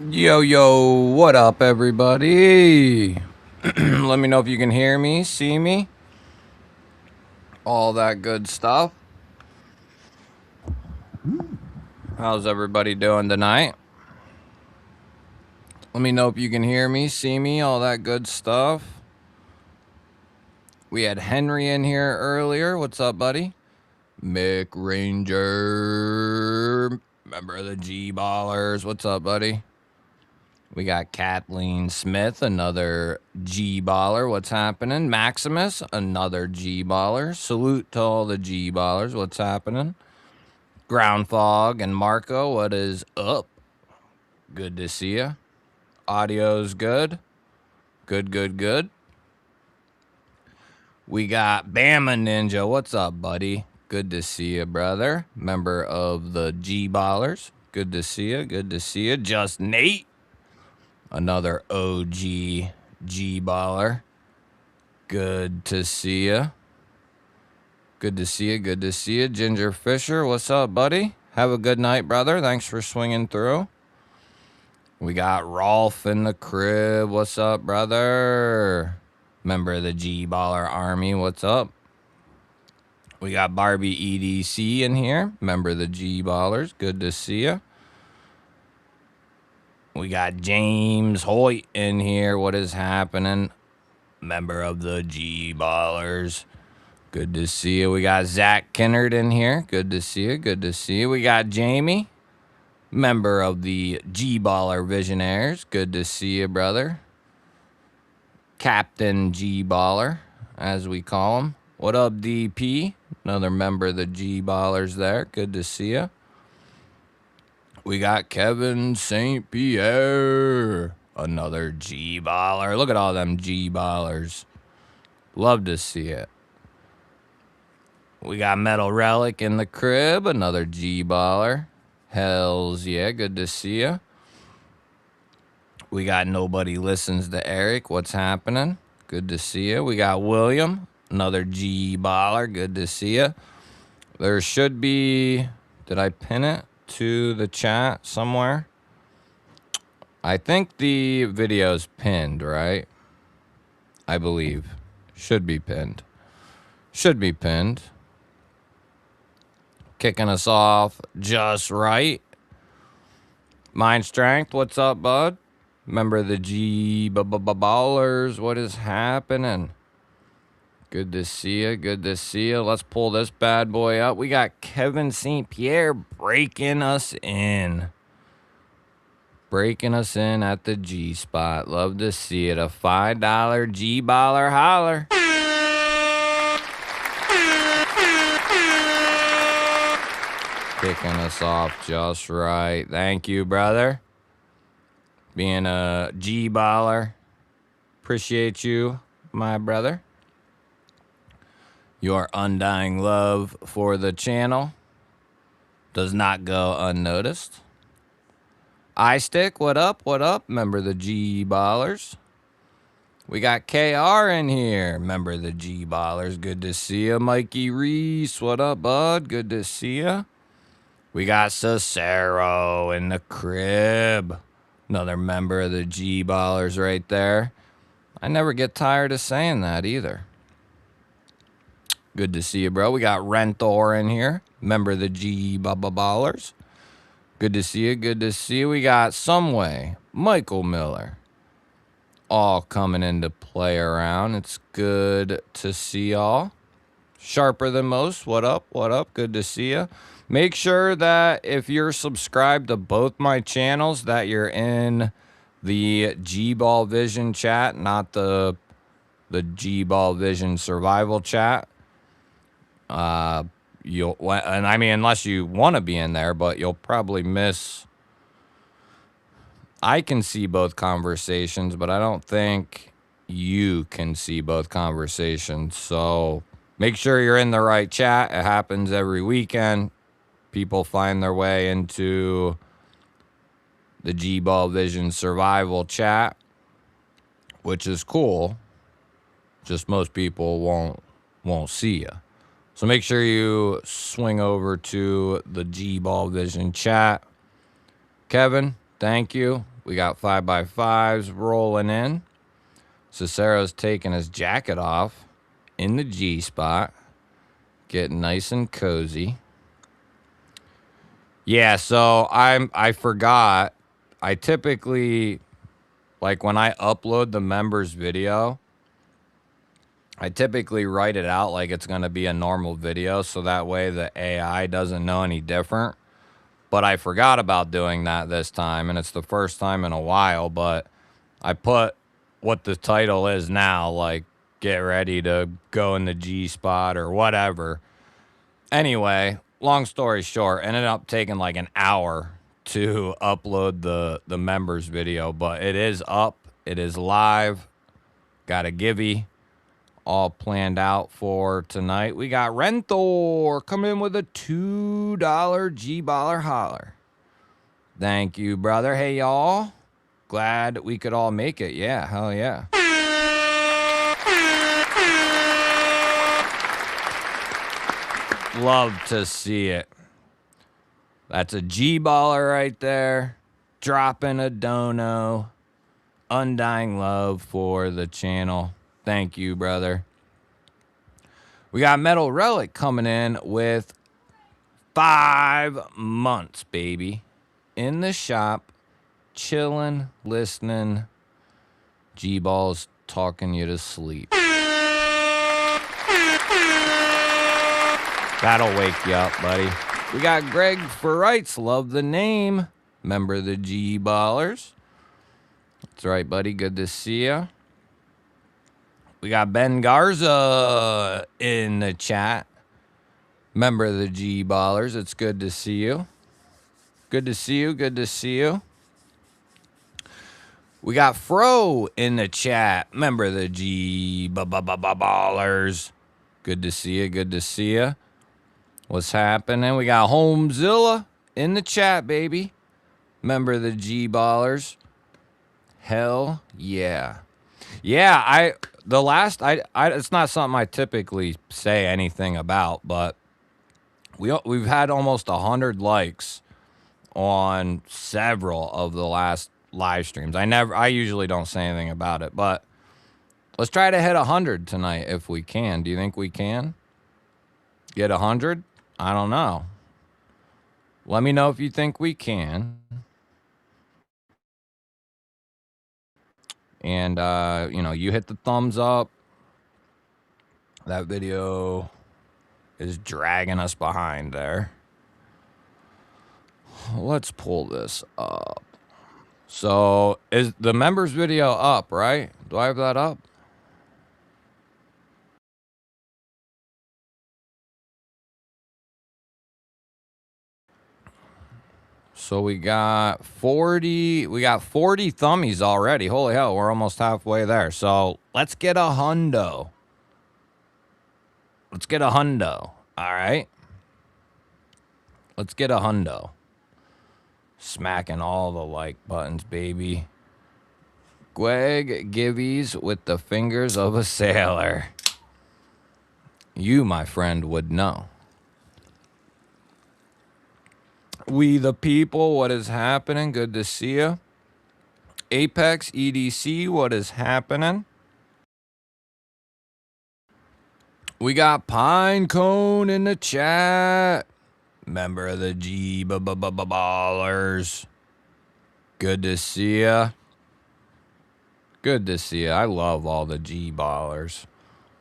Yo, yo, what up, everybody? Let me know if you can hear me, see me, all that good stuff. How's everybody doing tonight? Let me know if you can hear me, see me, all that good stuff. We had Henry in here earlier. What's up, buddy? Mick Ranger, member of the G-Ballers. What's up, buddy? We got Kathleen Smith, another G-Baller. What's happening? Maximus, another G-Baller. Salute to all the G-Ballers. What's happening? Ground Fog and Marco, what is up? Good to see you. Audio's good. Good. We got Bama Ninja. What's up, buddy? Good to see you, brother. Member of the G-Ballers. Good to see you. Just Nate. Another OG G-Baller. Good to see you. Good to see you. Ginger Fisher, what's up, buddy? Have a good night, brother. Thanks for swinging through. We got Rolf in the crib. What's up, brother? Member of the G-Baller Army. What's up? We got Barbie EDC in here. Member of the G-Ballers. Good to see you. We got James Hoyt in here. What is happening? Member of the G-Ballers. Good to see you. We got Zach Kinnard in here. Good to see you. We got Jamie, member of the Gballer Visionaires. Good to see you, brother. Captain Gballer, as we call him. What up, DP? Another member of the Gballers there. Good to see you. We got Kevin St. Pierre, another Gballer. Look at all them Gballers. Love to see it. We got Metal Relic in the crib, another G-Baller. Hells yeah, good to see you. We got Nobody Listens to Eric. What's happening? Good to see you. We got William, another G-Baller. Good to see you. There should be... Did I pin it to the chat somewhere? I think the video's pinned, right? I believe. Should be pinned. Kicking us off just right. Mind Strength, what's up, bud? Member of the G-Ballers, what is happening? Good to see you. Let's pull this bad boy up. We got Kevin St. Pierre breaking us in. At the G spot. Love to see it. A $5 G-Baller holler. Kicking us off just right. Thank you, brother. Being a G-Baller. Appreciate you, my brother. Your undying love for the channel does not go unnoticed. iStick, what up? Member of the G-Ballers. We got KR in here. Member of the G-Ballers. Good to see you. Mikey Reese, what up, bud? Good to see you. We got Cicero in the crib. Another member of the G-Ballers right there. I never get tired of saying that either. Good to see you, bro. We got Rentor in here. Member of the G-Ballers. Good to see you. We got Someway, Michael Miller. All coming into play around. It's good to see y'all. Sharper Than Most, what up? Good to see you. Make sure that if you're subscribed to both my channels that you're in the GBall Vision chat, not the GBall Vision survival chat. And I mean, unless you want to be in there, but you'll probably miss. I can see both conversations, but I don't think you can see both conversations. So make sure you're in the right chat. It happens every weekend. People find their way into the GBall Vision survival chat, which is cool. Just most people won't see you. So make sure you swing over to the GBall Vision chat. Kevin, thank you. We got 5x5s rolling in. Cicero's taking his jacket off in the G spot. Getting nice and cozy. Yeah, so I forgot. I typically, like when I upload the members video, I typically write it out like it's going to be a normal video, so that way the AI doesn't know any different. But I forgot about doing that this time, and it's the first time in a while, but I put what the title is now, like get ready to go in the G spot or whatever. Anyway, long story short, ended up taking like an hour to upload the members video, but it is up. It is live. Got a givey all planned out for tonight. We got Renthor coming in with a $2 Gballer holler. Thank you, brother. Hey, y'all. Glad we could all make it. Yeah, hell yeah. Love to see it. That's a Gballer right there. Dropping a dono. Undying love for the channel. Thank you, brother. We got Metal Relic coming in with 5 months, baby. In the shop, chilling, listening. Gball's talking you to sleep. That'll wake you up, buddy. We got Greg Ferrites, love the name. Member of the Gballers. That's right, buddy. Good to see you. We got Ben Garza in the chat. Member of the Gballers. It's good to see you. Good to see you. Good to see you. We got Fro in the chat. Member of the Gballers. Good to see you. Good to see you. What's happening? We got Homezilla in the chat, baby. Member of the Gballers. Hell yeah. Yeah, it's not something I typically say anything about, but we've had almost 100 likes on several of the last live streams. I usually don't say anything about it, but let's try to hit 100 tonight if we can. Do you think we can get 100? I don't know. Let me know if you think we can. And, you hit the thumbs up. That video is dragging us behind there. Let's pull this up. So, is the members video up, right? Do I have that up? So we got 40 thummies already. Holy hell, we're almost halfway there. So let's get a hundo. Let's get a hundo. All right. Let's get a hundo. Smacking all the like buttons, baby. Greg Givvies with the fingers of a sailor. You, my friend, would know. We the people, what is happening? Good to see you. Apex EDC, what is happening? We got Pinecone in the chat. Member of the Gballers. Good to see ya. Good to see ya. I love all the Gballers.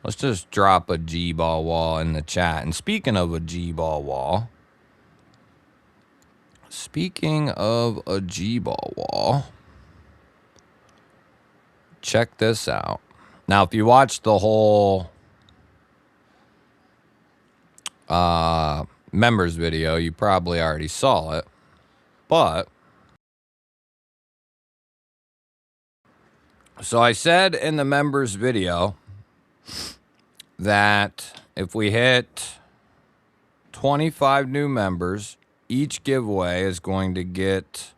Let's just drop a Gball wall in the chat. And speaking of a Gball wall. Speaking of a Gball wall. Check this out. Now, if you watch the whole members video, you probably already saw it. But so I said in the members video that if we hit 25 new members, each giveaway is going to get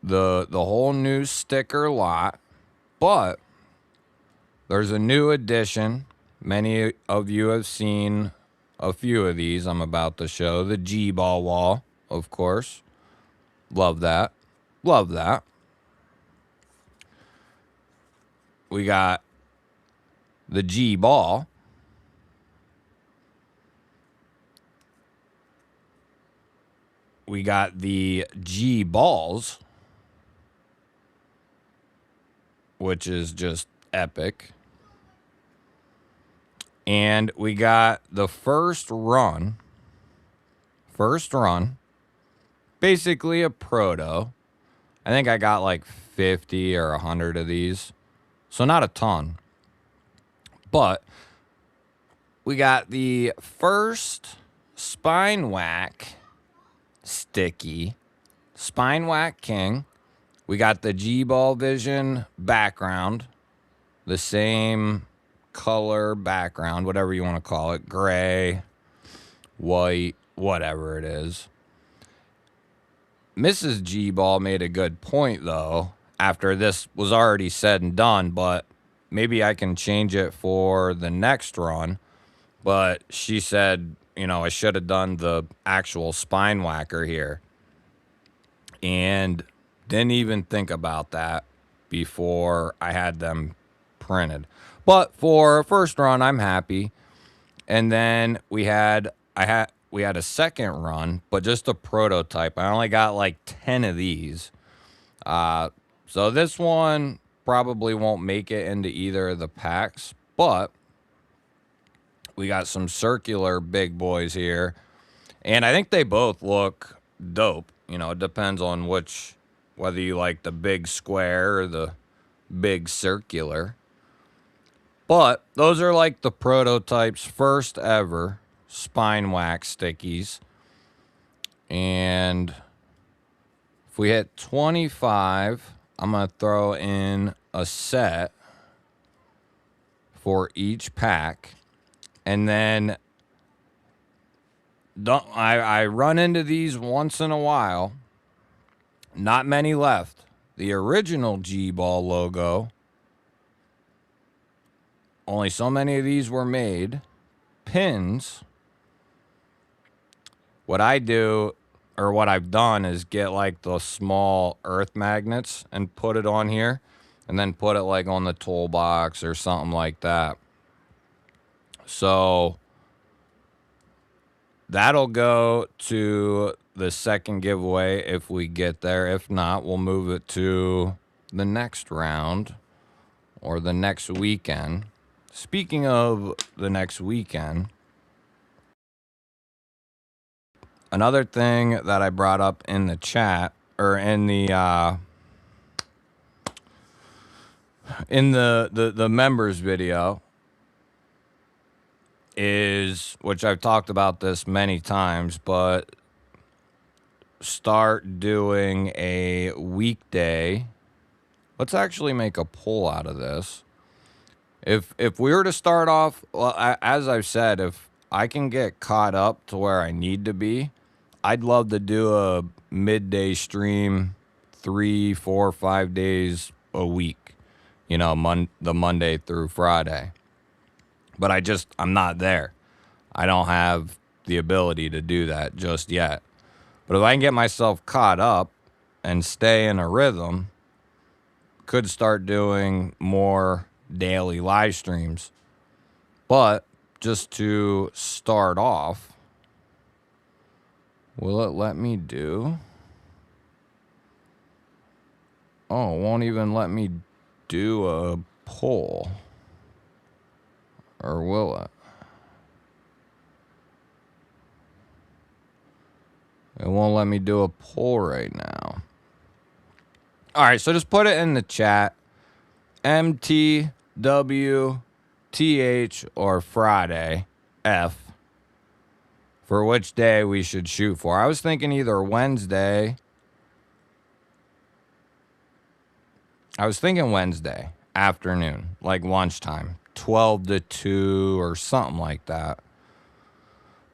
the whole new sticker lot. But there's a new addition. Many of you have seen a few of these I'm about to show. The Gball wall, of course. Love that. Love that. We got the GBall. We got the GBalls, which is just epic. And we got the first run. Basically a proto. I think I got like 50 or 100 of these. So not a ton. But we got the first Spine Whack sticky. Spine Whack King. We got the GBall Vision background. The same color background, whatever you want to call it. Gray, white, whatever it is. Mrs. GBall made a good point, though, after this was already said and done, but maybe I can change it for the next run. But she said, you know, I should have done the actual spine whacker here. And didn't even think about that before I had them printed. But for first run, I'm happy. And then we had a second run, but just a prototype. I only got like 10 of these. So this one probably won't make it into either of the packs, but we got some circular big boys here. And I think they both look dope. You know, it depends on whether you like the big square or the big circular. But those are like the prototypes, first ever spine wax stickies. And if we hit 25, I'm going to throw in a set for each pack. And then I run into these once in a while. Not many left. The original GBall logo. Only so many of these were made. Pins. What I do, or what I've done, is get like the small earth magnets and put it on here. And then put it like on the toolbox or something like that. So that'll go to the second giveaway if we get there. If not, we'll move it to the next round or the next weekend. Speaking of the next weekend, another thing that I brought up in the chat, or in the members video, is, which I've talked about this many times, but start doing a weekday. Let's actually make a poll out of this. If we were to start off, well, as I've said, if I can get caught up to where I need to be, I'd love to do a midday stream 3, 4, 5 days a week. You know, the Monday through Friday. But I'm not there. I don't have the ability to do that just yet. But if I can get myself caught up and stay in a rhythm, could start doing more daily live streams. But just to start off, will it let me do? Oh, it won't even let me do a poll. Or will it? It won't let me do a poll right now. All right, so just put it in the chat. MT, W, TH, or Friday, F, for which day we should shoot for. I was thinking either Wednesday. I was thinking Wednesday afternoon, like lunchtime, 12 to 2 or something like that.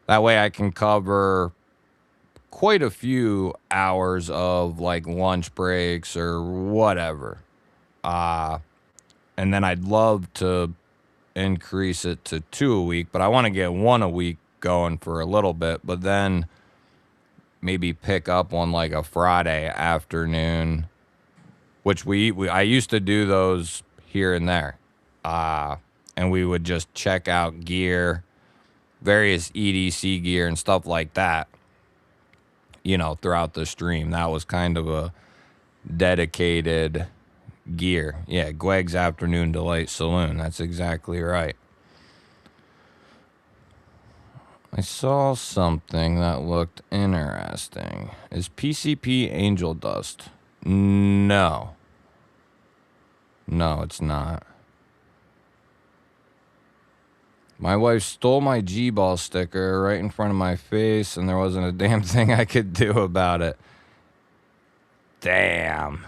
That way I can cover quite a few hours of like lunch breaks or whatever. And then I'd love to increase it to 2 a week, but I want to get 1 a week going for a little bit. But then maybe pick up on like a Friday afternoon, which I used to do those here and there. And we would just check out gear, various EDC gear and stuff like that, you know, throughout the stream. That was kind of a dedicated gear. Yeah, Greg's Afternoon Delight Saloon. That's exactly right. I saw something that looked interesting. Is PCP angel dust? No. No, it's not. My wife stole my GBall sticker right in front of my face, and there wasn't a damn thing I could do about it. Damn.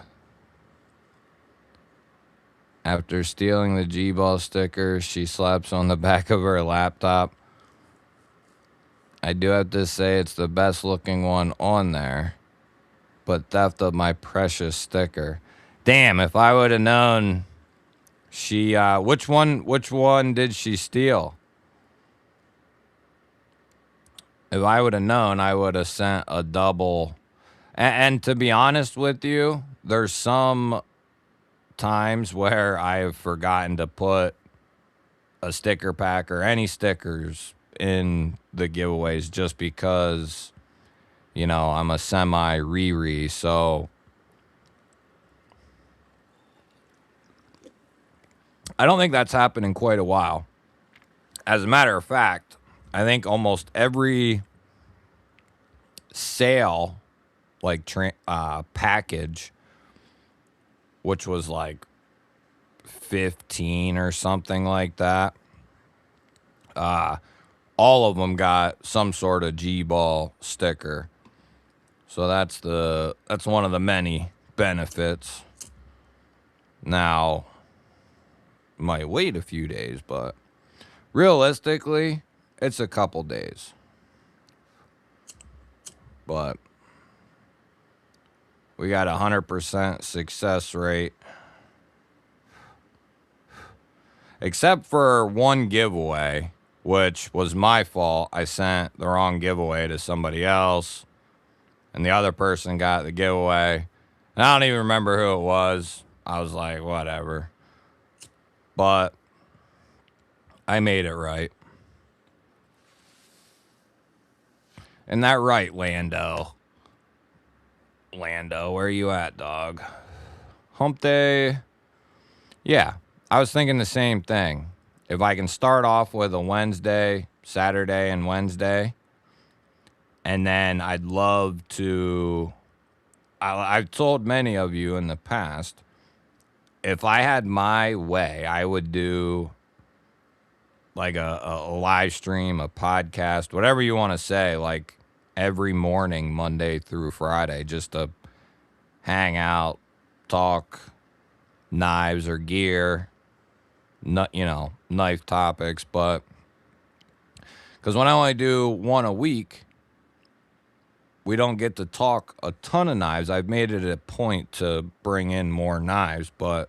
After stealing the GBall sticker, she slaps on the back of her laptop. I do have to say it's the best looking one on there. But theft of my precious sticker. Damn, if I would have known she which one did she steal? If I would have known, I would have sent a double. And to be honest with you, there's some times where I have forgotten to put a sticker pack or any stickers in the giveaways just because, you know, I'm a semi-re-re, so I don't think that's happened in quite a while. As a matter of fact, I think almost every sale, like package, which was like 15 or something like that, all of them got some sort of GBall sticker. So that's one of the many benefits. Now, might wait a few days, but realistically, it's a couple days. But we got 100% success rate. Except for one giveaway, which was my fault. I sent the wrong giveaway to somebody else, and the other person got the giveaway. And I don't even remember who it was. I was like, whatever. But I made it right. And that right, Lando? Lando, where you at, dog? Hump day. Yeah, I was thinking the same thing. If I can start off with a Wednesday, Saturday, and Wednesday, and then I'd love to... I've told many of you in the past, if I had my way, I would do like a live stream, a podcast, whatever you want to say, like every morning, Monday through Friday, just to hang out, talk knives or gear, knife topics. But because when I only do one a week, we don't get to talk a ton of knives. I've made it a point to bring in more knives, but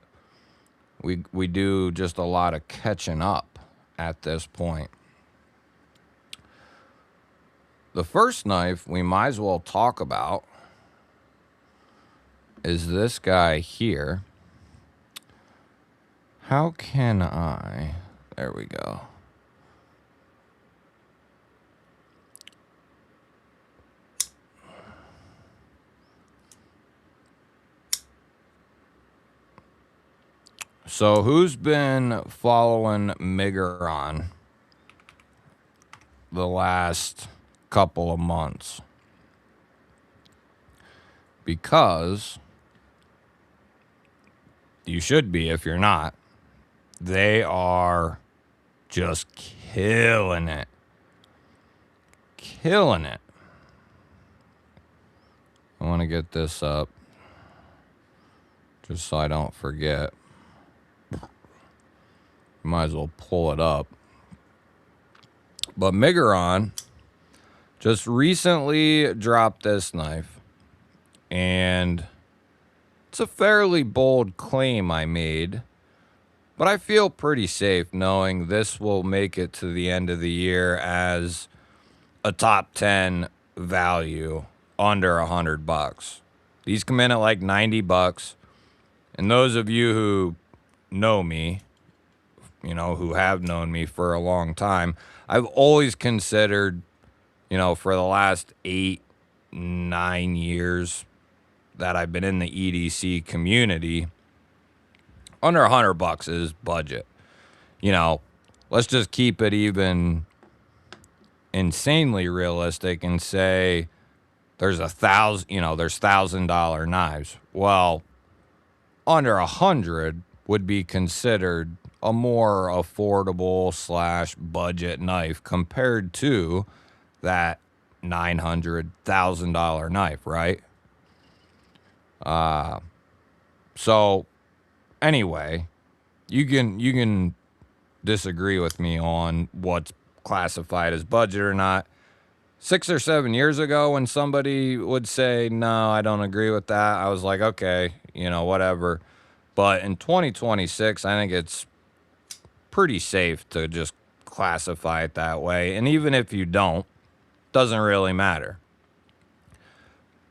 we do just a lot of catching up at this point. The first knife we might as well talk about is this guy here. How can I... There we go. So who's been following Miggeron the last couple of months? Because you should be if you're not. They are just killing it. Killing it. I want to get this up just so I don't forget. Might as well pull it up. But Miggeron just recently dropped this knife, and it's a fairly bold claim I made, but I feel pretty safe knowing this will make it to the end of the year as a top 10 value under $100. These come in at like $90. And those of you who know me, who have known me for a long time, I've always considered, for the last 8, 9 years that I've been in the EDC community, under $100 is budget. Let's just keep it even insanely realistic and say there's $1,000 knives. Well, under 100 would be considered a more affordable / budget knife compared to that $900,000 knife, right? So anyway, you can disagree with me on what's classified as budget or not. 6 or 7 years ago, when somebody would say, no, I don't agree with that, I was like, okay, whatever. But in 2026, I think it's pretty safe to just classify it that way. And even if you don't, doesn't really matter.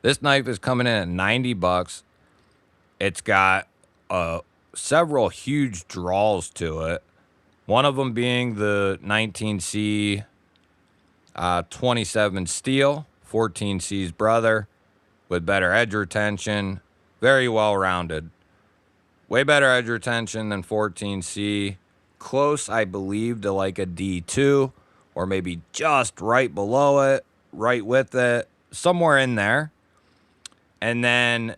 This knife is coming in at $90. It's got several huge draws to it. One of them being the 19C 27 steel, 14C's brother, with better edge retention, very well rounded. Way better edge retention than 14C. Close, I believe, to like a D2, or maybe just right below it, right with it, somewhere in there. And then,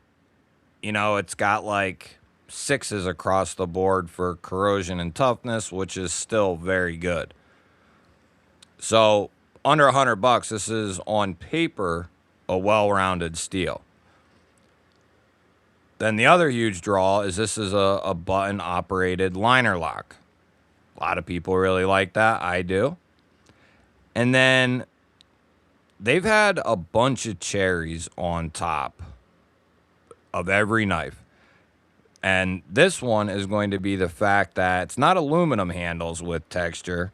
it's got like 6s across the board for corrosion and toughness, which is still very good. So under $100, this is on paper a well-rounded steel. Then the other huge draw is this is a button-operated liner lock. A lot of people really like that. I do. And then they've had a bunch of cherries on top of every knife. And this one is going to be the fact that it's not aluminum handles with texture.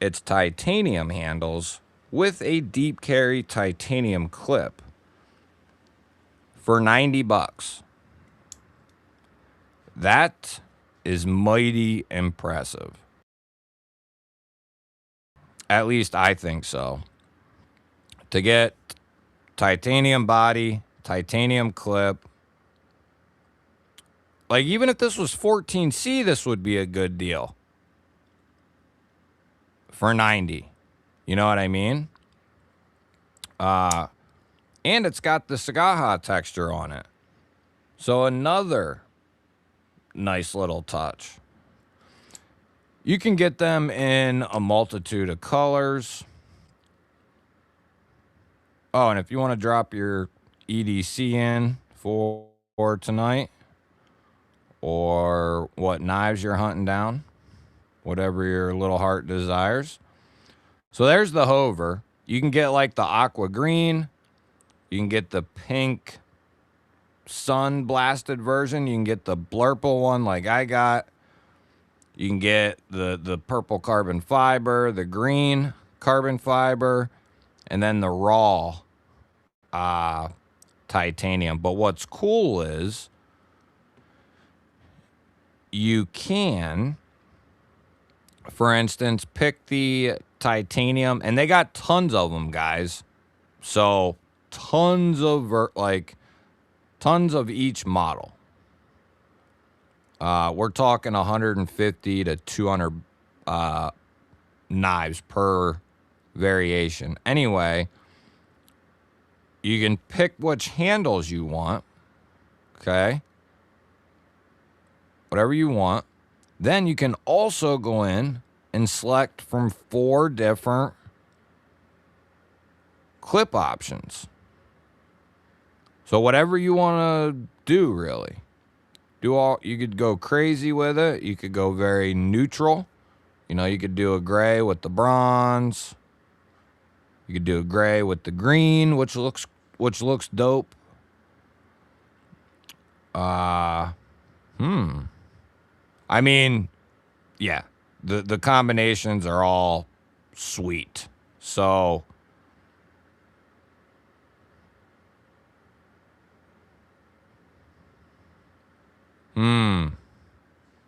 It's titanium handles with a deep carry titanium clip for $90. That is mighty impressive. At least I think so. To get titanium body, titanium clip. Like, even if this was 14C, this would be a good deal. For $90. You know what I mean? And it's got the Sagaha texture on it. So another nice little touch. You can get them in a multitude of colors. Oh, and if you want to drop your EDC in for tonight, or what knives you're hunting down, whatever your little heart desires. So there's the Hover. You can get like the aqua green. You can get the pink sun blasted version. You can get the blurple one like I got. You can get the purple carbon fiber, the green carbon fiber, and then the raw titanium. But what's cool is you can, for instance, pick the titanium, and they got tons of them, guys. So tons of each model. We're talking 150 to 200 knives per variation. Anyway, you can pick which handles you want. Okay. Whatever you want. Then you can also go in and select from 4 different clip options. So whatever you want to do, really. You could go crazy with it. You could go very neutral. You could do a gray with the bronze. You could do a gray with the green, which looks dope. I mean, yeah, the combinations are all sweet. So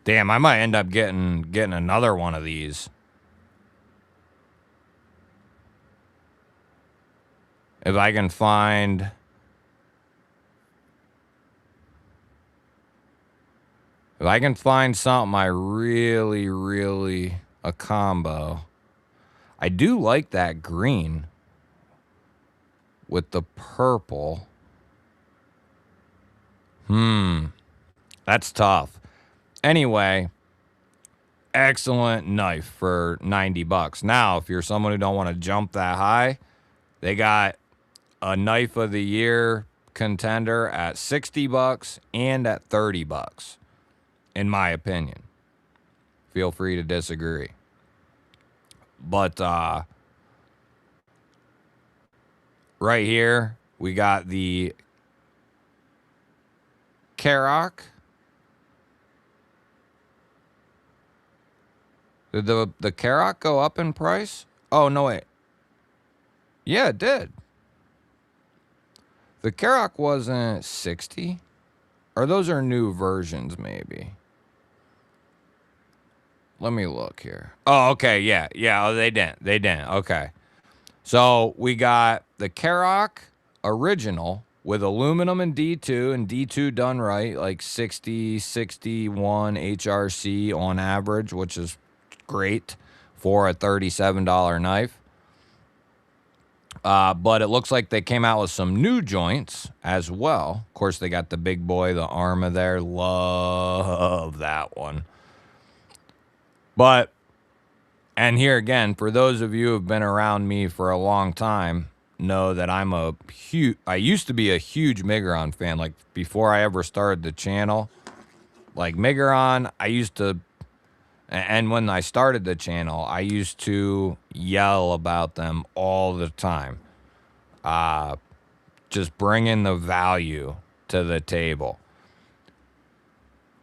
Damn, I might end up getting another one of these. If I can find... If I can find something I really... A combo. I do like that green with the purple. That's tough. Anyway, excellent knife for 90 bucks. Now, if you're someone who don't want to jump that high, they got a knife of the year contender at 60 bucks and at 30 bucks, in my opinion. Feel free to disagree. But right here, we got the Karak. Did the Karak go up in price? Oh, no, wait. Yeah, it did. The Karak wasn't 60. Or those are new versions, maybe. Let me look here. Oh, okay, yeah. Yeah, oh, they didn't. Okay. So we got the Karak original with aluminum and D2 done right, like 60, 61 HRC on average, which is great for a $37 knife. But it looks like they came out with some new joints as well. Of course, they got the big boy, the Arma there. Love that one. But, and here again, for those of you who have been around me for a long time, know that I used to be a huge Migron fan. Like, before I ever started the channel, like Migron, and when I started the channel, I used to yell about them all the time. Just bringing the value to the table.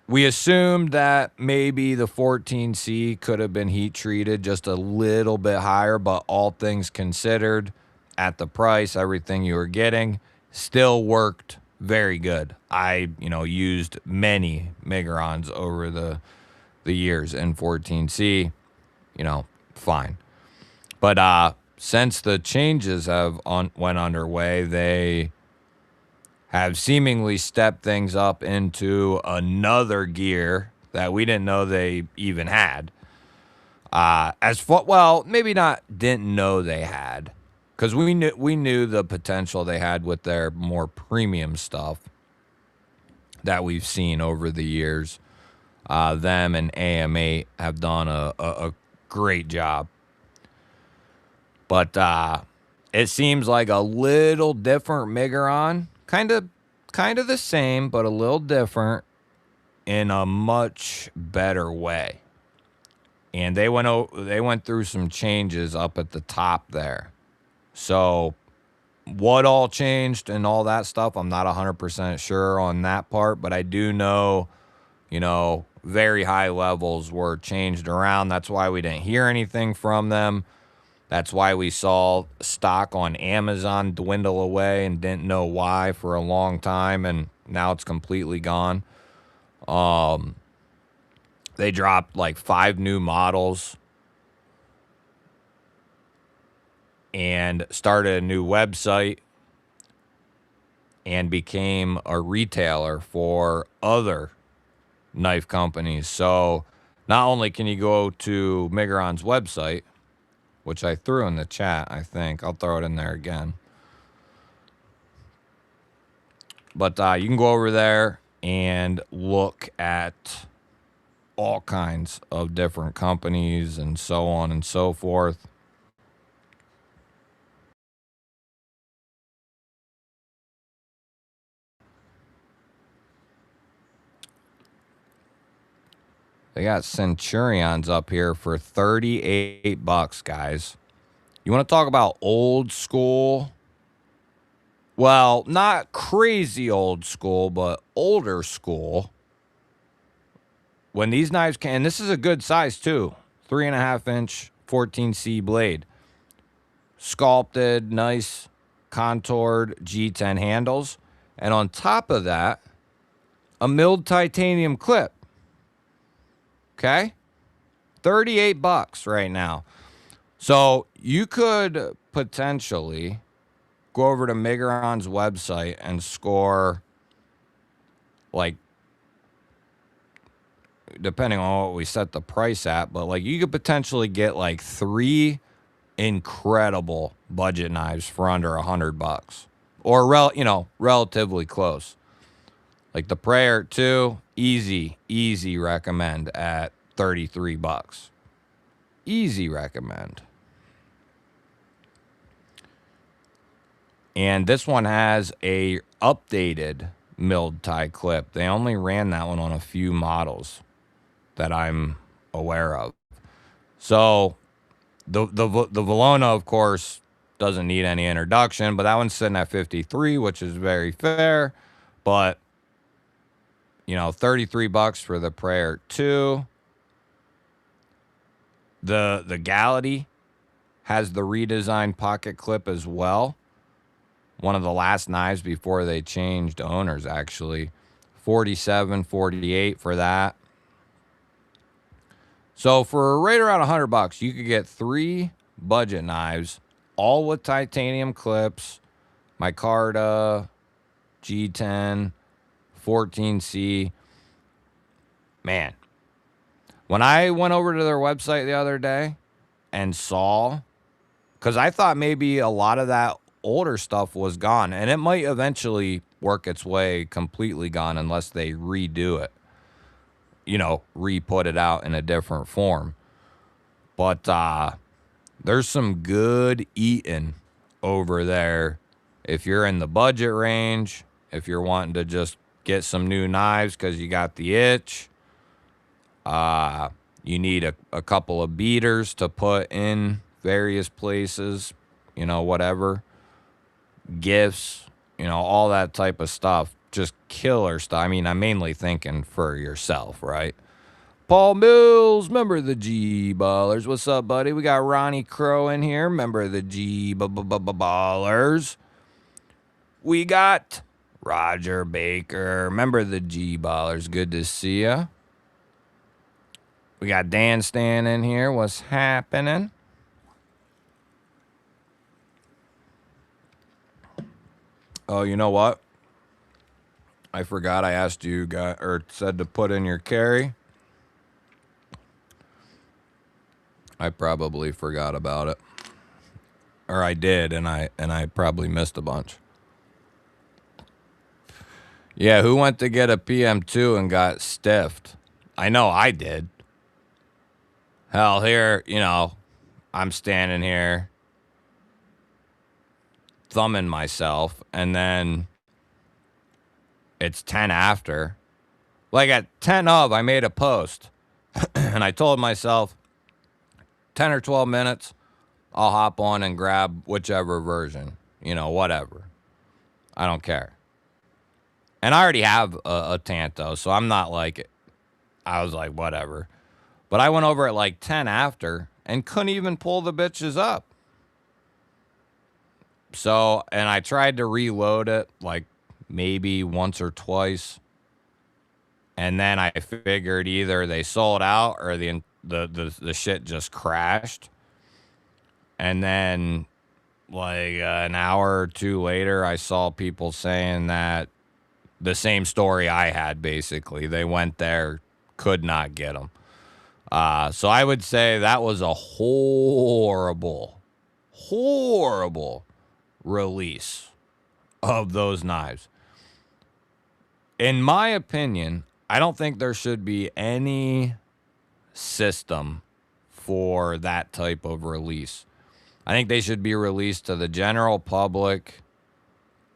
We assumed that maybe the 14C could have been heat treated just a little bit higher, but all things considered, at the price, everything you were getting still worked very good. I, used many Migrons over the years in 14C, fine. But since the changes went underway, they have seemingly stepped things up into another gear that we didn't know they even had. Maybe didn't know they had, because we knew the potential they had with their more premium stuff that we've seen over the years. Them and AM8 have done a great job. But it seems like a little different Migron. Kind of the same, but a little different in a much better way. And they went through some changes up at the top there. So what all changed and all that stuff, I'm not 100% sure on that part, but I do know, very high levels were changed around. That's why we didn't hear anything from them. That's why we saw stock on Amazon dwindle away and didn't know why for a long time, and now it's completely gone. They dropped like 5 new models and started a new website and became a retailer for other knife companies. So not only can you go to Migron's website, which I threw in the chat, I think. I'll throw it in there again. But you can go over there and look at all kinds of different companies and so on and so forth. They got Centurions up here for 38 bucks, guys. You want to talk about old school? Well, not crazy old school, but older school. When these knives came, and this is a good size too, 3.5 inch 14C blade. Sculpted, nice, contoured G10 handles. And on top of that, a milled titanium clip. Okay? $38 right now. So you could potentially go over to Migron's website and score, like, depending on what we set the price at, but like you could potentially get like 3 incredible budget knives for under $100, or relatively close. Like the Prayer 2, easy recommend at $33. Easy recommend. And this one has a updated milled tie clip. They only ran that one on a few models that I'm aware of. So the Valona, of course, doesn't need any introduction, but that one's sitting at 53, which is very fair. But $33 for the Prayer 2. The Gballer has the redesigned pocket clip as well. One of the last knives before they changed owners, actually. $47, $48 for that. So for right around $100, you could get 3 budget knives, all with titanium clips. Micarta, G10, 14C. Man, when I went over to their website the other day and saw, because I thought maybe a lot of that older stuff was gone, and it might eventually work its way completely gone unless they redo it, re-put it out in a different form. But there's some good eating over there if you're in the budget range, if you're wanting to just get some new knives because you got the itch. You need a couple of beaters to put in various places, whatever. Gifts, all that type of stuff. Just killer stuff. I mean, I'm mainly thinking for yourself, right? Paul Mills, member of the Gballers. What's up, buddy? We got Ronnie Crow in here, member of the Gballers. We got Roger Baker, member of the Gballers. Good to see ya. We got Dan Stan in here. What's happening? Oh, you know what? I forgot I asked you guys, or said to put in your carry. I probably forgot about it. Or I did, and I probably missed a bunch. Yeah, who went to get a PM2 and got stiffed? I know I did. Hell, here, I'm standing here thumbing myself, and then it's 10 after. Like at 10 of, I made a post, and I told myself 10 or 12 minutes, I'll hop on and grab whichever version, whatever. I don't care. And I already have a Tanto, so I'm not like, I was like, whatever. But I went over at like 10 after and couldn't even pull the bitches up. So, and I tried to reload it like maybe once or twice. And then I figured either they sold out or the shit just crashed. And then like an hour or two later, I saw people saying that the same story I had, basically. They went there, could not get them. So I would say that was a horrible release of those knives. In my opinion, I don't think there should be any system for that type of release. I think they should be released to the general public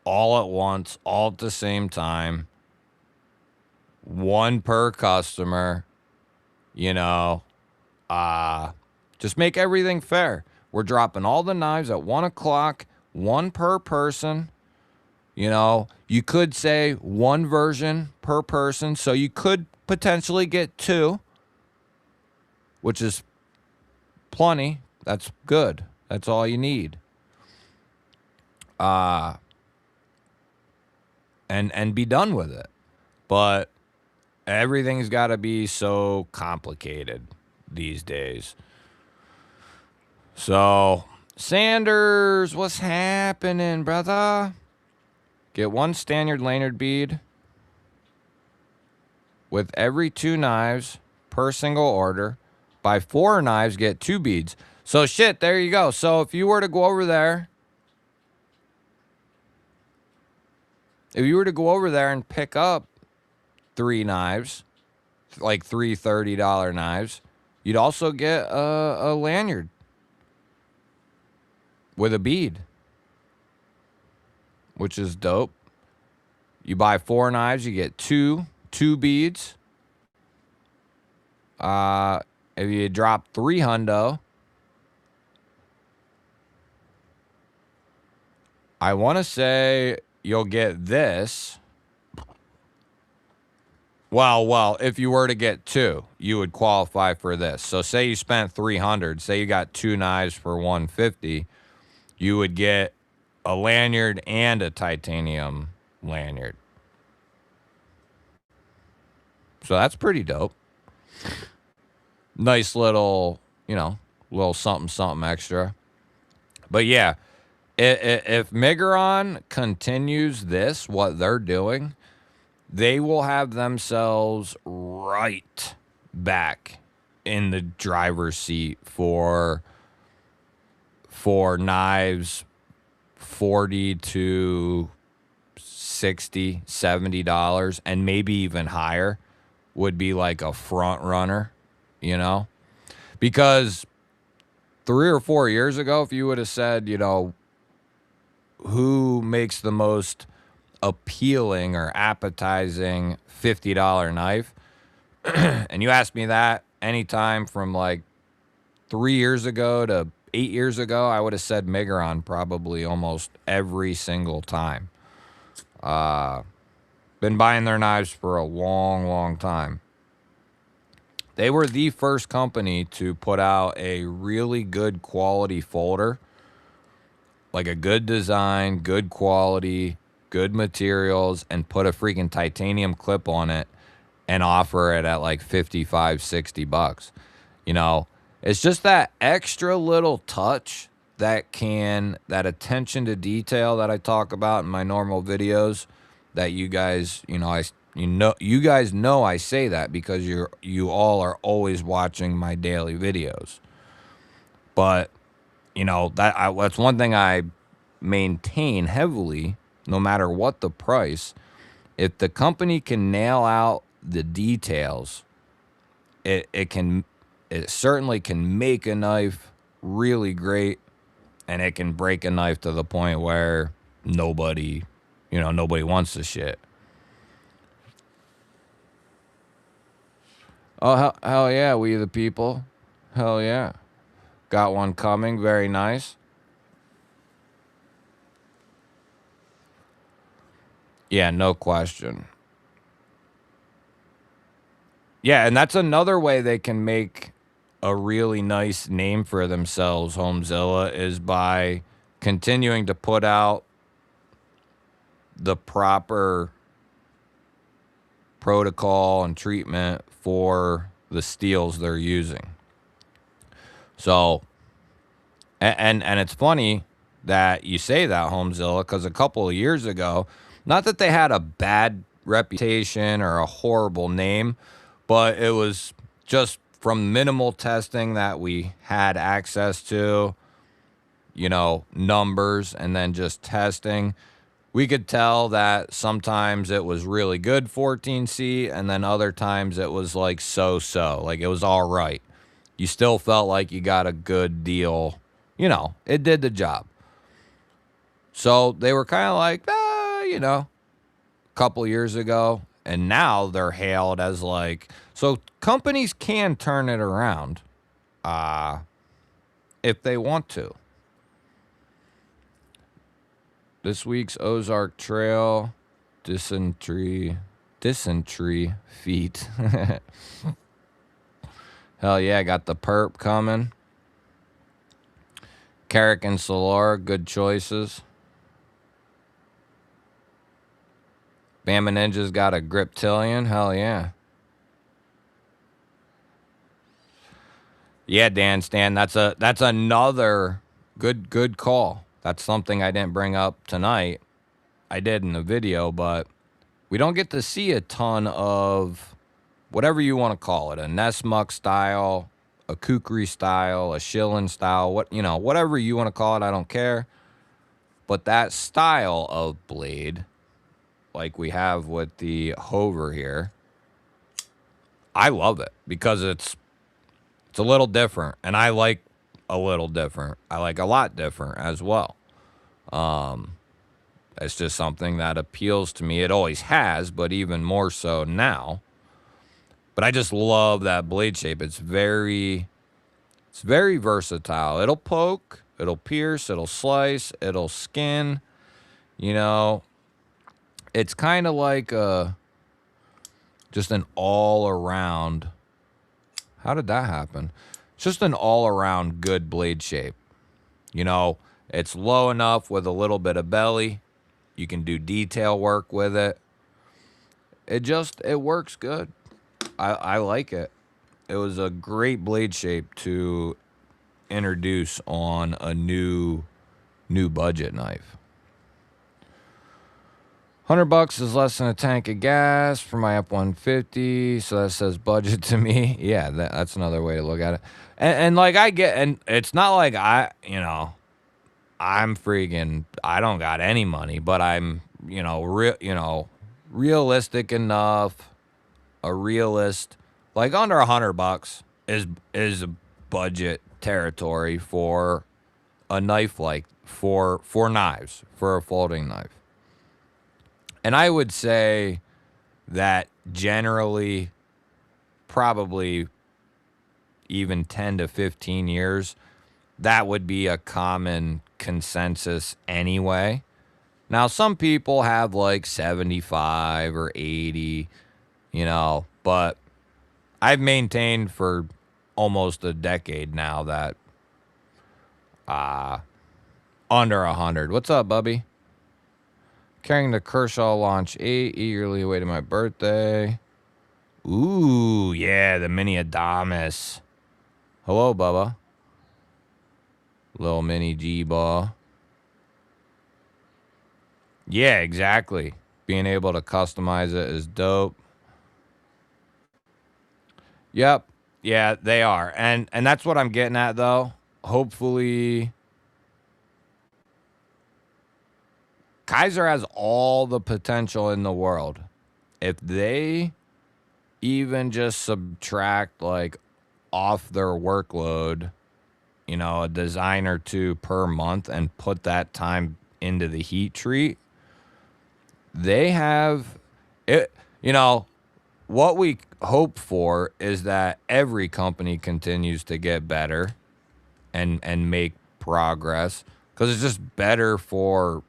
all at once, all at the same time. One per customer, just make everything fair. We're dropping all the knives at 1 o'clock, one per person. You could say one version per person, so you could potentially get 2, which is plenty. That's good. That's all you need. And be done with it. But Everything's got to be so complicated these days. So, Sanders, what's happening, brother? Get 1 standard lanyard bead with every 2 knives per single order. Buy 4 knives, get 2 beads. So, shit, there you go. So, if you were to go over there, and pick up 3 knives, like 3 $30 knives, you'd also get a lanyard with a bead, which is dope. You buy 4 knives, you get two beads. If you drop 3 hundo, I want to say you'll get this. Well, if you were to get 2, you would qualify for this. So say you spent 300, say you got 2 knives for 150, you would get a lanyard and a titanium lanyard. So that's pretty dope. Nice little, little something extra. But yeah, if Migron continues what they're doing, they will have themselves right back in the driver's seat for knives $40 to $60, $70, and maybe even higher would be like a front runner, because 3 or 4 years ago, if you would have said, who makes the most appealing or appetizing $50 knife, and you asked me that anytime from like 3 years ago to 8 years ago, I would have said Migron probably almost every single time. Been buying their knives for a long, long time. They were the first company to put out a really good quality folder, like a good design, good quality, good materials, and put a freaking titanium clip on it and offer it at like $55, $60. It's just that extra little touch that attention to detail that I talk about in my normal videos, that you guys, you guys know I say that because you all are always watching my daily videos. But that's one thing I maintain heavily, no matter what the price. If the company can nail out the details, it certainly can make a knife really great, and it can break a knife to the point where nobody wants the shit. Oh, hell yeah, we the people. Hell yeah. Got one coming. Very nice. Yeah, no question. Yeah, and that's another way they can make a really nice name for themselves, Homezilla, is by continuing to put out the proper protocol and treatment for the steels they're using. So, and it's funny that you say that, Homezilla, because a couple of years ago, not that they had a bad reputation or a horrible name, but it was just from minimal testing that we had access to, numbers, and then just testing, we could tell that sometimes it was really good 14C, and then other times it was like so-so, like it was all right. You still felt like you got a good deal. It did the job. So they were kind of like, a couple years ago. And now they're hailed as like, so companies can turn it around if they want to. This week's Ozark Trail, dysentery feet. Hell yeah, got the perp coming. Carrick and Solar, good choices. Bama Ninja's got a Griptilian. Hell yeah. Yeah, Dan Stan, that's another good call. That's something I didn't bring up tonight. I did in the video, but we don't get to see a ton of whatever you want to call it, a Nessmuck style, a Kukri style, a Schillen style, whatever you want to call it, I don't care. But that style of blade, like we have with the Hover here, I love it because it's a little different, and I like a little different. I like a lot different as well. It's just something that appeals to me. It always has, but even more so now. But I just love that blade shape. It's very versatile. It'll poke, it'll pierce, it'll slice, it'll skin. You know, it's kind of like just an all around. How did that happen? It's just an all around good blade shape. You know, it's low enough with a little bit of belly. You can do detail work with it. It works good. I like it. It was a great blade shape to introduce on a new budget knife. $100 is less than a tank of gas for my F-150, so that says budget to me. Yeah, that's another way to look at it. And like I get, and it's not like I'm freaking, I don't got any money, but I'm, realistic enough. A realist, like under $100 is budget territory for a knife, like for knives, for a folding knife. And I would say that generally, probably even 10 to 15 years, that would be a common consensus anyway. Now, some people have like 75 or 80, but I've maintained for almost a decade now that under 100. What's up, Bubby? Carrying the Kershaw Launch 8, eagerly awaiting my birthday. Ooh, yeah, the mini Adamas. Hello, Bubba. Little mini G-Ball. Yeah, exactly. Being able to customize it is dope. Yep. Yeah, they are. And that's what I'm getting at, though. Hopefully, Kaiser has all the potential in the world. If they even just subtract, like, off their workload, a design or two per month and put that time into the heat treat, they have it. What we hope for is that every company continues to get better and make progress, because it's just better for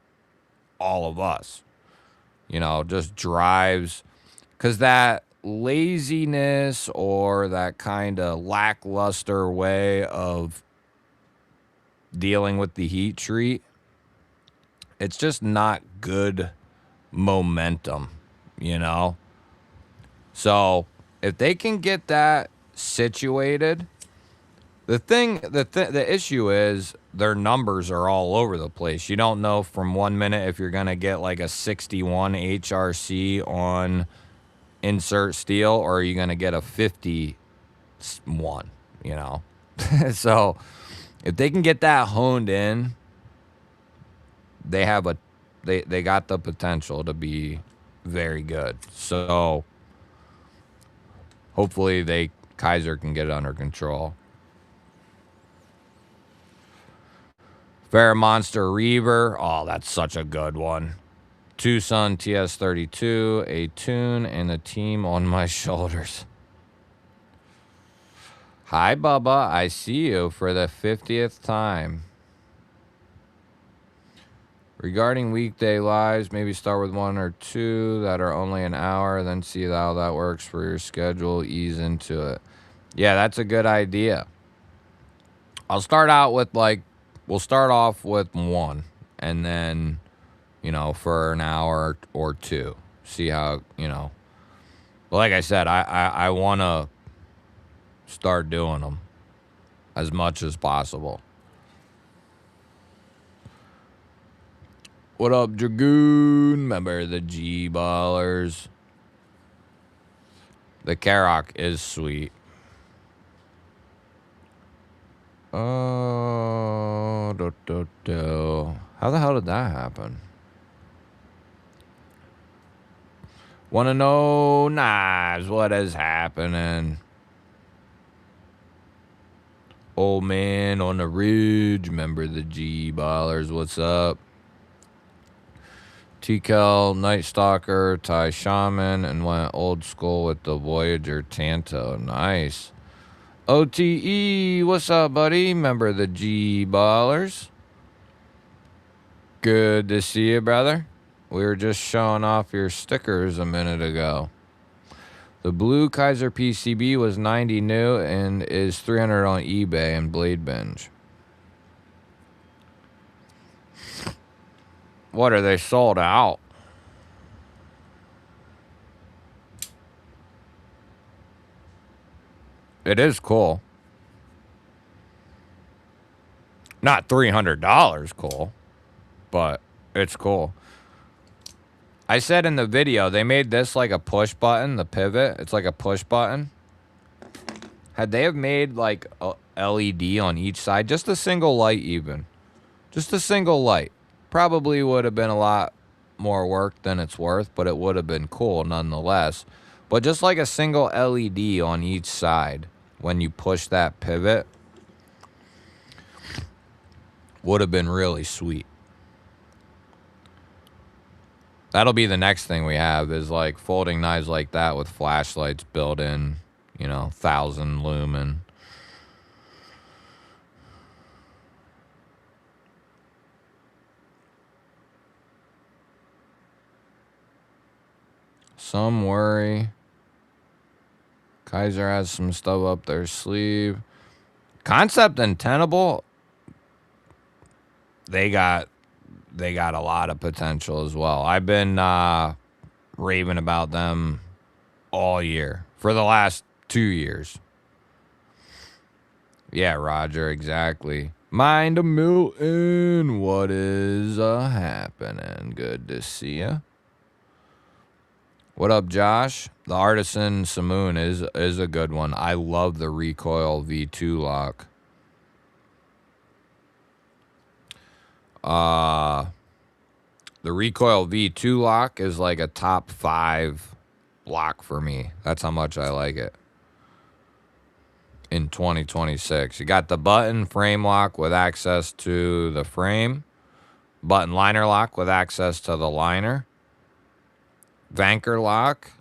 all of us. Just drives, because that laziness or that kind of lackluster way of dealing with the heat treat, it's just not good momentum, So if they can get that situated, the issue is their numbers are all over the place. You don't know from 1 minute if you're gonna get like a 61 HRC on insert steel, or are you gonna get a 51. So if they can get that honed in, they have they got the potential to be very good. So hopefully Kaiser can get it under control. Fair Monster Reaver. Oh, that's such a good one. Tucson TS32, a tune, and a team on my shoulders. Hi, Bubba. I see you for the 50th time. Regarding weekday lives, maybe start with 1 or 2 that are only an hour, then see how that works for your schedule. Ease into it. Yeah, that's a good idea. I'll start out with we'll start off with 1, and then, for an hour or 2. See how, But like I said, I want to start doing them. as much as possible. What up, Dragoon? Member of the G-Ballers. The Karok is sweet. Oh, how the hell did that happen? Wanna know, Knives, what is happening? Old man on the ridge, member of the G-Ballers, what's up? TKL, Night Stalker, Thai Shaman, and went old school with the Voyager Tanto. Nice. OTE, what's up, buddy? Member of the G-Ballers. Good to see you, brother. We were just showing off your stickers a minute ago. The blue Kaiser PCB was 90 new and is 300 on eBay and Blade Binge. What, are they sold out? It is cool. Not $300 cool, but it's cool. I said in the video, they made this like a push button, the pivot. It's like a push button. Had they have made like a LED on each side, just a single light even. Just a single light. Probably would have been a lot more work than it's worth, but it would have been cool nonetheless. But just like a single LED on each side when you push that pivot would have been really sweet. That'll be the next thing we have is like folding knives like that with flashlights built in, you know, 1,000 lumen. Some worry. Kaiser has some stuff up their sleeve. Concept and Tenable, they got a lot of potential as well. I've been raving about them all year for the last 2 years. Yeah, Roger, exactly. Mind a Milton, what is happening? Good to see ya. What up, Josh? The Artisan Simoon is a good one. I love the recoil V2 lock. The recoil V2 lock is like a top 5 lock for me. That's how much I like it. In 2026. You got the button frame lock with access to the frame. Button liner lock with access to the liner. Vanker lock.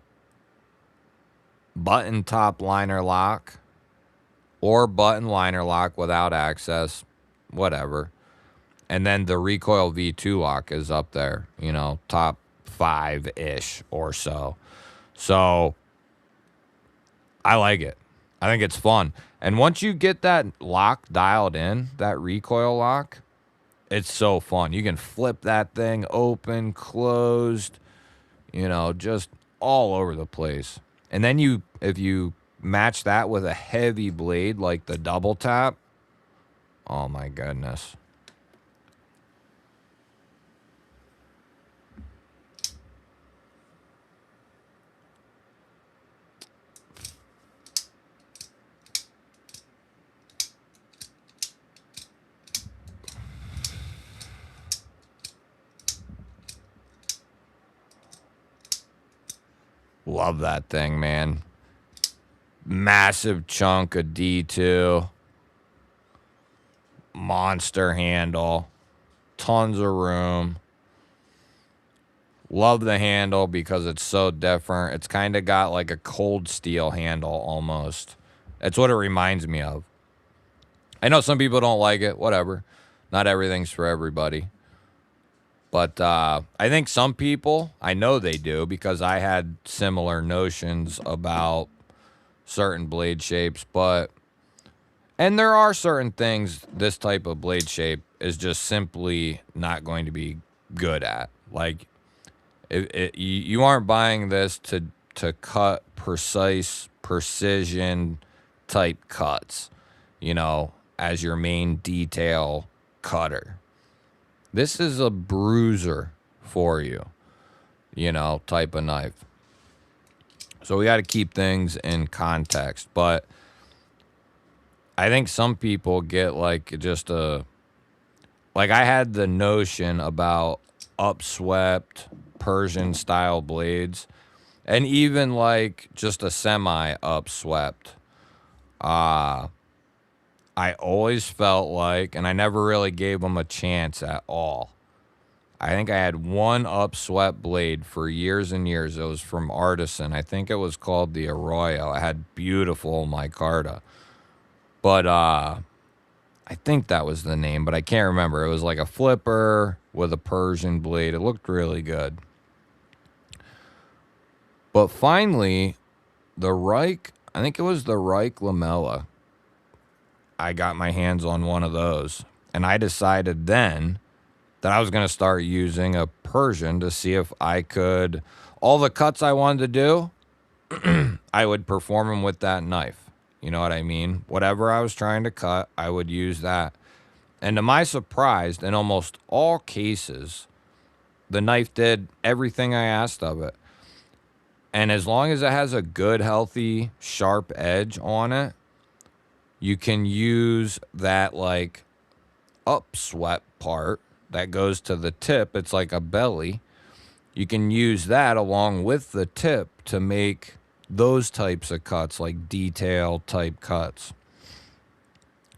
Button top liner lock. Or button liner lock without access. Whatever. And then the recoil V2 lock is up there. You know, top 5-ish or so. So, I like it. I think it's fun. And once you get that lock dialed in, that recoil lock, it's so fun. You can flip that thing open, closed, you know, just all over the place. And then if you match that with a heavy blade like the double tap, oh my goodness. Love that thing, man. Massive chunk of D2. Monster handle. Tons of room. Love the handle because it's so different. It's kind of got like a cold steel handle almost. That's what it reminds me of. I know some people don't like it. Whatever. Not everything's for everybody. But I think some people, I know they do, because I had similar notions about certain blade shapes. And there are certain things this type of blade shape is just simply not going to be good at. Like, you aren't buying this to cut precise, precision type cuts. You know, as your main detail cutter. This is a bruiser for you, you know, type of knife. So we got to keep things in context. But I think some people get like just like I had the notion about upswept Persian style blades and even like just a semi upswept. I always felt like, and I never really gave them a chance at all. I think I had one upswept blade for years and years. It was from Artisan. I think it was called the Arroyo. I had beautiful micarta. But I think that was the name, but I can't remember. It was like a flipper with a Persian blade. It looked really good. But finally, the Reich, I think it was the Reich Lamella. I got my hands on one of those. And I decided then that I was going to start using a Persian to see if I could, all the cuts I wanted to do, I would perform them with that knife. You know what I mean? Whatever I was trying to cut, I would use that. And to my surprise, in almost all cases, the knife did everything I asked of it. And as long as it has a good, healthy, sharp edge on it, you can use that like upswept part that goes to the tip. It's like a belly. You can use that along with the tip to make those types of cuts, like detail type cuts.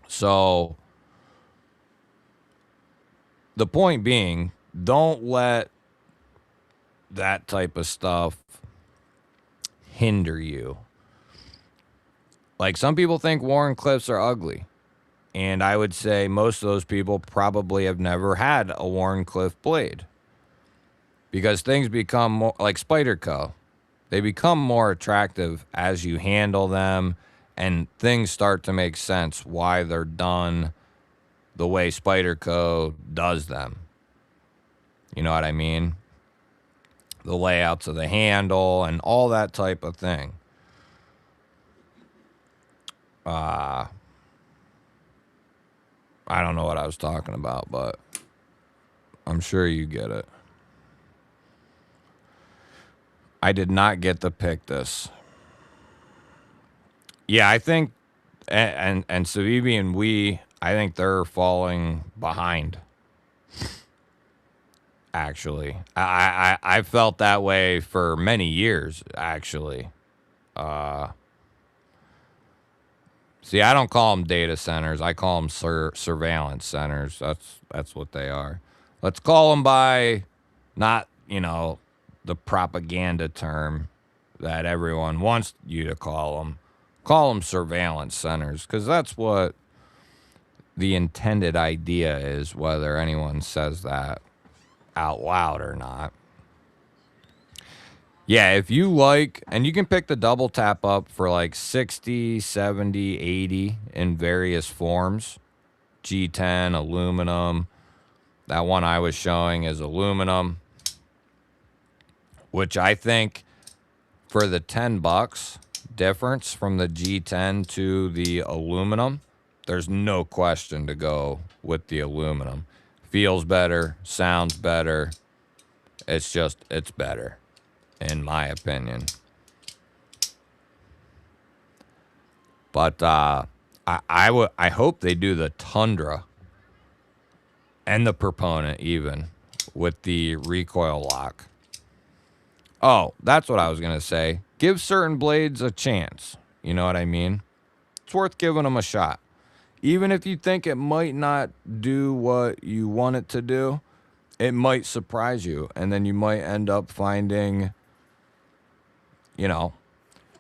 So the point being, don't let that type of stuff hinder you. Like some people think Warren clips are ugly. And I would say most of those people probably have never had a Wharncliffe blade. Because things become more like Spyderco. They become more attractive as you handle them, and things start to make sense why they're done the way Spyderco does them. You know what I mean? The layouts of the handle and all that type of thing. I don't know what I was talking about, but I'm sure you get it. I did not get to pick this. Yeah, I think, and Savibi and I think they're falling behind. Actually, I felt that way for many years. Actually, see, I don't call them data centers. I call them surveillance centers. That's what they are. Let's call them by not, you know, the propaganda term that everyone wants you to call them. Call them surveillance centers, because that's what the intended idea is, whether anyone says that out loud or not. Yeah, if you like, and you can pick the double tap up for like 60, 70, 80 in various forms. G10, aluminum. That one I was showing is aluminum, which I think for the $10 difference from the G10 to the aluminum, there's no question to go with the aluminum. Feels better, sounds better. It's better, in my opinion. But I hope they do the Tundra and the Proponent even with the recoil lock. Oh, that's what I was going to say. Give certain blades a chance. You know what I mean? It's worth giving them a shot. Even if you think it might not do what you want it to do, it might surprise you. And then you might end up finding, you know,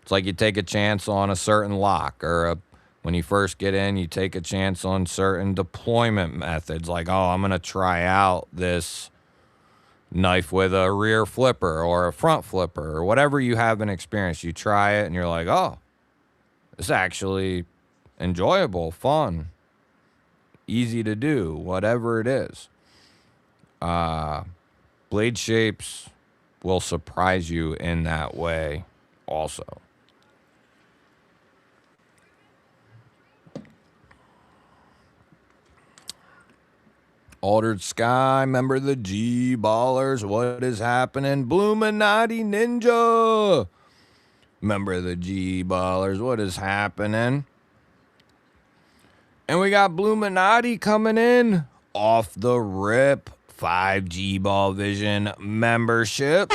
it's like you take a chance on a certain lock, or when you first get in, you take a chance on certain deployment methods. Like, oh, I'm going to try out this knife with a rear flipper or a front flipper or whatever you have an experience. You try it and you're like, oh, it's actually enjoyable, fun, easy to do, whatever it is. Blade shapes will surprise you in that way also. Altered Sky, member the G-Ballers, what is happening? Bluminati Ninja, member the G-Ballers, what is happening? And we got Bluminati coming in off the rip. 5 GBall Vision memberships.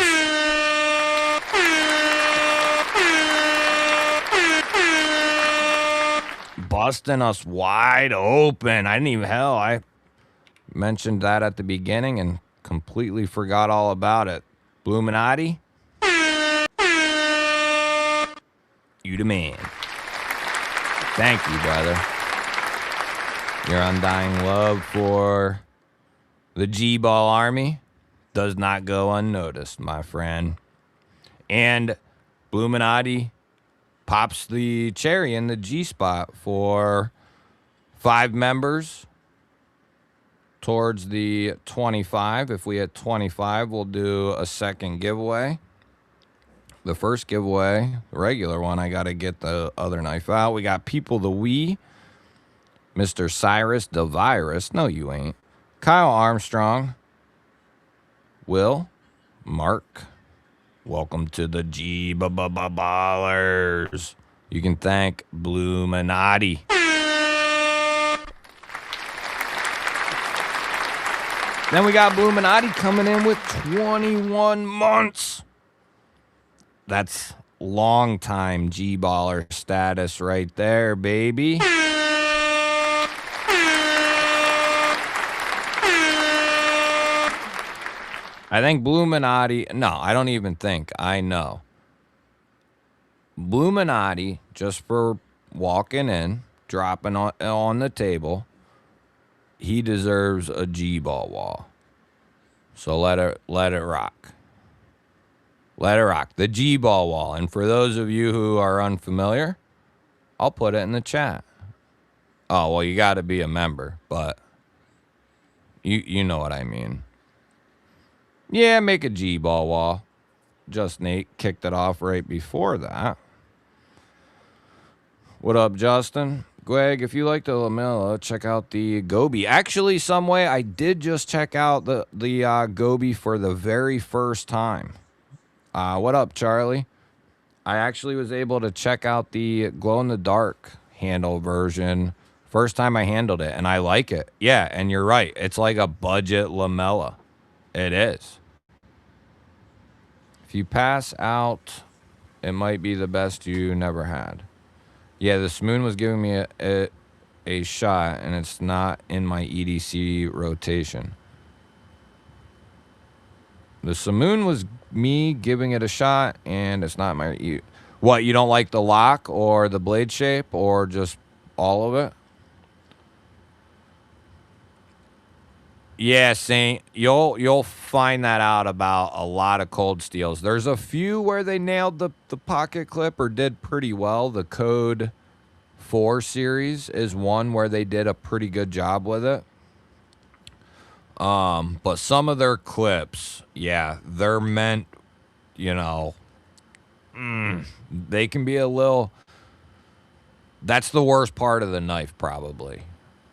Busting us wide open. I mentioned that at the beginning and completely forgot all about it. Bluminati, you the man. Thank you, brother. Your undying love for the GBall Army does not go unnoticed, my friend. And Bluminati pops the cherry in the G spot for 5 members towards the 25. If we hit 25, we'll do a second giveaway. The first giveaway, the regular one, I got to get the other knife out. We got People the Wee, Mr. Cyrus the Virus. No, you ain't. Kyle Armstrong, Will, Mark. Welcome to the G-Ballers. You can thank Bluminati. Then we got Bluminati coming in with 21 months. That's long time G-Baller status right there, baby. I think Bluminati, no, I don't even think, I know. Bluminati, just for walking in, dropping on the table, he deserves a G-Ball wall. So let it rock. Let it rock. The G-Ball wall. And for those of you who are unfamiliar, I'll put it in the chat. Oh, well, you got to be a member, but you know what I mean. Yeah, make a G-Ball wall. Just Nate kicked it off right before that. What up, Justin? Greg, if you like the Lamella, check out the Gobi. Actually, some way, I did just check out the Gobi for the very first time. What up, Charlie? I actually was able to check out the glow-in-the-dark handle version first time I handled it, and I like it. Yeah, and you're right. It's like a budget lamella. It is. If you pass out, it might be the best you never had. Yeah, the Smoon was giving me a shot, and it's not in my EDC rotation. The Simoon was me giving it a shot, and it's not my... What, you don't like the lock or the blade shape or just all of it? Yeah, Saint, you'll find that out about a lot of cold steels. There's a few where they nailed the pocket clip or did pretty well. The Code 4 series is one where they did a pretty good job with it. But some of their clips, yeah, they're meant, you know, they can be a little... That's the worst part of the knife, probably,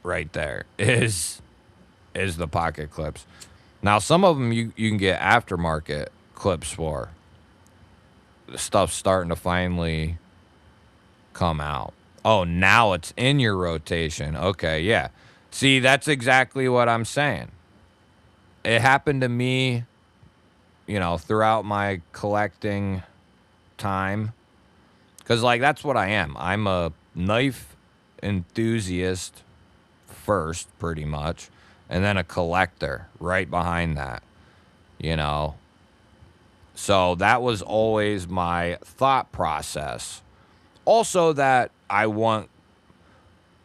right there, is the pocket clips. Now, some of them you can get aftermarket clips for. The stuff's starting to finally come out. Oh, now it's in your rotation. Okay, yeah. See, that's exactly what I'm saying. It happened to me, you know, throughout my collecting time. Because, like, that's what I am. I'm a knife enthusiast first, pretty much. And then a collector right behind that, you know. So that was always my thought process. Also that I want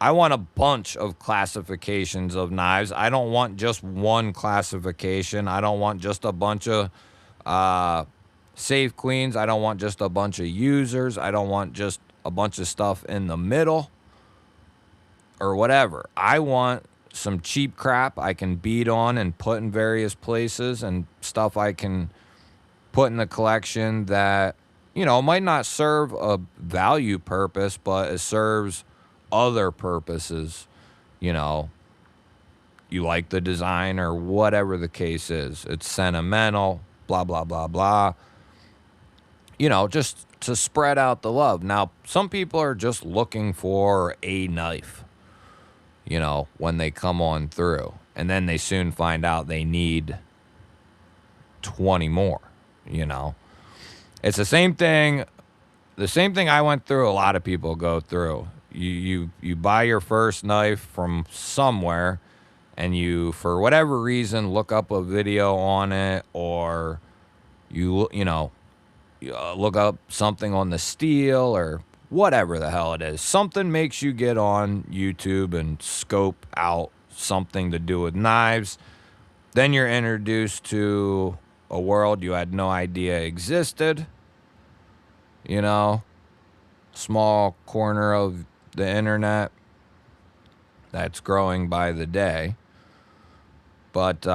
a bunch of classifications of knives. I don't want just one classification. I don't want just a bunch of safe queens. I don't want just a bunch of users. I don't want just a bunch of stuff in the middle or whatever. I want some cheap crap I can beat on and put in various places, and stuff I can put in the collection that, you know, might not serve a value purpose, but it serves other purposes, you know. you like the design or whatever the case is. It's sentimental, blah, blah, blah, blah. You know, just to spread out the love. Now, some people are just looking for a knife, you know, when they come on through. And then they soon find out they need 20 more, you know. It's the same thing. The same thing I went through, a lot of people go through. You buy your first knife from somewhere, and you, for whatever reason, look up a video on it, or you know, look up something on the steel or whatever the hell it is. Something makes you get on YouTube and scope out something to do with knives. Then you're introduced to a world you had no idea existed. You know, small corner of the internet that's growing by the day. But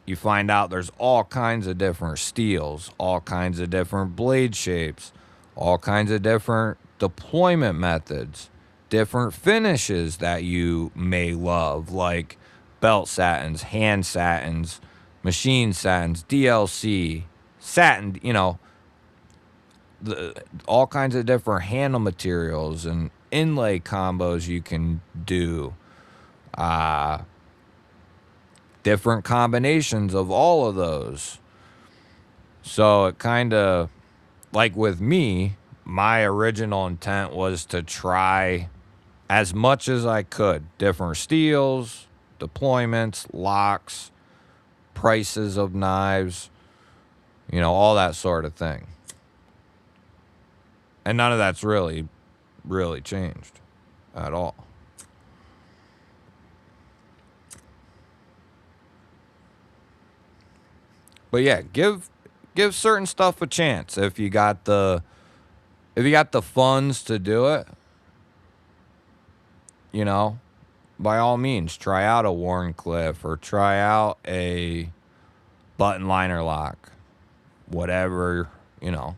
you find out there's all kinds of different steels, all kinds of different blade shapes, all kinds of different deployment methods, different finishes that you may love, like belt satins, hand satins, machine satins, DLC, satin, you know, all kinds of different handle materials and inlay combos you can do. Different combinations of all of those. So it kind of, like with me, my original intent was to try as much as I could. Different steels, deployments, locks, prices of knives, you know, all that sort of thing. And none of that's really changed at all. But yeah, give certain stuff a chance if you got the funds to do it. You know, by all means, try out a Warncliffe or try out a button liner lock, whatever, you know.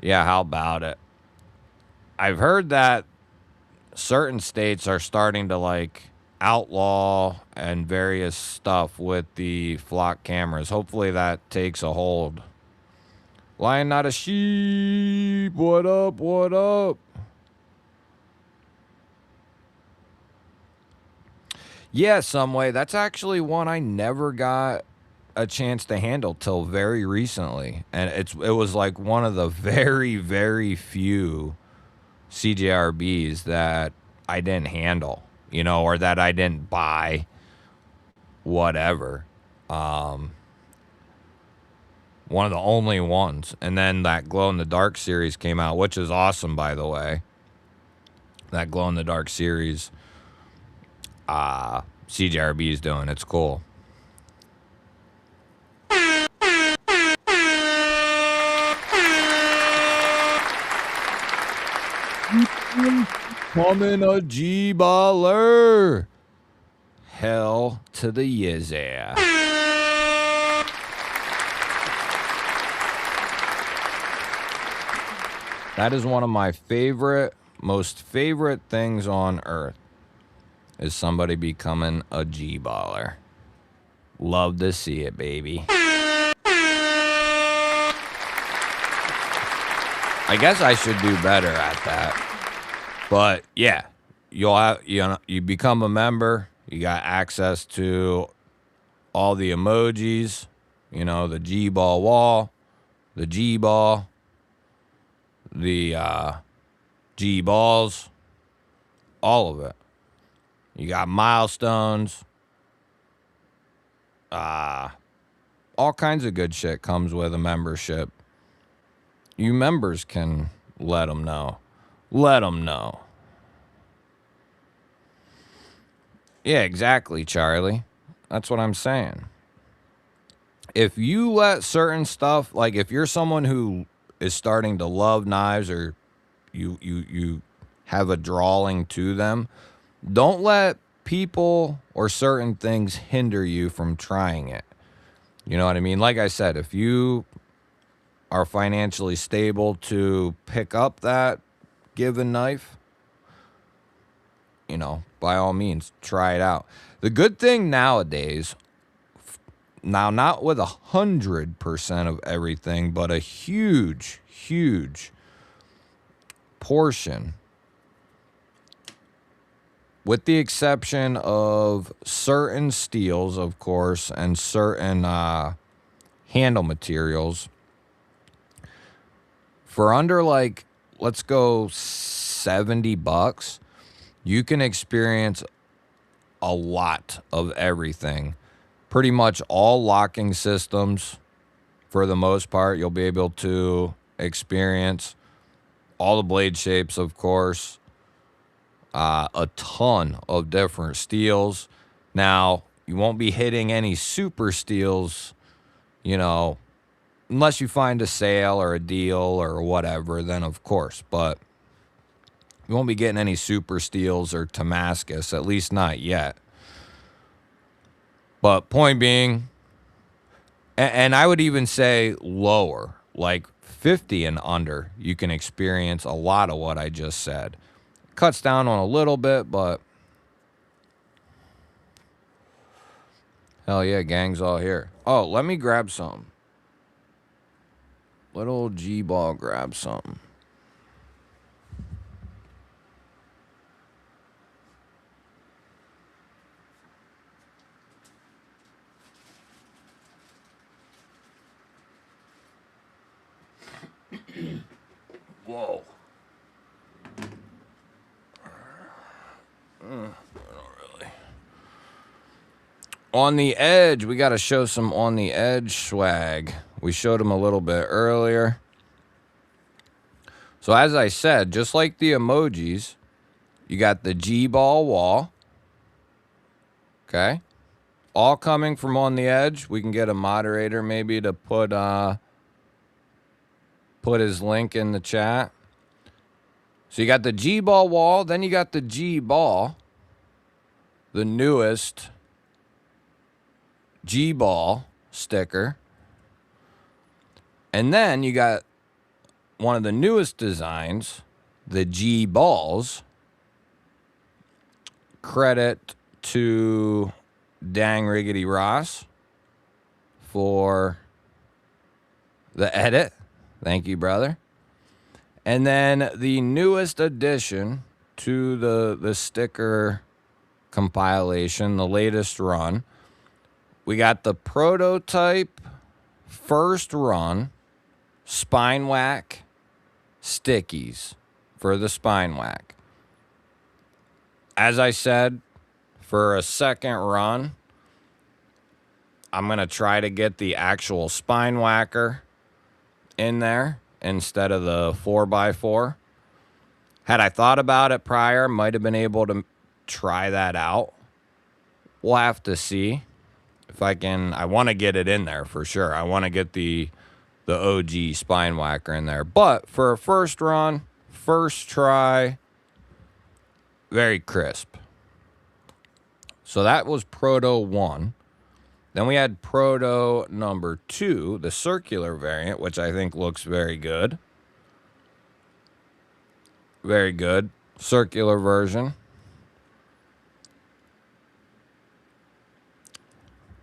Yeah, how about it? I've heard that certain states are starting to like outlaw and various stuff with the flock cameras. Hopefully that takes a hold. Lion, not a sheep. What up? What up? Yeah, some way. That's actually one I never got a chance to handle till very recently, and it was like one of the very few CJRBs that I didn't handle, you know, or that I didn't buy, whatever. One of the only ones. And then that Glow in the Dark series came out, which is awesome, by the way. That Glow in the Dark series, CJRB is doing. It's cool. Coming a Gballer. Hell to the yeah. That is one of my most favorite things on earth, is somebody becoming a Gballer. Love to see it, baby. I guess I should do better at that. But yeah, you become a member, you got access to all the emojis, you know, the GBall wall, the GBall, the GBalls, all of it. You got milestones, all kinds of good shit comes with a membership. You members can let them know. Let them know. Yeah, exactly, Charlie. That's what I'm saying. If you let certain stuff, like if you're someone who is starting to love knives, or you have a drawing to them, don't let people or certain things hinder you from trying it. You know what I mean? Like I said, if you are financially stable to pick up that given knife, you know, by all means, try it out. The good thing nowadays, now not with 100% of everything, but a huge, huge portion, with the exception of certain steels, of course, and certain handle materials, for under like, let's go $70, you can experience a lot of everything. Pretty much all locking systems, for the most part, you'll be able to experience. All the blade shapes, of course. A ton of different steels. Now, you won't be hitting any super steels, you know, unless you find a sale or a deal or whatever, then of course. But you won't be getting any super steels or Damascus, at least not yet. But point being, and I would even say lower, like 50 and under, you can experience a lot of what I just said. Cuts down on a little bit, but hell yeah, gang's all here. Oh, let me grab something. Let old G-Ball grab something. Whoa. Not really. On the edge, we got to show some on the edge swag. We showed them a little bit earlier. So as I said, just like the emojis, you got the G-Ball wall. Okay. All coming from on the edge. We can get a moderator maybe to put his link in the chat. So you got the G-Ball wall, then you got the G-Ball, the newest G-Ball sticker. And then you got one of the newest designs, the G-Balls. Credit to Dang Riggedy Ross for the edit. Thank you, brother. And then the newest addition to the sticker compilation, the latest run, we got the prototype first run spine whack stickies for the spine whack. As I said, for a second run, I'm going to try to get the actual spine whacker in there instead of the 4x4. Had I thought about it prior, might have been able to try that out. We'll have to see if I can. I want to get it in there for sure. I want to get the OG spine whacker in there. But for a first run, first try, very crisp. So that was Proto 1. Then we had Proto number 2, the circular variant, which I think looks very good. Very good. Circular version.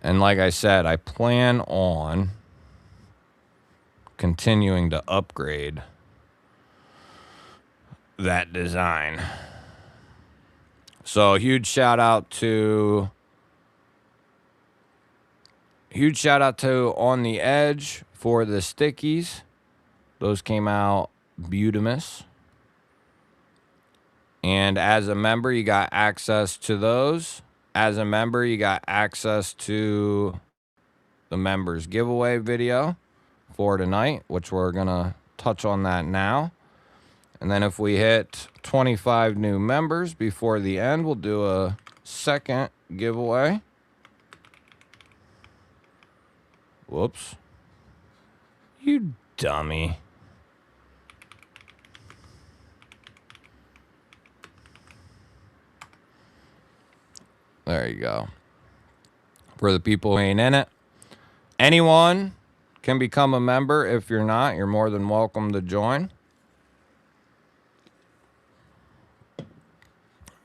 And like I said, I plan on continuing to upgrade that design. So huge shout out to On the Edge for the stickies. Those came out beautimous. And as a member, you got access to those. As a member, you got access to the members giveaway video for tonight, which we're going to touch on that now. And then if we hit 25 new members before the end, we'll do a second giveaway. Whoops. You dummy. There you go. For the people who ain't in it, anyone can become a member. If you're not, you're more than welcome to join.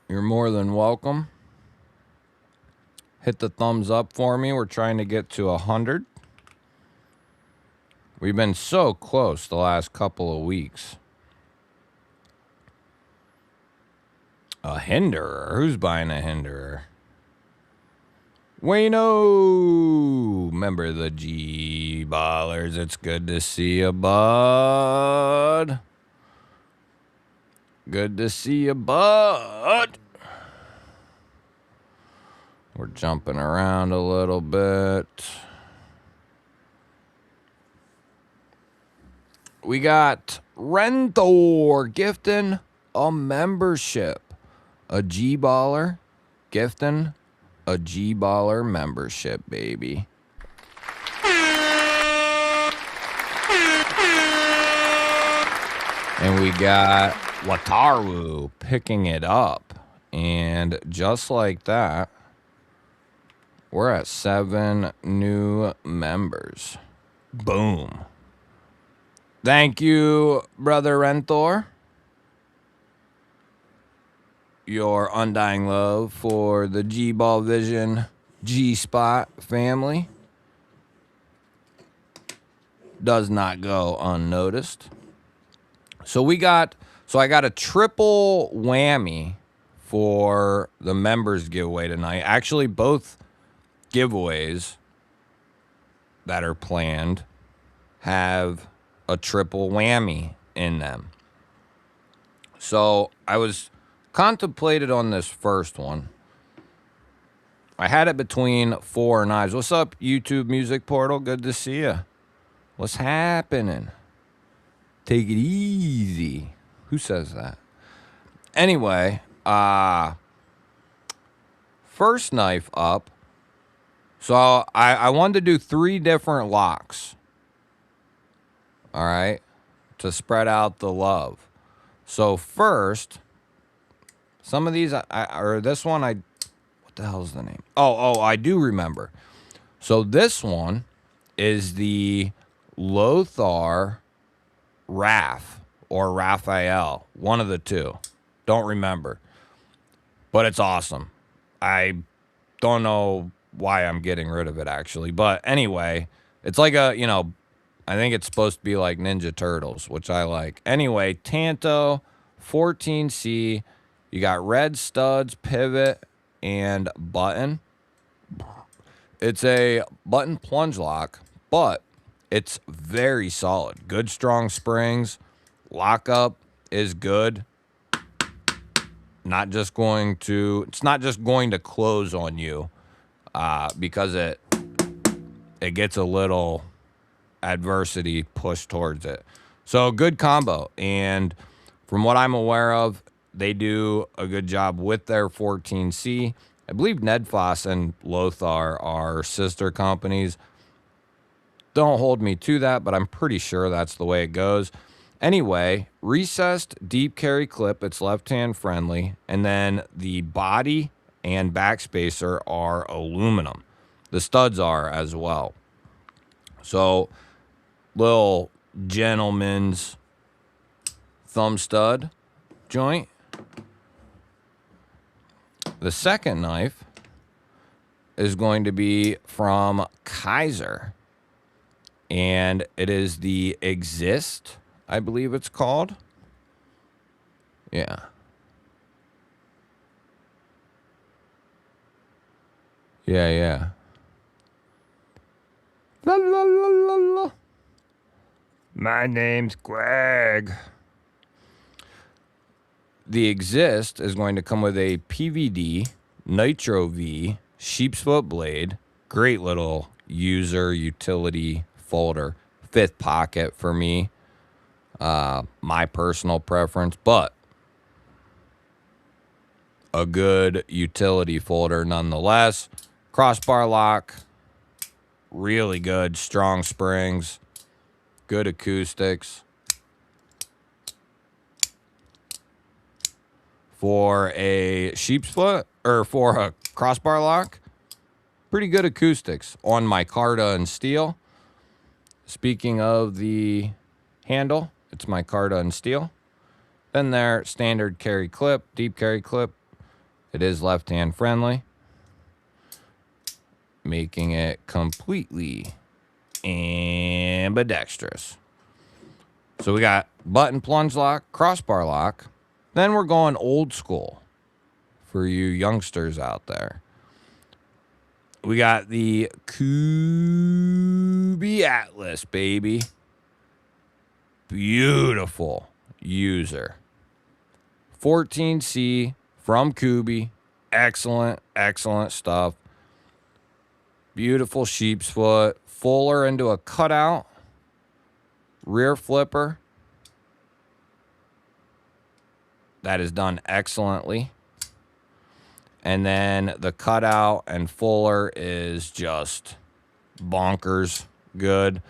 You're more than welcome. Hit the thumbs up for me. We're trying to get to 100. We've been so close the last couple of weeks. A hinderer? Who's buying a hinderer? Wayno! Remember the G-Ballers. It's good to see you, bud. Good to see you, bud. We're jumping around a little bit. We got Renthor gifting a membership. A Gballer gifting a Gballer membership, baby. And we got Wataru picking it up. And just like that, we're at 7 new members. Boom. Thank you, Brother Renthor. Your undying love for the GBall Vision G-Spot family does not go unnoticed. So I got a triple whammy for the members giveaway tonight. Actually, both giveaways that are planned have a triple whammy in them. So I was contemplated on this first one. I had it between 4 knives. What's up, YouTube Music Portal? Good to see you. What's happening? Take it easy. Who says that? Anyway, first knife up. So I wanted to do 3 different locks. All right. To spread out the love. So first, some of these, or this one, what the hell's the name? Oh, I do remember. So this one is the Lothar Raph or Raphael. One of the two. Don't remember. But it's awesome. I don't know why I'm getting rid of it, actually. But anyway, it's like a, I think it's supposed to be like Ninja Turtles, which I like. Anyway, Tanto, 14C. You got red studs, pivot, and button. It's a button plunge lock, but it's very solid. Good, strong springs. Lockup is good. It's not just going to close on you because it gets a little adversity pushed towards it. So good combo. And from what I'm aware of, they do a good job with their 14C. I believe Nedfoss and Lothar are sister companies. Don't hold me to that, but I'm pretty sure that's the way it goes. Anyway, recessed deep carry clip. It's left-hand friendly. And then the body and backspacer are aluminum. The studs are as well. So, little gentleman's thumb stud joint. The second knife is going to be from Kaiser. And it is the Exist, I believe it's called. Yeah. Yeah. La la la la la. My name's Greg. The Exist is going to come with a PVD, Nitro V, sheep's foot blade. Great little user utility folder. 5th pocket for me. My personal preference, but a good utility folder nonetheless. Crossbar lock. Really good, strong springs. Good acoustics. For a sheep's foot, or for a crossbar lock, pretty good acoustics on micarta and steel. Speaking of the handle, it's micarta and steel. Then their standard carry clip, deep carry clip. It is left-hand friendly, making it completely ambidextrous. So we got button plunge lock, crossbar lock. Then we're going old school for you youngsters out there. We got the Kubi Atlas, baby. Beautiful user. 14C from Kubi. Excellent, excellent stuff. Beautiful sheep's foot. Fuller into a cutout. Rear flipper. That is done excellently. And then the cutout and fuller is just bonkers good.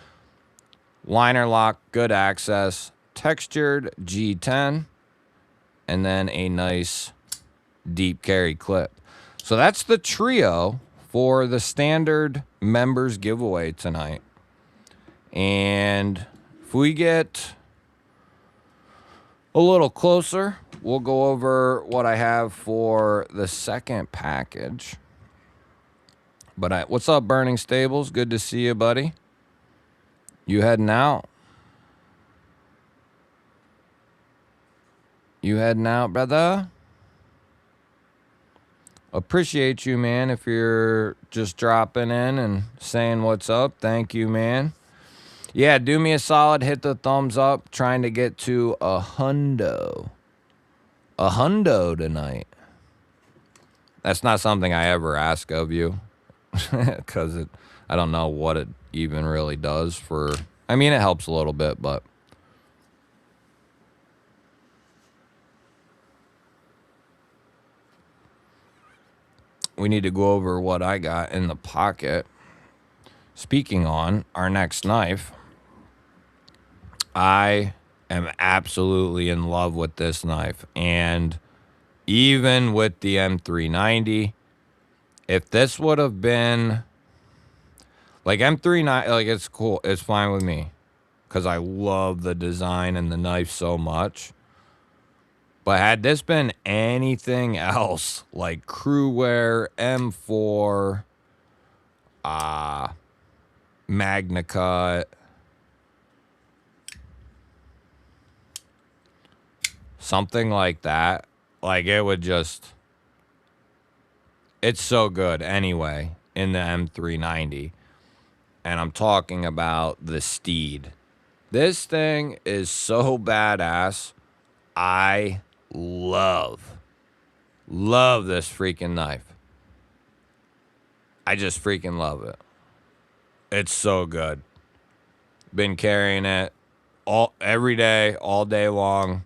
Liner lock, good access. Textured G10. And then a nice deep carry clip. So that's the trio for the standard members giveaway tonight. And if we get a little closer, we'll go over what I have for the second package. But what's up, Burning Stables? Good to see you, buddy. You heading out? You heading out, brother? Appreciate you, man. If you're just dropping in and saying what's up, thank you, man. Yeah, do me a solid. Hit the thumbs up. Trying to get to a hundo. A hundo tonight. That's not something I ever ask of you. Because I don't know what it even really does for... I mean, it helps a little bit, but... we need to go over what I got in the pocket. Speaking on our next knife, I am absolutely in love with this knife. And even with the M390, if this would have been like M390, like it's cool, it's fine with me because I love the design and the knife so much. But had this been anything else, like Crewwear, M4, Magna Cut, something like that, like it would just... it's so good anyway in the M390. And I'm talking about the Steed. This thing is so badass. I love this freaking knife. I just freaking love it. It's so good. Been carrying it every day, all day long.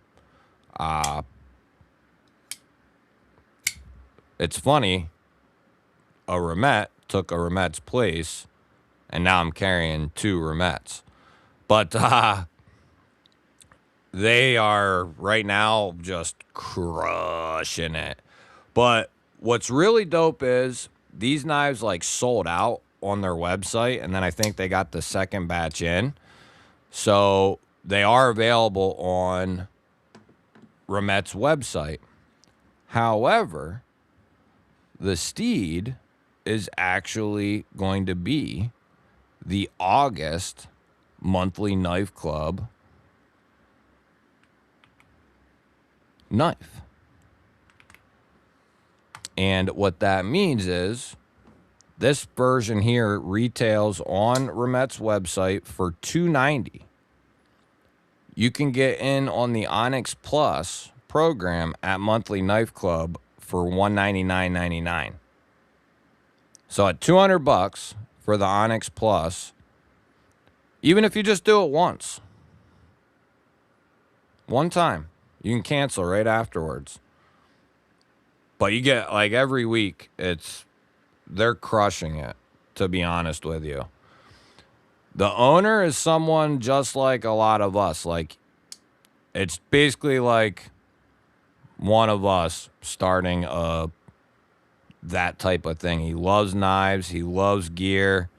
It's funny. A Remet took a Remet's place, and now I'm carrying two Remets. But they are right now just crushing it. But what's really dope is these knives like sold out on their website, and then I think they got the second batch in. So they are available on Remet's website. However, the Steed is actually going to be the August monthly Knife Club knife. And what that means is this version here retails on Remet's website for $290. You can get in on the Onyx Plus program at Monthly Knife Club for $199.99. So at $200 for the Onyx Plus, even if you just do it once, one time, you can cancel right afterwards. But you get, like, every week, they're crushing it, to be honest with you. The owner is someone just like a lot of us. Like, it's basically like one of us starting that type of thing. He loves knives. He loves gear.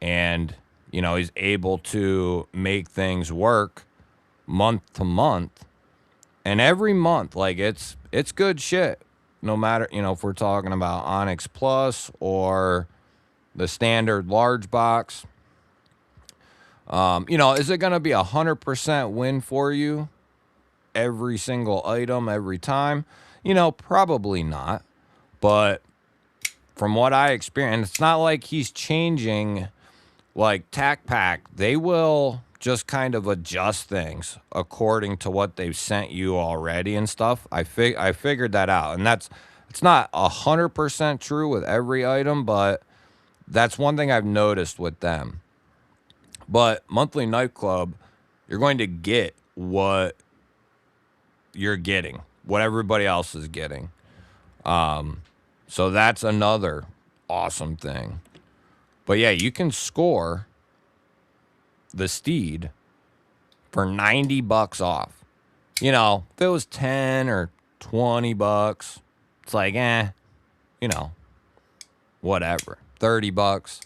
And, you know, he's able to make things work month to month. And every month, like, it's good shit. no matter, if we're talking about Onyx Plus or the standard large box. Is it going to be 100% win for you every single item every time? Probably not. But from what I experienced, it's not like he's changing like Tac Pack. They will just kind of adjust things according to what they've sent you already and stuff. I figured that out, and it's not 100% true with every item, but that's one thing I've noticed with them. But Monthly Knife Club, you're going to get what you're getting, what everybody else is getting. So that's another awesome thing. But yeah, you can score the Steed for $90 off. If it was 10 or $20, it's like, whatever. $30.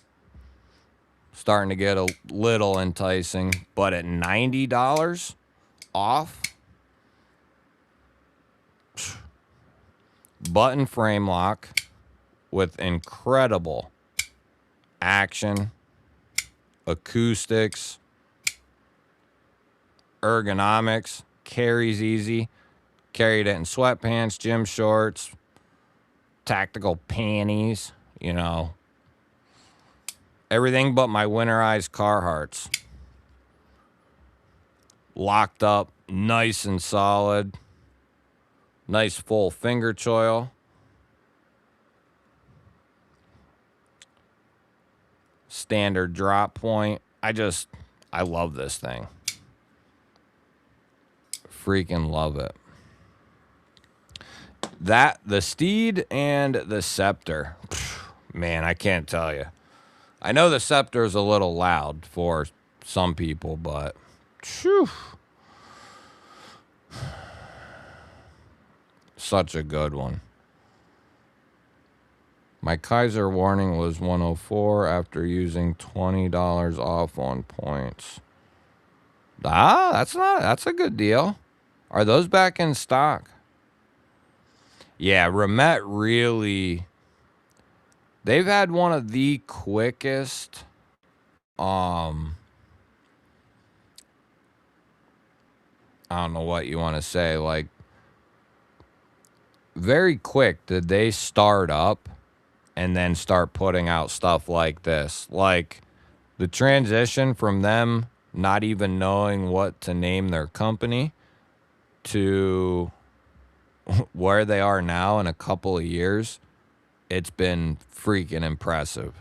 Starting to get a little enticing. But at $90 off, button frame lock with incredible action, acoustics, ergonomics, carries easy. Carried it in sweatpants, gym shorts, tactical panties, everything but my winterized Carhartts. Locked up, nice and solid. Nice full finger choil. Standard drop point. I love this thing. Freaking love it. The Steed and the Scepter. Man, I can't tell you. I know the Scepter is a little loud for some people, but whew, such a good one. My Kaiser warning was 104 after using $20 off on points. That's a good deal. Are those back in stock? Yeah, Remet really, they've had one of the quickest I don't know what you want to say, like very quick did they start up and then start putting out stuff like this. Like the transition from them not even knowing what to name their company to where they are now in a couple of years, it's been freaking impressive.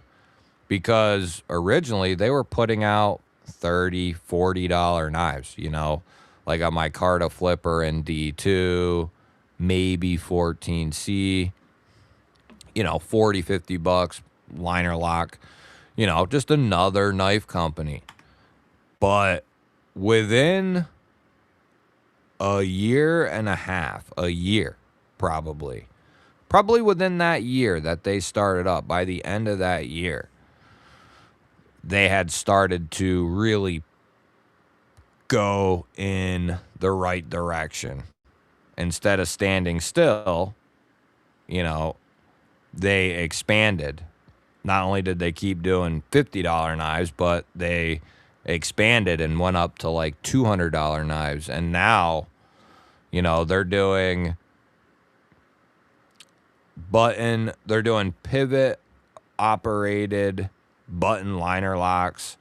Because originally they were putting out $30, $40 knives, like a micarta flipper in D2, maybe 14C, $40-$50, liner lock, just another knife company. But within a year and a half, probably within that year that they started up, by the end of that year, they had started to really go in the right direction. Instead of standing still, they expanded. Not only did they keep doing $50 knives, but they expanded and went up to like $200 knives. And now, they're doing pivot operated button liner locks,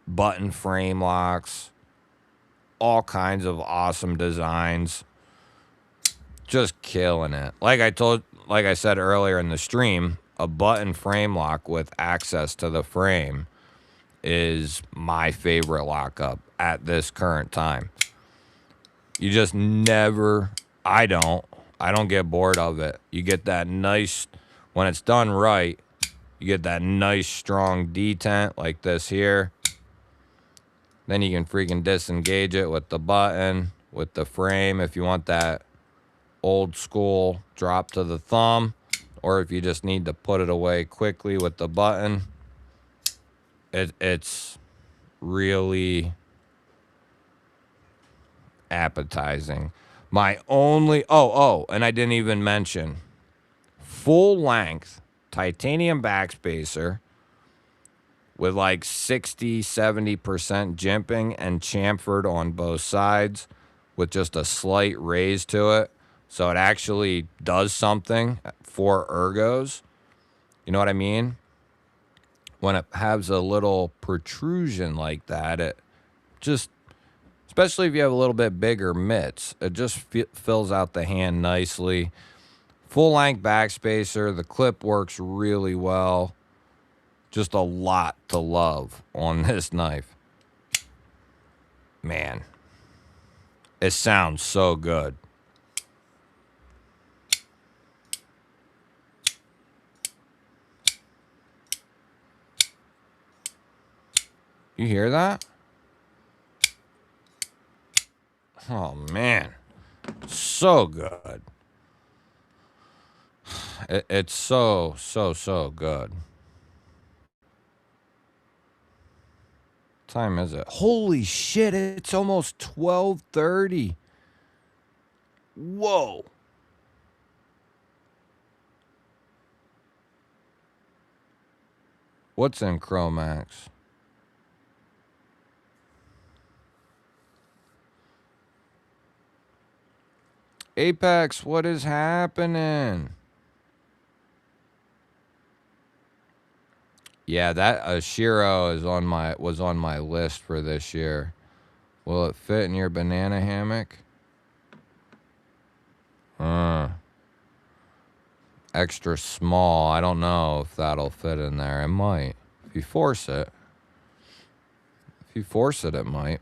button frame locks, all kinds of awesome designs. Just killing it. Like I said earlier in the stream, a button frame lock with access to the frame is my favorite lockup at this current time. You just never, I don't get bored of it. You get that nice, when it's done right, you get that nice strong detent like this here. Then you can freaking disengage it with the button, with the frame if you want that old school drop to the thumb, or if you just need to put it away quickly with the button. It's really appetizing. My only, and I didn't even mention, full length titanium backspacer with like 60-70% jimping and chamfered on both sides with just a slight raise to it. So it actually does something for ergos. You know what I mean? When it has a little protrusion like that, it just, especially if you have a little bit bigger mitts, it just fills out the hand nicely. Full length backspacer. The clip works really well. Just a lot to love on this knife. Man, it sounds so good. You hear that? Oh, man. So good. It's so good. What time is it? Holy shit, it's almost 12:30. Whoa. What's in Chromax? Apex, what is happening? Yeah, that Shiro was on my list for this year. Will it fit in your banana hammock? Extra small. I don't know if that'll fit in there. It might. If you force it. If you force it, it might.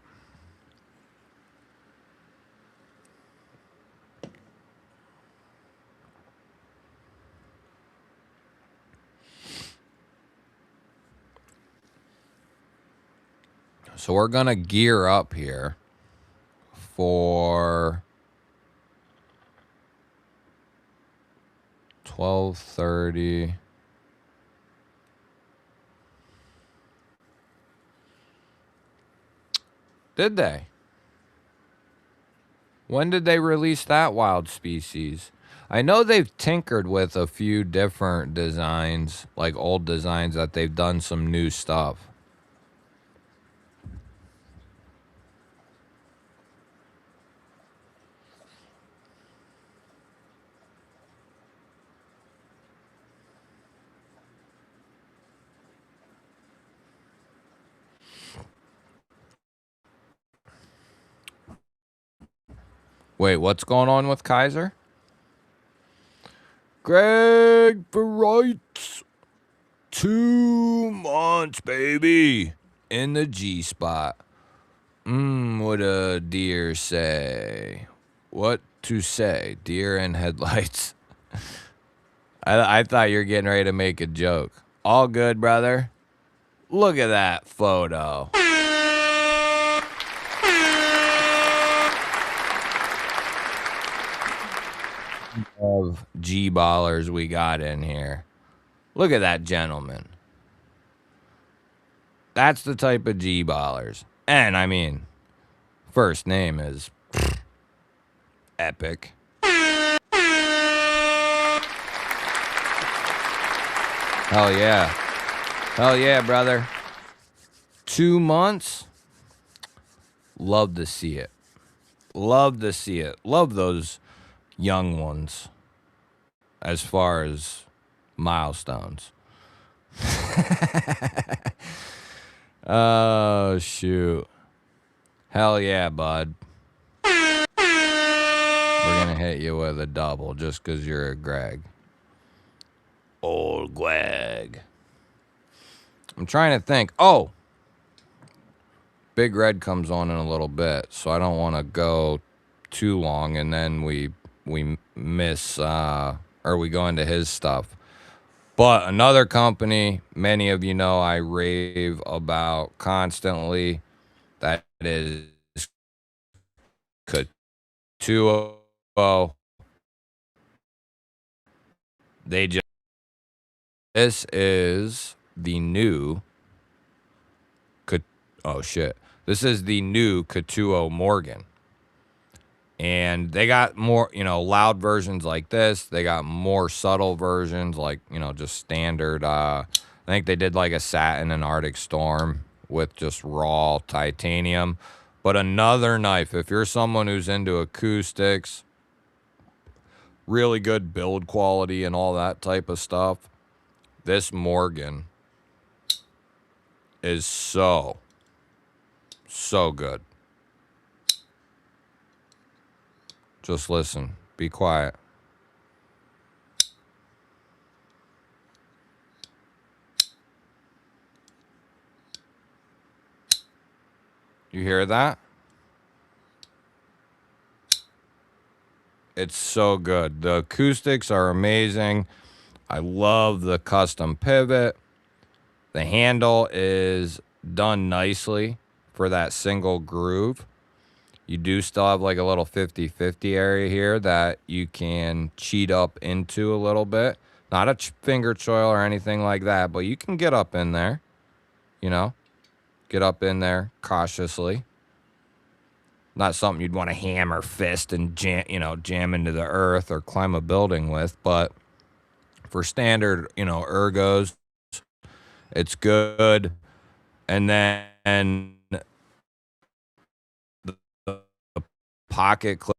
So we're going to gear up here for 12:30. Did they? When did they release that wild species? I know they've tinkered with a few different designs, like old designs, that they've done some new stuff. Wait, what's going on with Kaiser? Greg Wrights. 2 months, baby. In the G spot. What a deer say. What to say? Deer and headlights. I thought you were getting ready to make a joke. All good, brother. Look at that photo. Of Gballers we got in here. Look at that gentleman. That's the type of Gballers. And I mean, first name is epic. Hell yeah. Hell yeah, brother. 2 months. Love to see it. Love to see it. Love those young ones as far as milestones. Oh, shoot. Hell yeah, bud. We're going to hit you with a double just because you're a Greg. Old Greg. I'm trying to think. Oh, Big Red comes on in a little bit, so I don't want to go too long, and then we miss, or we go into his stuff. But another company, many of you know I rave about constantly, that is K2O. This is the new, oh shit. This is the new K2O Morgan. And they got more, loud versions like this. They got more subtle versions like, just standard. I think they did like a satin and Arctic Storm with just raw titanium. But another knife, if you're someone who's into acoustics, really good build quality and all that type of stuff, this Morgan is so good. Just listen. Be quiet. You hear that? It's so good. The acoustics are amazing. I love the custom pivot. The handle is done nicely for that single groove. You do still have like a little 50-50 area here that you can cheat up into a little bit. Not a finger choil or anything like that, but you can get up in there, get up in there cautiously. Not something you'd want to hammer fist and jam into the earth or climb a building with, but for standard, ergos, it's good. And then the pocket clip.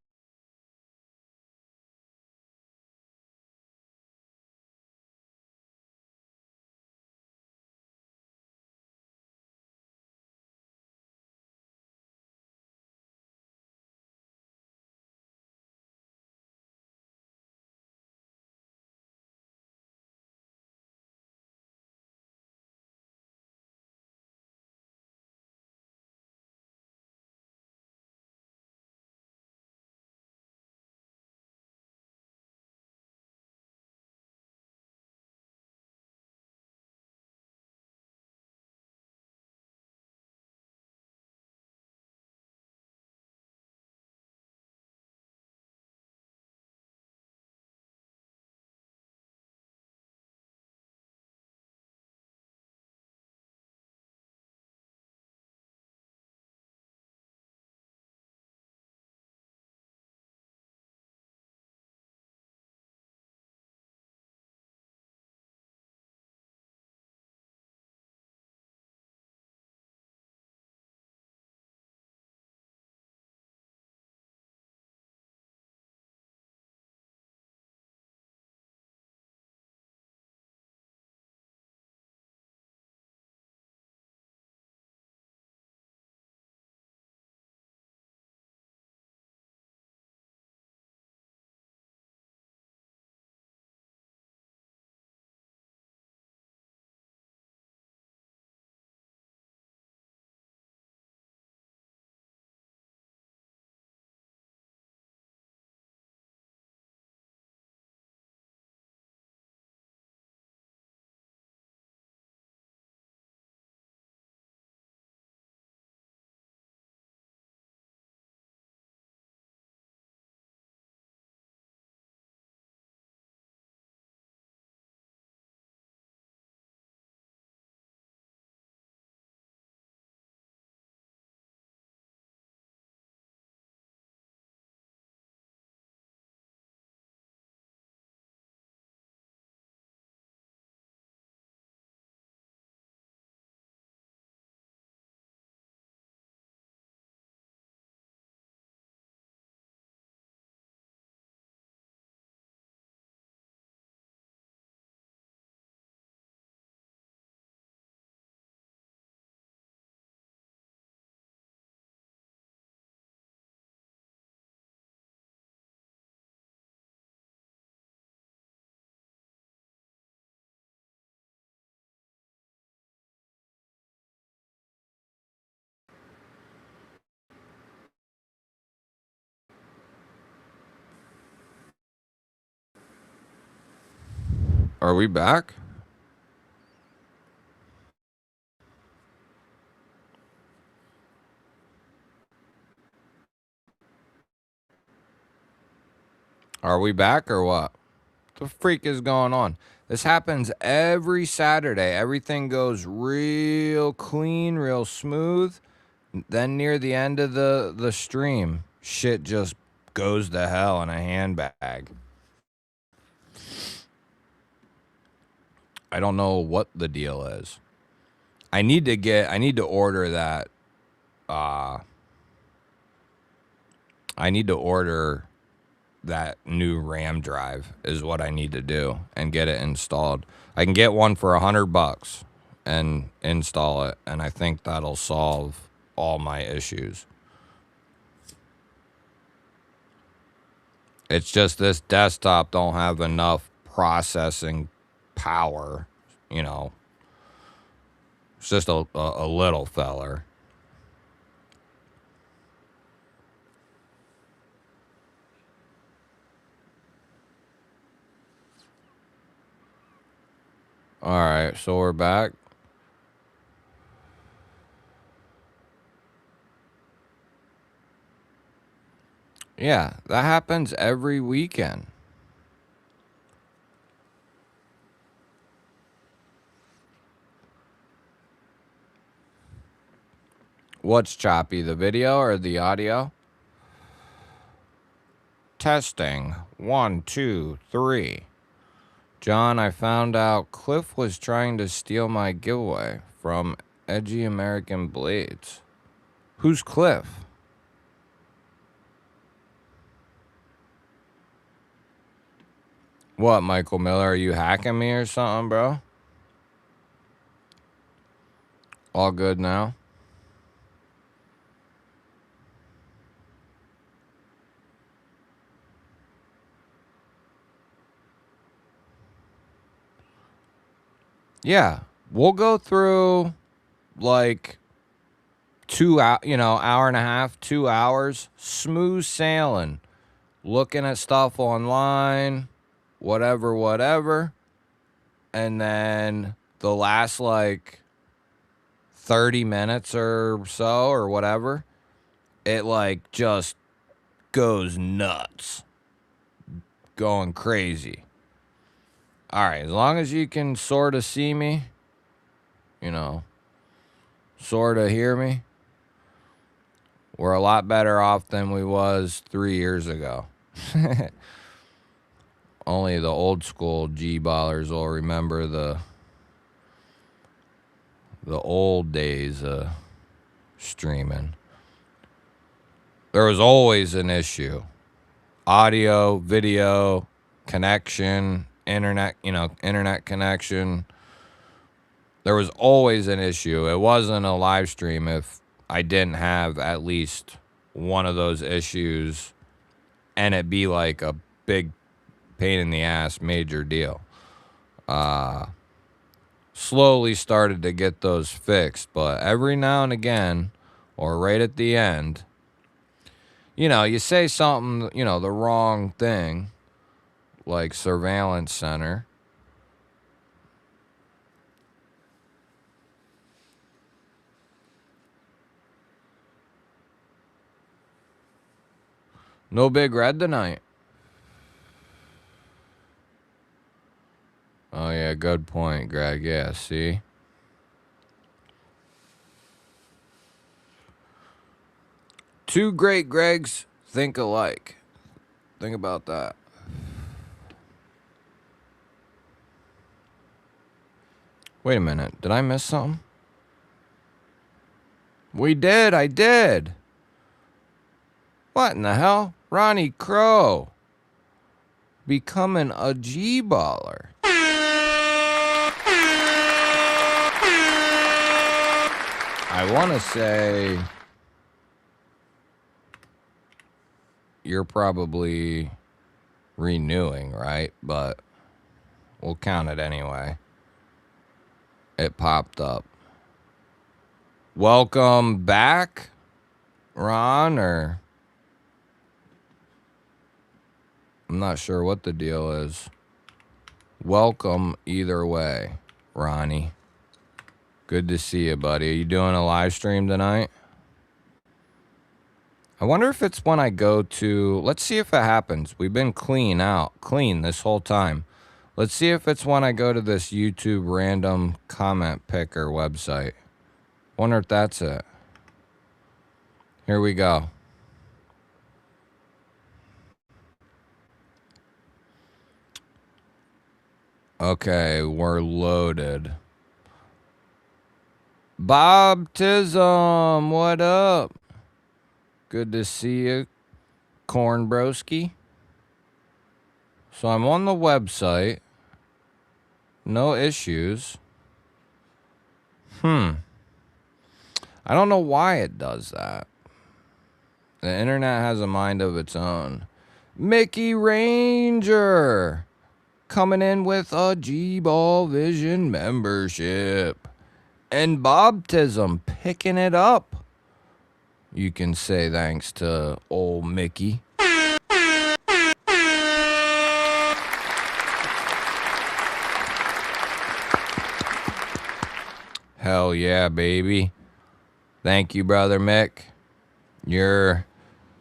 Are we back? Are we back or what? The freak is going on? This happens every Saturday. Everything goes real clean, real smooth. Then near the end of the stream, shit just goes to hell in a handbag. I don't know what the deal is. I need to order that. I need to order that new RAM drive is what I need to do and get it installed. I can get one for $100 and install it, and I think that'll solve all my issues. It's just this desktop don't have enough processing power, you know. It's just a little feller. All right, so we're back. Yeah, that happens every weekend. What's choppy, the video or the audio? Testing. 1, 2, 3. John, I found out Cliff was trying to steal my giveaway from Edgy American Blades. Who's Cliff? What, Michael Miller? Are you hacking me or something, bro? All good now? Yeah, we'll go through like hour and a half, 2 hours, smooth sailing, looking at stuff online, whatever. And then the last like 30 minutes or so or whatever, it like just goes nuts, going crazy. All right, as long as you can sort of see me, sort of hear me, we're a lot better off than we was 3 years ago. Only the old school Gballers will remember the old days of streaming. There was always an issue. Audio, video, connection, internet connection. There was always an issue. It wasn't a live stream if I didn't have at least one of those issues and it be like a big pain in the ass major deal. Slowly started to get those fixed, but every now and again, or right at the end, you say something, the wrong thing, like surveillance center. No Big Red tonight. Oh, yeah, good point, Greg. Yeah, see? Two great Gregs think alike. Think about that. Wait a minute. Did I miss something? I did. What in the hell? Ronnie Crow becoming a Gballer. I want to say you're probably renewing, right? But we'll count it anyway. It popped up. Welcome back, Ron, or I'm not sure what the deal is. Welcome either way, Ronnie. Good to see you, buddy. Are you doing a live stream tonight? I wonder if it's when I go to... Let's see if it happens. We've been clean this whole time. Let's see if it's when I go to this YouTube random comment picker website. Wonder if that's it. Here we go. Okay, we're loaded. Bobtism, what up? Good to see you, Corn Broski. So I'm on the website. No issues. I don't know why it does that. The internet has a mind of its own. Mickey Ranger coming in with a GBall Vision membership. And Bobtism picking it up. You can say thanks to old Mickey. Hell yeah, baby. Thank you, brother Mick. Your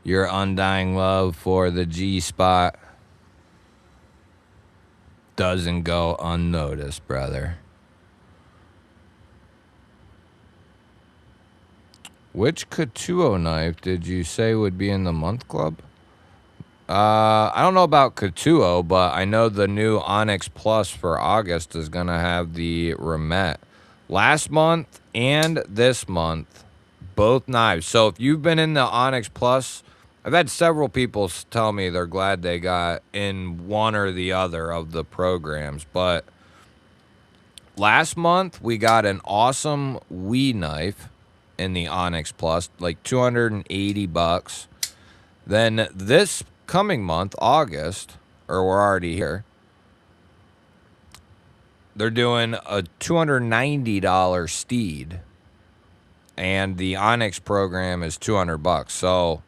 undying love for the G spot doesn't go unnoticed, brother. Which Katuo knife did you say would be in the month club? I don't know about Katuo, but I know the new Onyx Plus for August is going to have the Remet. Last month and this month, both knives. So if you've been in the Onyx Plus, I've had several people tell me they're glad they got in one or the other of the programs. But last month, we got an awesome Wii knife in the Onyx Plus, like $280. Then this coming month, August, or we're already here, they're doing a $290 Steed, and the Onyx program is $200. So,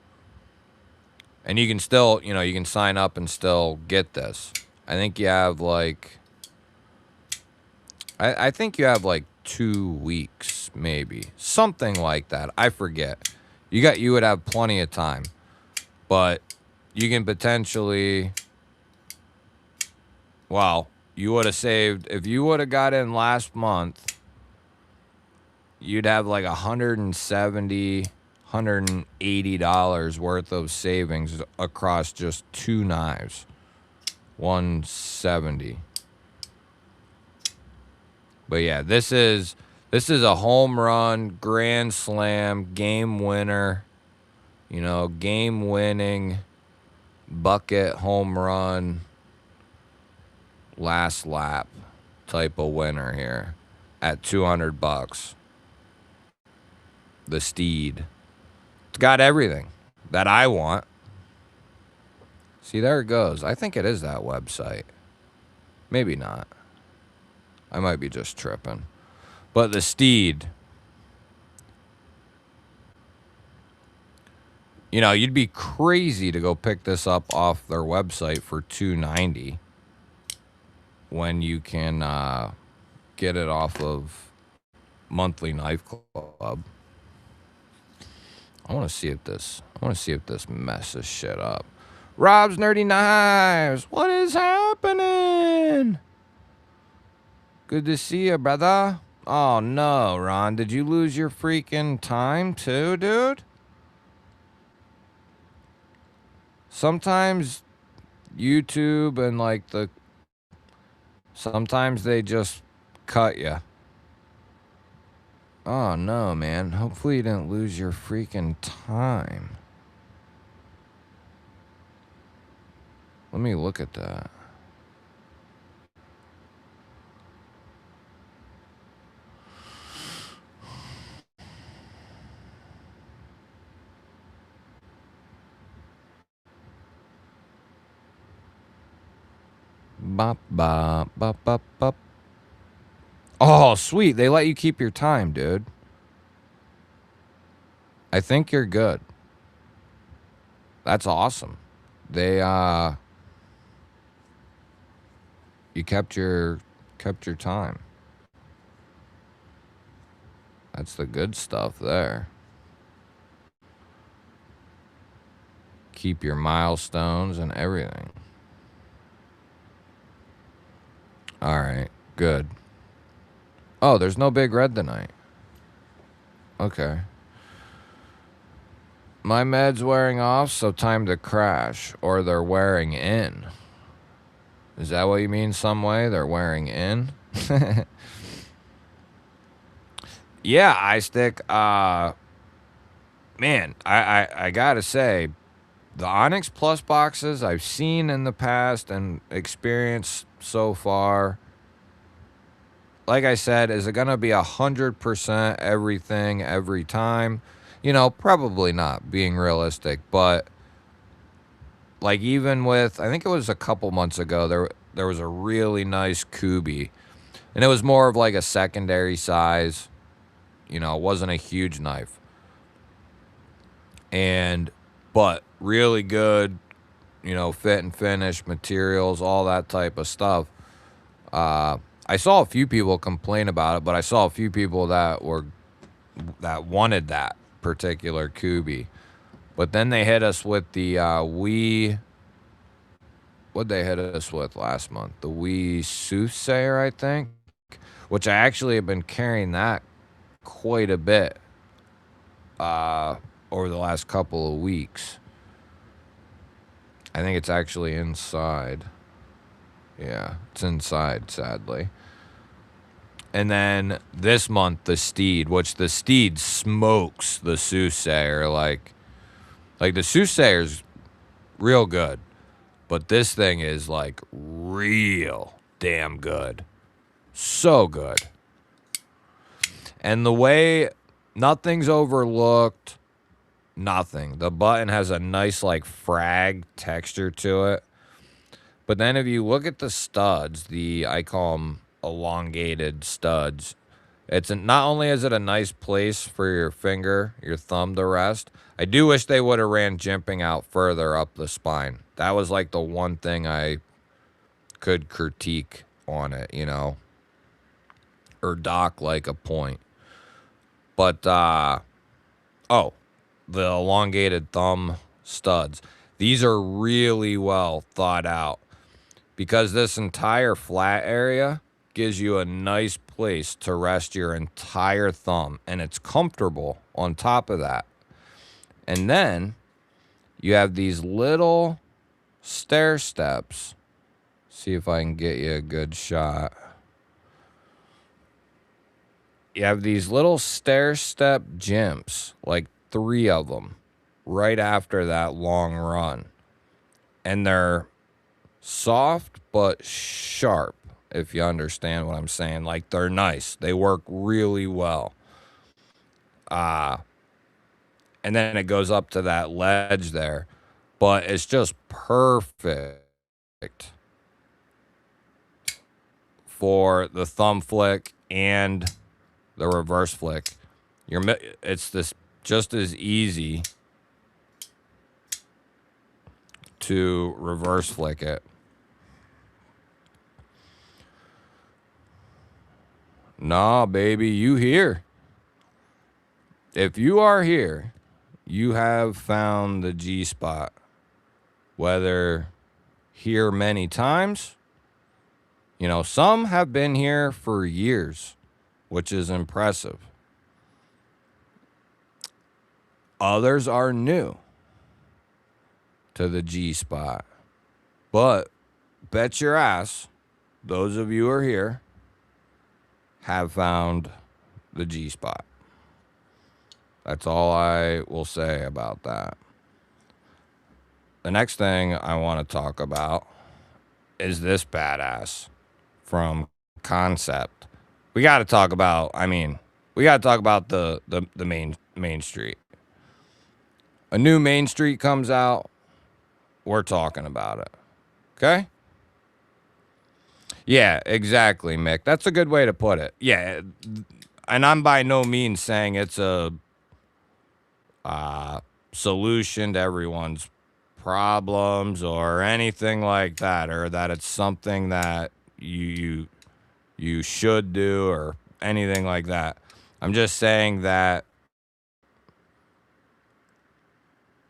and you can still, you can sign up and still get this. I think you have like, I think you have like 2 weeks, maybe something like that. I forget. You would have plenty of time, but you can potentially, well, you would have saved, if you would have got in last month, you'd have like $170, $180 worth of savings across just 2 knives. 170. But yeah, this is a home run, grand slam, game winner, game winning, bucket home run, last lap type of winner here at $200. The Steed. It's got everything that I want. See, there it goes. I think it is that website. Maybe not. I might be just tripping. But the Steed. You'd be crazy to go pick this up off their website for $290 when you can get it off of Monthly Knife Club. I want to see if this messes shit up. Rob's Nerdy Knives. What is happening? Good to see you, brother. Oh no, Ron, did you lose your freaking time too, dude? Sometimes YouTube and sometimes they just cut you. Oh no, man. Hopefully you didn't lose your freaking time. Let me look at that. Bop, bop, bop, bop, bop. Oh, sweet. They let you keep your time, dude. I think you're good. That's awesome. They, you kept your time. That's the good stuff there. Keep your milestones and everything. All right, good. Oh, there's no big red tonight. Okay. My med's wearing off, so time to crash, or they're wearing in. Is that what you mean some way? They're wearing in? Yeah, iStick. Man, I gotta say, the Onyx Plus boxes I've seen in the past and experienced so far, like I said, is it gonna be 100% everything every time? You know, probably not, being realistic. But like even with, I think it was a couple months ago, there was a really nice Kubi, and it was more of like a secondary size. You know, it wasn't a huge knife, and but really good. You know, fit and finish, materials, all that type of stuff. I saw a few people complain about it, but I saw a few people that wanted that particular Kubi. But then they hit us with the what'd they hit us with last month? The Soothsayer, I think, which I actually have been carrying that quite a bit over the last couple of weeks. I think it's actually inside. Yeah, it's inside, sadly. And then this month, the Steed, which the Steed smokes the Soothsayer. Like the Soothsayer's real good, but this thing is like real damn good. So good. And the way nothing's overlooked, nothing. The button has a nice like frag texture to it. But then if you look at the studs, I call them elongated studs. Not only is it a nice place for your finger, your thumb to rest. I do wish they would have ran jimping out further up the spine. That was like the one thing I could critique on it, you know, or dock like a point. But the elongated thumb studs. These are really well thought out, because this entire flat area gives you a nice place to rest your entire thumb, and it's comfortable on top of that. And then you have these little stair steps. See if I can get you a good shot. You have these little stair step jimps, like 3 of them, right after that long run. And they're soft but sharp, if you understand what I'm saying. Like, they're nice. They work really well. And then it goes up to that ledge there. But it's just perfect for the thumb flick and the reverse flick. It's this just as easy to reverse flick it. Nah, baby, you here. If you are here, you have found the G spot. Whether here many times, you know, some have been here for years, which is impressive. Others are new to the G spot. But bet your ass, those of you who are here have found the G spot. That's all I will say about that. The next thing I want to talk about is this badass from Concept. We got to talk about, the main street. A new Main Street comes out, we're talking about it. Okay? Yeah, exactly, Mick. That's a good way to put it. Yeah, and I'm by no means saying it's a solution to everyone's problems or anything like that, or that it's something that you should do or anything like that. I'm just saying that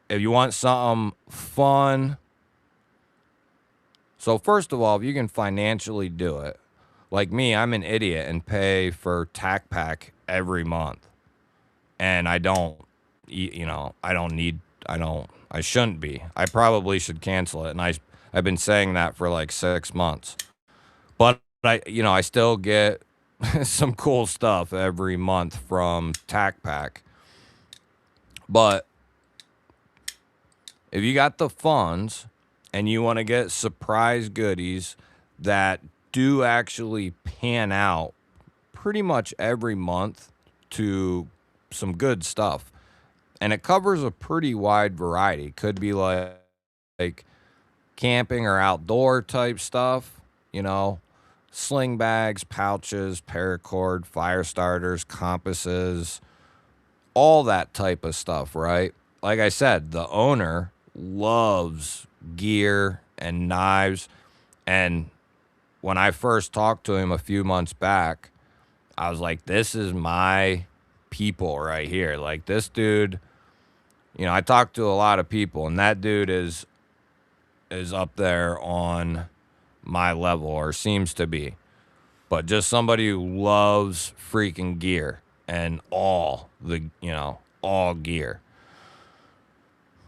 if you want something fun, so first of all, if you can financially do it, like me, I'm an idiot and pay for TAC Pack every month, and I don't, I shouldn't be. I probably should cancel it, and I've been saying that for like 6 months. But I still get some cool stuff every month from Tac Pack. But if you got the funds and you want to get surprise goodies that do actually pan out pretty much every month to some good stuff, and it covers a pretty wide variety. Could be like camping or outdoor type stuff, sling bags, pouches, paracord, fire starters, compasses, all that type of stuff, right? Like I said, the owner loves gear and knives. And when I first talked to him a few months back, I was like, this is my people right here. Like, this dude, I talked to a lot of people, and that dude is up there on my level, or seems to be. But just somebody who loves freaking gear and all gear.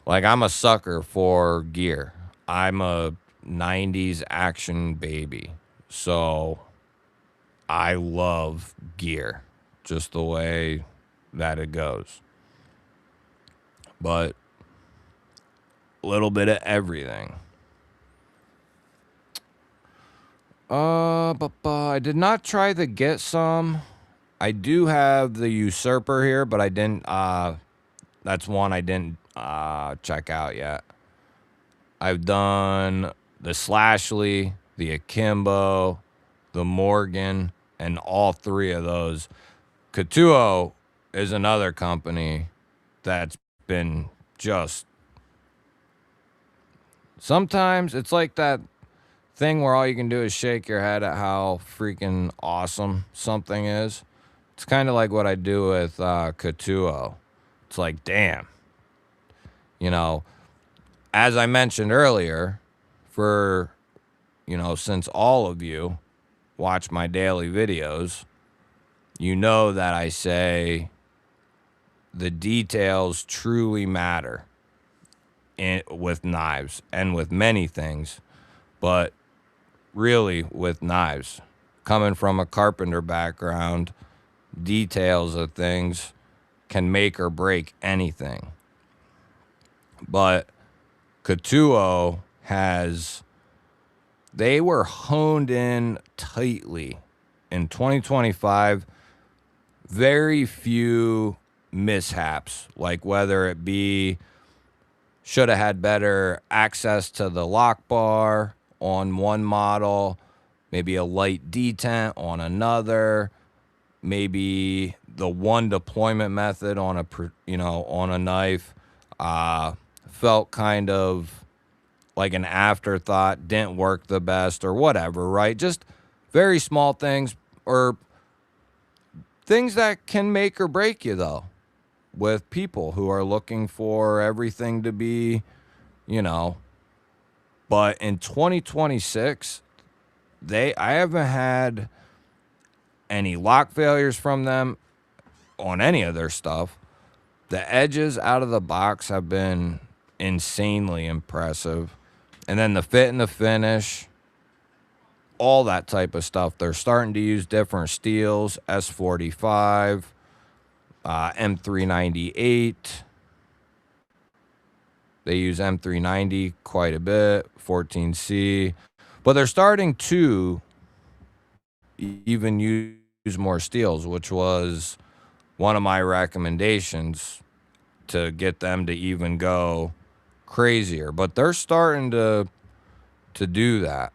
Like, I'm a sucker for gear. I'm a 90s action baby. So I love gear, just the way that it goes. But a little bit of everything. But I did not try the Get Some. I do have the Usurper here, but I didn't, that's one I didn't, check out yet. I've done the Slashley, the Akimbo, the Morgan, and all three of those. Katuo is another company that's been just... Sometimes it's like that thing where all you can do is shake your head at how freaking awesome something is. It's kind of like what I do with Katuo. It's like, damn. As I mentioned earlier, since all of you watch my daily videos, you know that I say the details truly matter with knives and with many things, but really with knives. Coming from a carpenter background, details of things can make or break anything. But Katuo they were honed in tightly. In 2025, very few mishaps, like whether it be should have had better access to the lock bar on one model, maybe a light detent on another, maybe the one deployment method on a knife felt kind of like an afterthought, didn't work the best or whatever, right? Just very small things, or things that can make or break you, though, with people who are looking for everything to be, But in 2026, I haven't had any lock failures from them on any of their stuff. The edges out of the box have been insanely impressive. And then the fit and the finish, all that type of stuff. They're starting to use different steels, S45, M398. They use M390 quite a bit, 14C. But they're starting to even use more steels, which was one of my recommendations to get them to even go crazier. But they're starting to do that.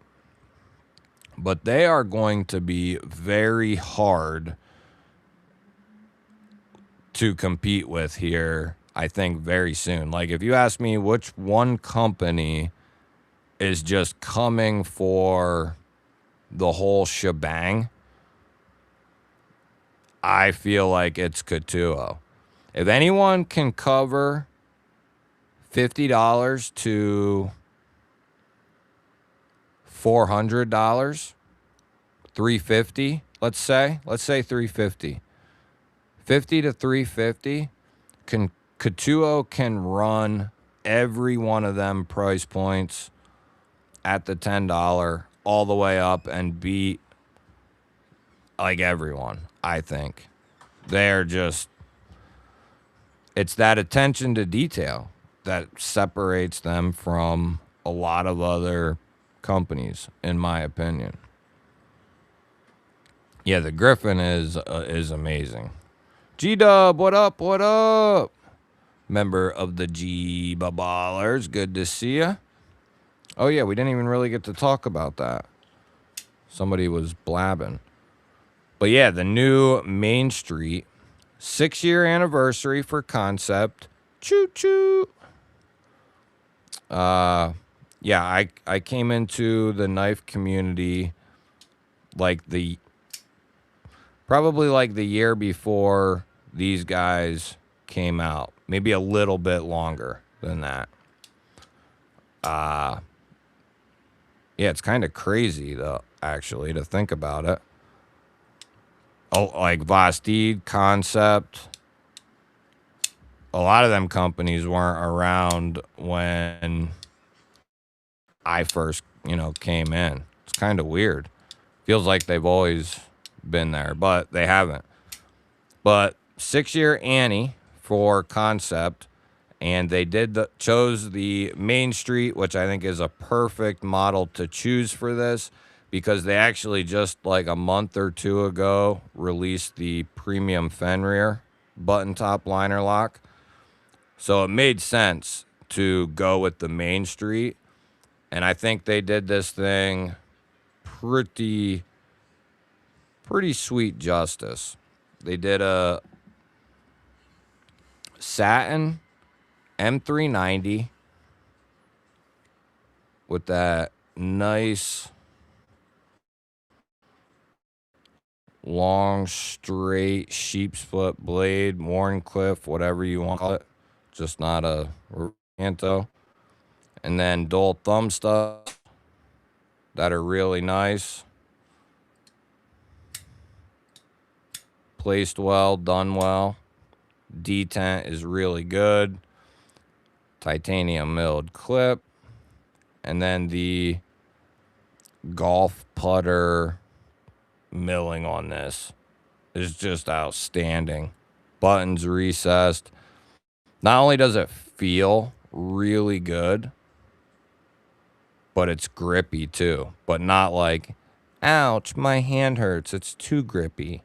But they are going to be very hard to compete with here, I think, very soon. Like, if you ask me which one company is just coming for the whole shebang, I feel like it's Katuo. If anyone can cover $50 to $400, $350, let's say $350. $50 to $350, Katuo can run every one of them price points at the $10 all the way up and beat like everyone, I think. They're just, it's that attention to detail that separates them from a lot of other companies, in my opinion. Yeah, the Griffin is amazing. G-Dub, what up, what up? Member of the Gballers, good to see ya. Oh yeah, we didn't even really get to talk about that. Somebody was blabbing. But yeah, the new Main Street 6-year anniversary for concept. Choo choo. Yeah, I came into the knife community like probably like the year before these guys came out. Maybe a little bit longer than that. Yeah, it's kind of crazy though, actually, to think about it. Oh, like Vastid, Concept. A lot of them companies weren't around when I first, came in. It's kind of weird. Feels like they've always been there, but they haven't. But 6-year Annie for Concept, and they chose the Main Street, which I think is a perfect model to choose for this, because they actually just like a month or two ago released the premium Fenrir button top liner lock. So it made sense to go with the Main Street. And I think they did this thing pretty sweet justice. They did a satin M390 with that nice long straight sheep's foot blade, Warncliffe, whatever you want to call it, just not a Ranto. And then dual thumb stuff that are really nice, placed well, done well. Detent is really good. Titanium milled clip. And then the golf putter milling on this is just outstanding. Buttons recessed. Not only does it feel really good, but it's grippy too. But not like, ouch, my hand hurts, it's too grippy.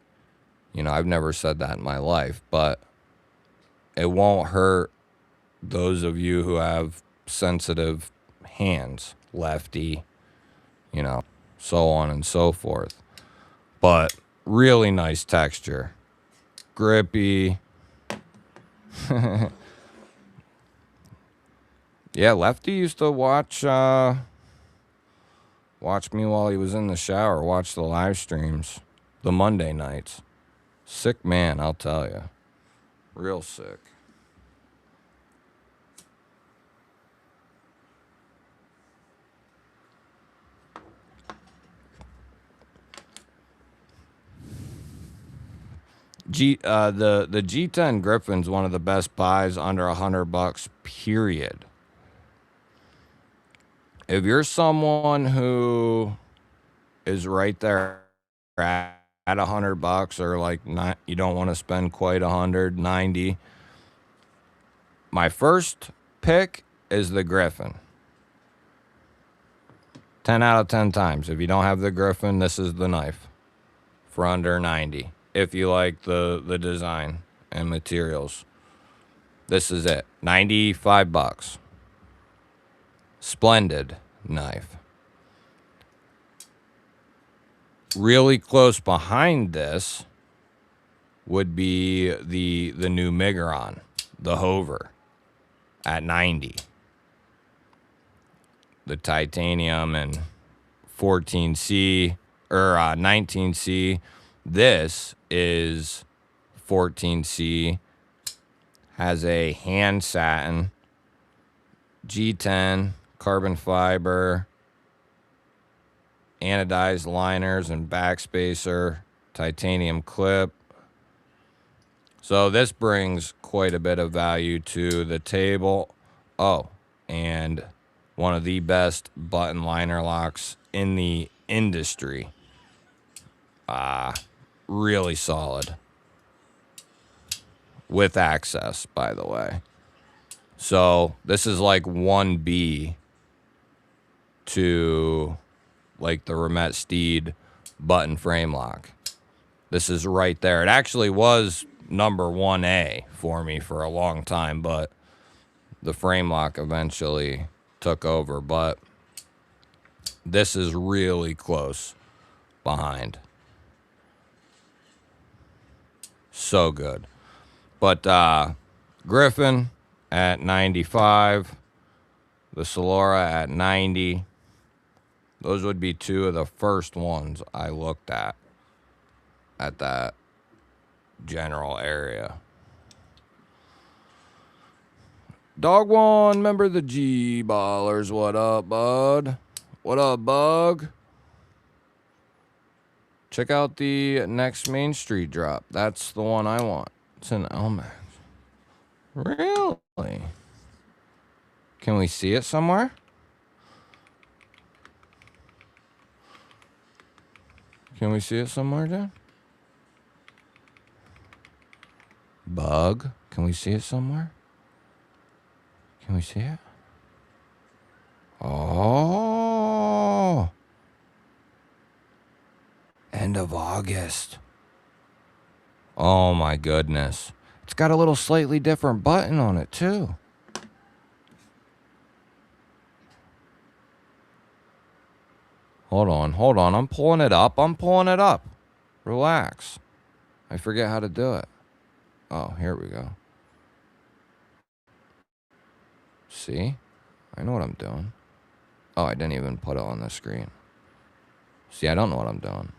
I've never said that in my life, but it won't hurt those of you who have sensitive hands, lefty, so on and so forth. But really nice texture. Grippy. Yeah, Lefty used to watch me while he was in the shower, watch the live streams, the Monday nights. Sick man, I'll tell you. Real sick. The G10 Griffin's one of the best buys under $100, period. If you're someone who is right there at $100 or like not, you don't want to spend quite 190. My first pick is the Griffin. 10 out of 10 times. If you don't have the Griffin, this is the knife for under 90. If you like the design and materials, this is it. $95. Splendid knife. Really close behind this would be the new Migron, the Hover, at 90. The titanium and 14C or 19C. This is 14C. Has a hand satin, G10 carbon fiber, anodized liners and backspacer, titanium clip. So this brings quite a bit of value to the table. Oh, and One of the best button liner locks in the industry. Really solid. With access, by the way. So this is like 1B to like the Remet Steed button frame lock. This is right there. It actually was number 1A for me for a long time, but the frame lock eventually took over. But this is really close behind. So good. But Griffin at 95. The Solora at 90. Those would be two of the first ones I looked at that general area. Dog One, member of the Gballers. What up, bud? What up, Bug? Check out the next Main Street drop. That's the one I want. It's an LMAX. Really? Can we see it somewhere? Can we see it somewhere, Dan? Bug? Can we see it somewhere? Can we see it? Oh. End of August. Oh my goodness. It's got a little slightly different button on it too. Hold on. I'm pulling it up. Relax. I forget how to do it. Oh, here we go. See? I know what I'm doing. Oh, I didn't even put it on the screen. See, I don't know what I'm doing.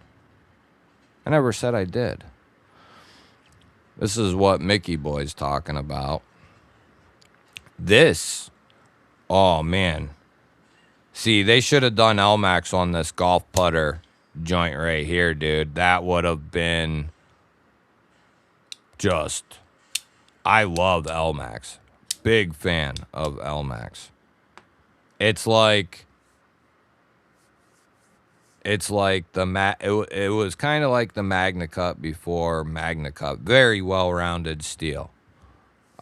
I never said I did. This is what Mickey Boy's talking about. This, oh man. See, they should have done LMAX on this golf putter joint right here, dude. That would have been just, I love LMAX. Big fan of LMAX. It's like the it was kind of like the Magna Cup before Magna Cup. Very well-rounded steel.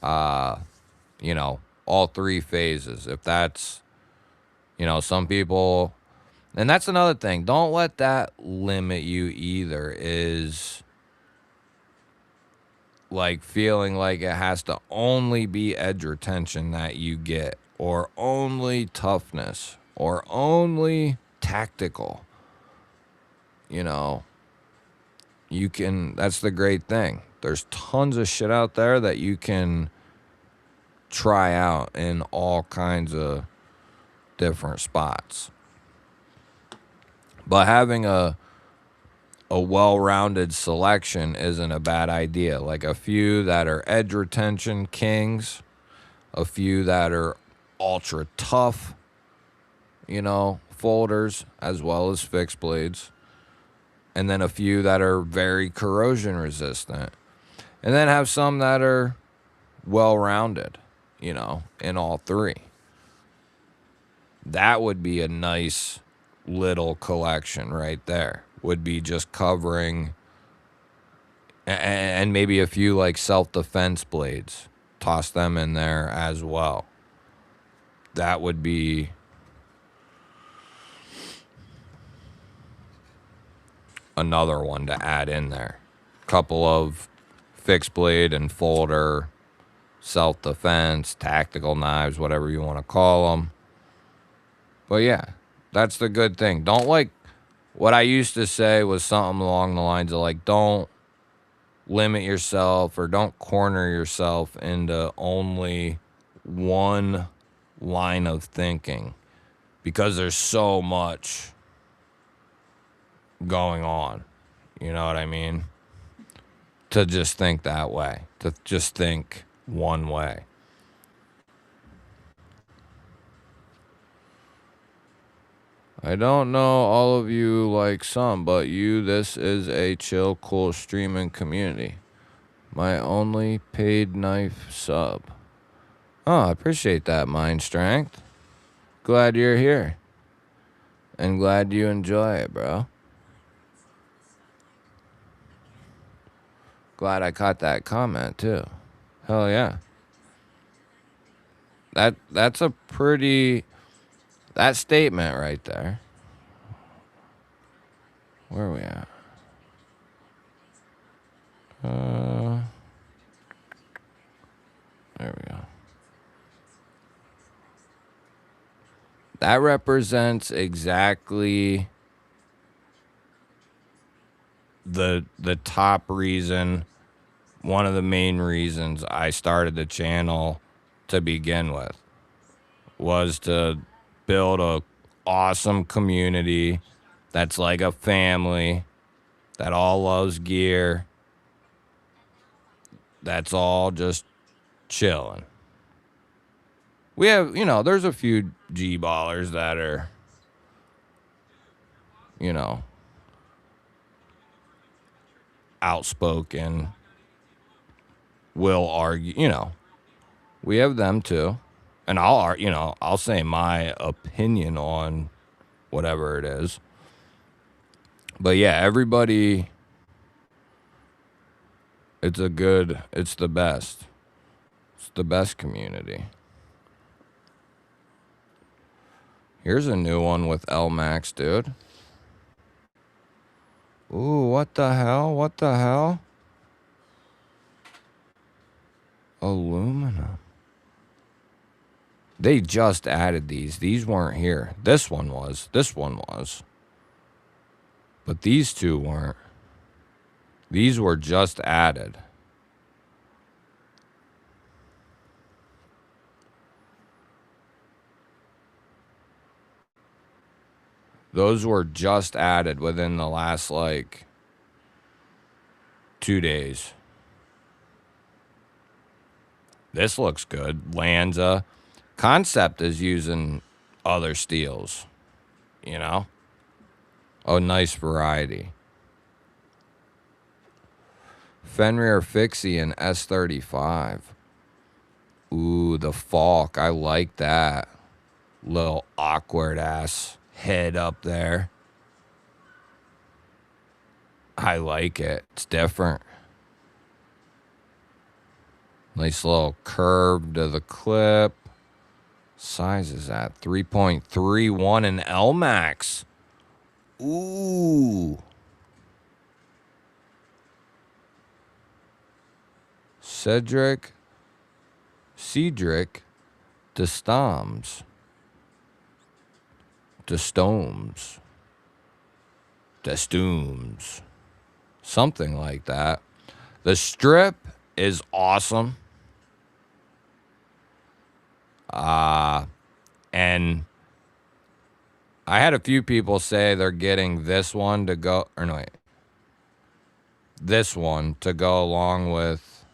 You know, all three phases. If that's, you know, some people, and that's another thing. Don't let that limit you either, is like feeling like it has to only be edge retention that you get, or only toughness, or only tactical. You know, you can, that's the great thing. There's tons of shit out there that you can try out in all kinds of different spots. But having a well-rounded selection isn't a bad idea. Like a few that are edge retention kings, a few that are ultra tough, you know, folders, as well as fixed blades. And then a few that are very corrosion resistant. And then have some that are well-rounded, you know, in all three. That would be a nice little collection right there. Would be just covering, and maybe a few like self-defense blades. Toss them in there as well. That would be another one to add in there. Couple of fixed blade and folder, self-defense, tactical knives, whatever you want to call them. But yeah, that's the good thing. Don't, like, what I used to say was something along the lines of like, don't limit yourself or don't corner yourself into only one line of thinking, because there's so much going on. You know what I mean? To just think that way. To just think one way. I don't know all of you like some, but this is a chill, cool streaming community. My only paid knife sub. Oh, I appreciate that, Mind Strength. glad you're here. And glad you enjoy it, bro. Glad I caught that comment, too. Hell yeah. That's a pretty... That statement right there. Where are we at? There we go. That represents exactly the top reason, one of the main reasons I started the channel to begin with, was to build a awesome community that's like a family, that all loves gear, that's all just chilling. We have, you know, there's a few G-ballers that are, you know, outspoken, will argue, you know. We have them too. And I'll say my opinion on whatever it is. But yeah, everybody, it's the best. It's the best community. Here's a new one with LMAX, dude. Ooh, what the hell? What the hell? Aluminum. They just added these. These weren't here. This one was. This one was. But these two weren't. These were just added. Those were just added within the last, like, 2 days. This looks good. Lanza. Concept is using other steels, you know? Oh, nice variety. Fenrir Fixian S35. Ooh, the Falk. I like that. Little awkward ass head up there. I like it. It's different. Nice little curve to the clip. Size is at 3.31 in LMAX. Ooh. Cedric DeStomes. Something like that. The strip is awesome. And I had a few people say they're getting this one to go, or no, wait. This one to go along with,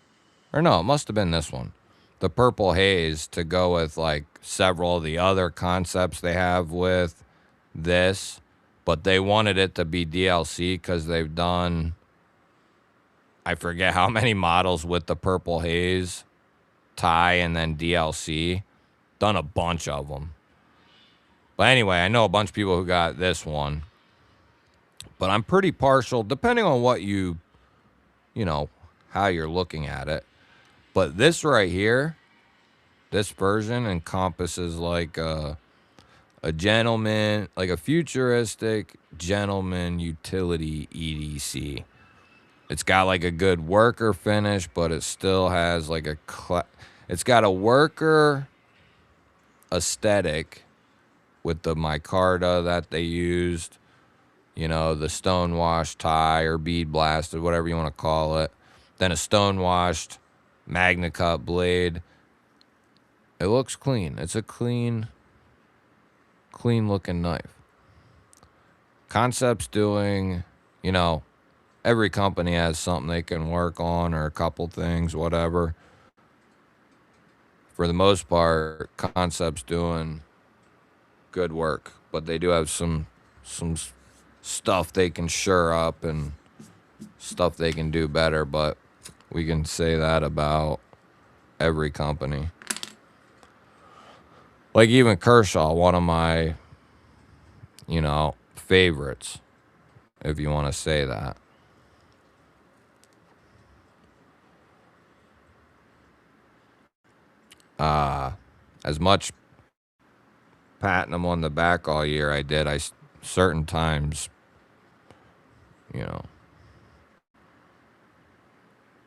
or no, it must have been this one. The Purple Haze to go with like several of the other concepts they have with this. But they wanted it to be DLC because they've done, I forget how many models with the Purple Haze tie and then DLC. Done a bunch of them. But anyway, I know a bunch of people who got this one. But I'm pretty partial, depending on what you know, how you're looking at it. But this right here, this version encompasses like a gentleman, like a futuristic gentleman utility EDC. It's got like a good worker finish, but it still has like it's got a worker aesthetic with the micarta that they used, you know, the stone-washed tie or bead blasted, whatever you want to call it. Then a stone-washed Magna Cut blade. It looks clean. It's a clean looking knife. Concept's doing, you know, every company has something they can work on or a couple things, whatever. For the most part, Concept's doing good work, but they do have some stuff they can shore up and stuff they can do better, but we can say that about every company. Like even Kershaw, one of my, favorites, if you want to say that. As much patting him on the back all year I did, certain times,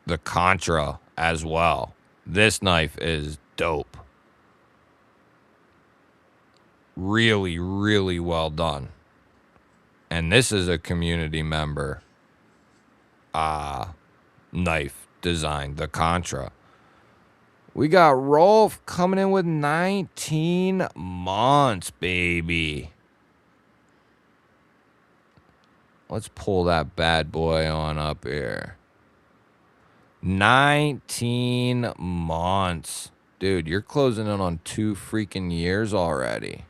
the Contra as well. This knife is dope. Really, really well done. And this is a community member knife design, the Contra. We got Rolf coming in with 19 months, baby. Let's pull that bad boy on up here. 19 months. Dude, you're closing in on 2 freaking years already.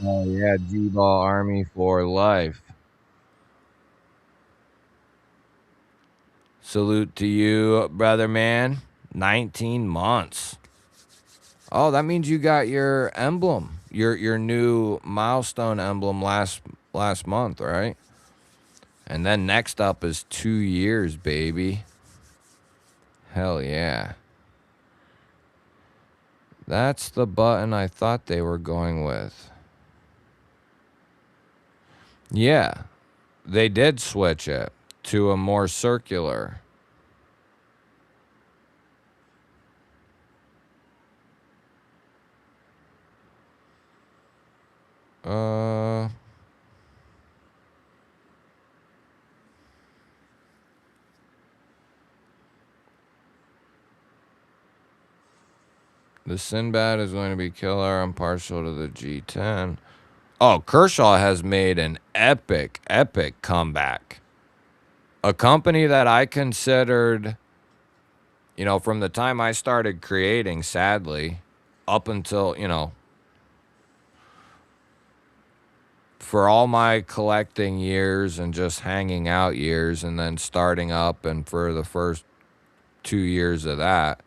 Oh, yeah, GBall Army for life. Salute to you, brother man. 19 months. Oh, that means you got your emblem, your new milestone emblem last month, right? And then next up is 2 years, baby. Hell yeah. That's the button I thought they were going with. Yeah, they did switch it to a more circular. The Sinbad is going to be killer. I'm partial to the G10. Oh, Kershaw has made an epic comeback. A company that I considered, from the time I started creating, sadly, up until, for all my collecting years and just hanging out years and then starting up, and for the first 2 years of that,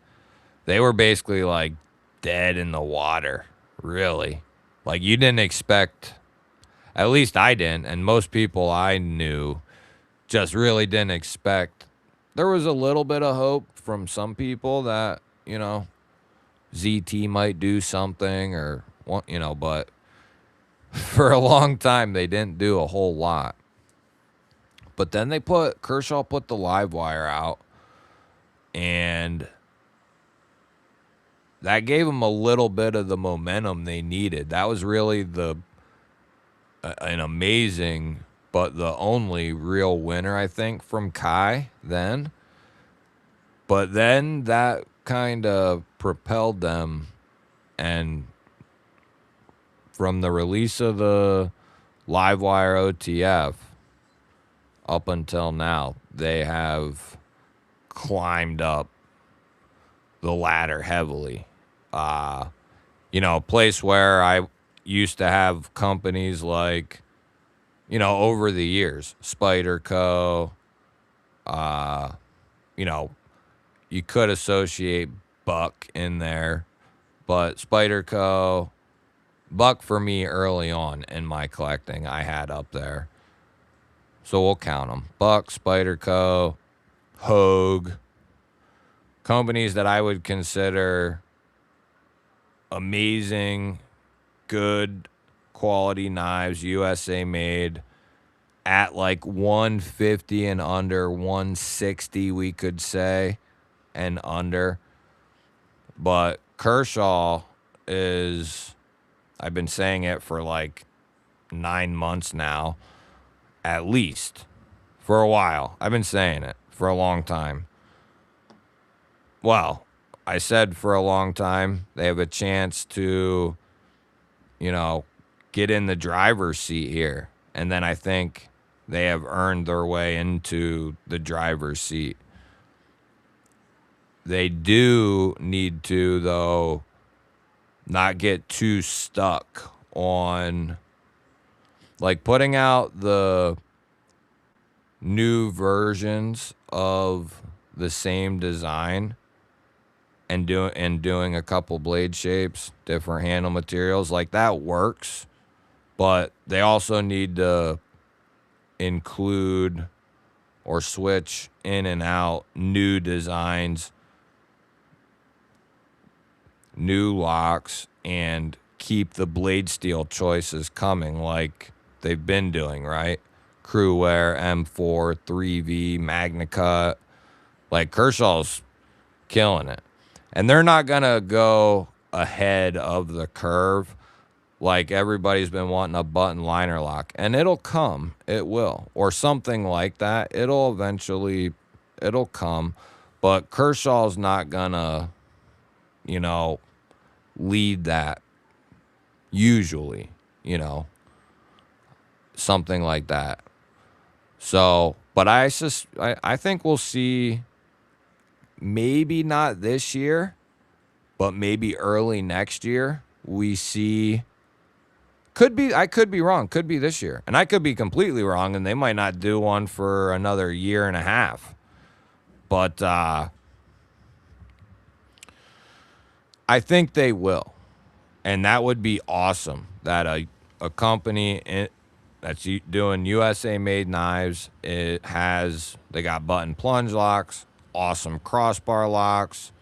they were basically like dead in the water, really. Like you didn't expect, at least I didn't, and most people I knew just really didn't expect. There was a little bit of hope from some people that, ZT might do something or, but for a long time they didn't do a whole lot. But then Kershaw put the live wire out, and that gave them a little bit of the momentum they needed. That was really an amazing, but the only real winner, I think, from Kai then. But then that kind of propelled them, and from the release of the Livewire OTF up until now, they have climbed up the ladder heavily. A place where I used to have companies like, over the years, Spyderco, you could associate Buck in there, but Spyderco, Buck for me early on in my collecting, I had up there. So we'll count them. Buck, Spyderco, Hogue, companies that I would consider amazing, good quality knives, USA made, at like 150 and under, 160 we could say, and under. But Kershaw is, I've been saying it for like 9 months now, at least, for a while. I've been saying it for a long time. Well, I said for a long time, they have a chance to, get in the driver's seat here. And then I think they have earned their way into the driver's seat. They do need to, though, not get too stuck on Like putting out the new versions of the same design and doing a couple blade shapes, different handle materials, like that works, but they also need to include or switch in and out new designs, new locks, and keep the blade steel choices coming like they've been doing, right? Crewwear, M4, 3V, MagnaCut. Like Kershaw's killing it. And they're not going to go ahead of the curve like everybody's been wanting a button liner lock. And it'll come. It will. Or something like that. It'll come. But Kershaw's not going to, lead that usually, something like that. So, but I think we'll see, maybe not this year, but maybe early next year, we see, I could be wrong, could be this year. And I could be completely wrong, and they might not do one for another year and a half. But I think they will. And that would be awesome that a company that's doing USA-made knives, they got button plunge locks, awesome crossbar locks.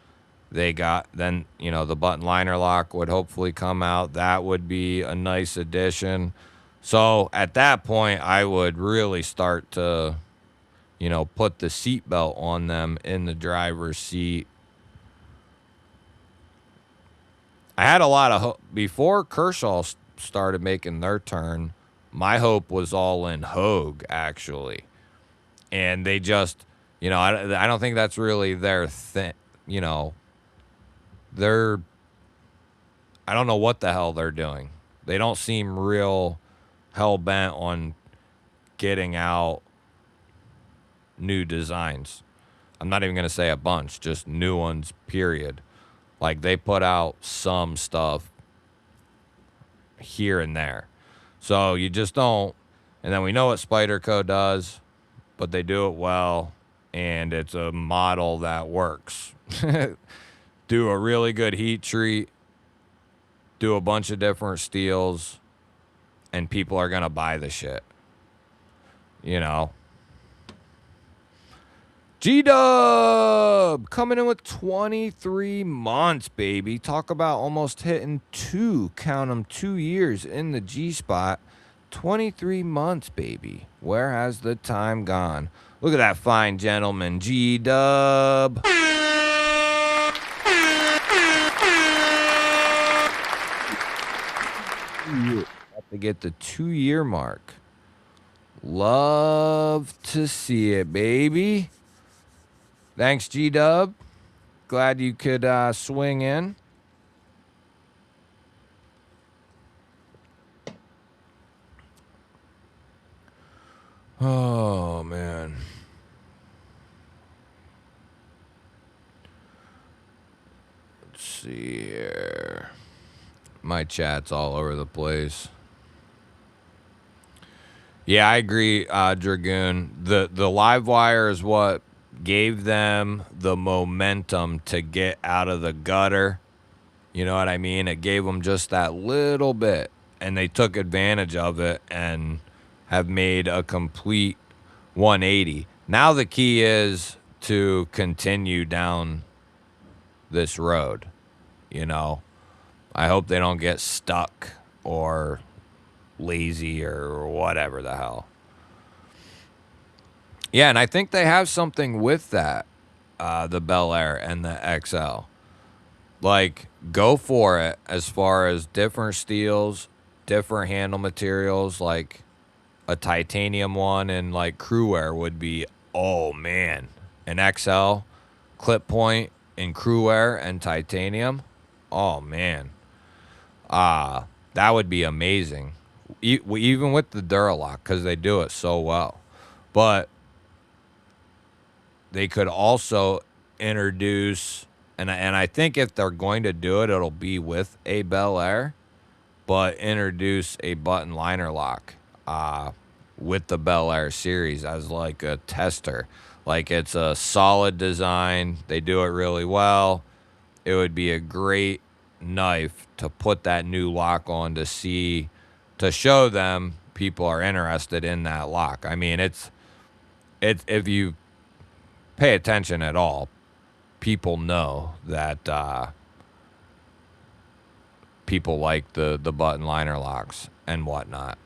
They got, then, the button liner lock would hopefully come out. That would be a nice addition. So at that point, I would really start to, put the seatbelt on them in the driver's seat. I had a lot of hope. Before Kershaw started making their turn, my hope was all in Hogue, actually. And they just, I don't think that's really their thing, I don't know what the hell they're doing. They don't seem real hell-bent on getting out new designs. I'm not even going to say a bunch, just new ones, period. Like, they put out some stuff here and there. So you just don't. And then we know what Spyderco does, but they do it well, and it's a model that works. Do a really good heat treat, do a bunch of different steels, and people are going to buy the shit. G-Dub coming in with 23 months, baby. Talk about almost hitting 2 years in the G-spot. 23 months, baby. Where has the time gone? Look at that fine gentleman, G-Dub. About to get the 2-year mark. Love to see it, baby. Thanks, G-Dub. Glad you could swing in. Oh, man. Let's see here. My chat's all over the place. Yeah, I agree, Dragoon. The live wire is what gave them the momentum to get out of the gutter. You know what I mean? It gave them just that little bit, and they took advantage of it and have made a complete 180. Now the key is to continue down this road. I hope they don't get stuck or lazy or whatever the hell. Yeah, and I think they have something with that, the Bel Air and the XL. Like, go for it as far as different steels, different handle materials, like a titanium one and like Crewwear would be, oh man, an XL, clip point in Crewwear and titanium. Oh man. That would be amazing. Even with the Duralock, because they do it so well. But they could also introduce, and I think if they're going to do it, it'll be with a Bel Air, but introduce a button liner lock. with the Gballer series as like a tester. Like it's a solid design. They do it really well. It would be a great knife to put that new lock on to show them people are interested in that lock. I mean, it's if you pay attention at all, people know that people like the button liner locks and whatnot.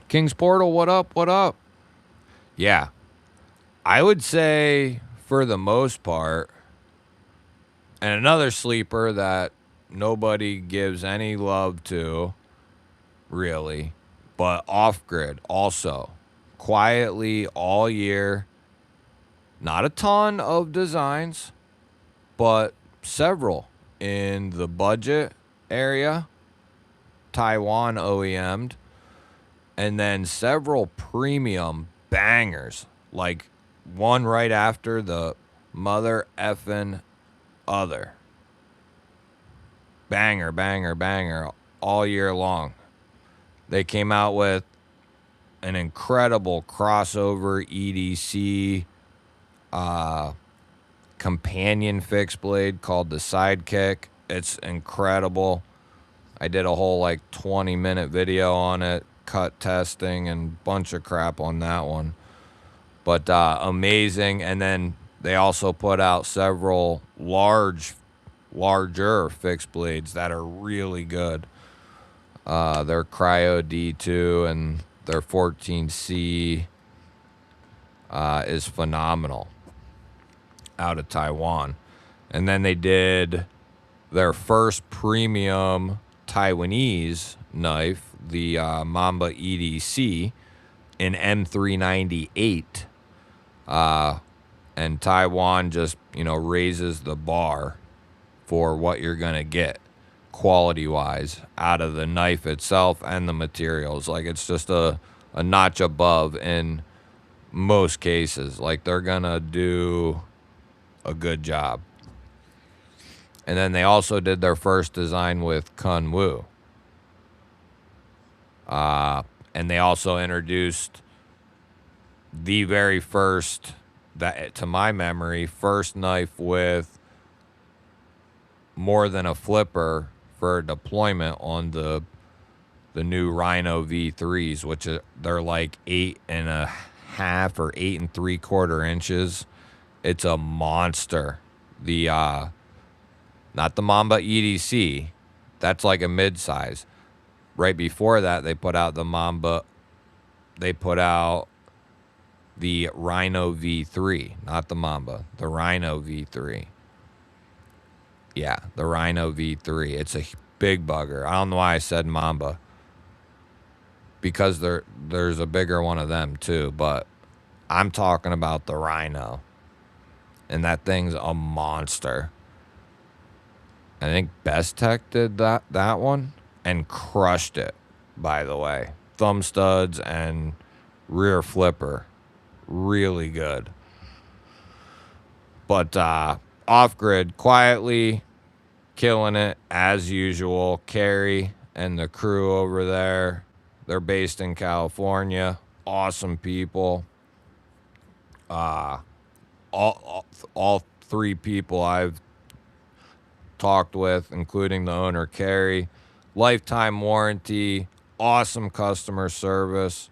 King's Portal, what up? What up? Yeah, I would say for the most part, and another sleeper that nobody gives any love to, really, but Off Grid also. Quietly all year, not a ton of designs, but several in the budget area, Taiwan OEM'd, and then several premium bangers, like one right after the mother effing other. Banger, banger, banger all year long. They came out with an incredible crossover EDC companion fixed blade called the Sidekick. It's incredible. I did a whole like 20-minute video on it, cut testing and bunch of crap on that one. But amazing. And then they also put out several larger fixed blades that are really good. Their Cryo D2 and their 14C is phenomenal out of Taiwan. And then they did their first premium Taiwanese knife, the Mamba EDC, in M398. And Taiwan just, raises the bar for what you're going to get quality-wise out of the knife itself and the materials. Like, it's just a notch above in most cases. Like, they're going to do a good job. And then they also did their first design with Kunwu. And they also introduced the very first, that to my memory, first knife with more than a flipper for deployment on the new Rhino V3s, which they're like 8.5 or 8 3/4 inches. It's a monster. The not the Mamba EDC, that's like a mid-size. Right before that, they put out the Rhino V3, not the Mamba, the Rhino V3. Yeah, the Rhino V3. It's a big bugger. I don't know why I said Mamba, because there's a bigger one of them too, but I'm talking about the Rhino. And that thing's a monster. I think Best Tech did that one and crushed it, by the way. Thumb studs and rear flipper. Really good. But Off Grid, quietly killing it as usual. Carrie and the crew over there, they're based in California. Awesome people. All three people I've talked with, including the owner, Carrie, lifetime warranty, awesome customer service.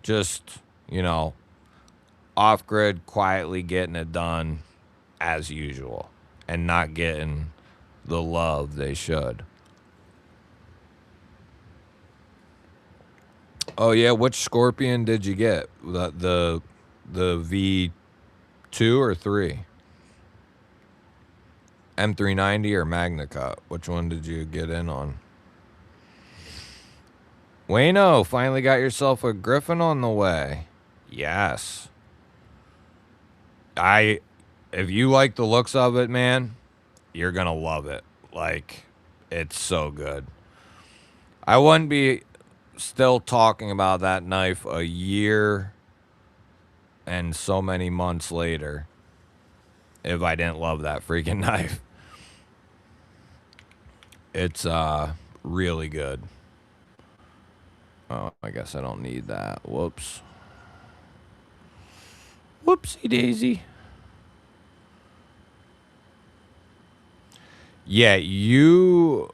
Just, Off Grid quietly getting it done as usual and not getting the love they should. Oh yeah, which Scorpion did you get? The V2 or 3? M390 or MagnaCut? Which one did you get in on? Wayno, finally got yourself a Griffin on the way. Yes. If you like the looks of it, man, you're gonna love it. Like, it's so good. I wouldn't be still talking about that knife a year and so many months later if I didn't love that freaking knife. It's really good. Oh, I guess I don't need that. Whoops. Whoopsie daisy. Yeah, you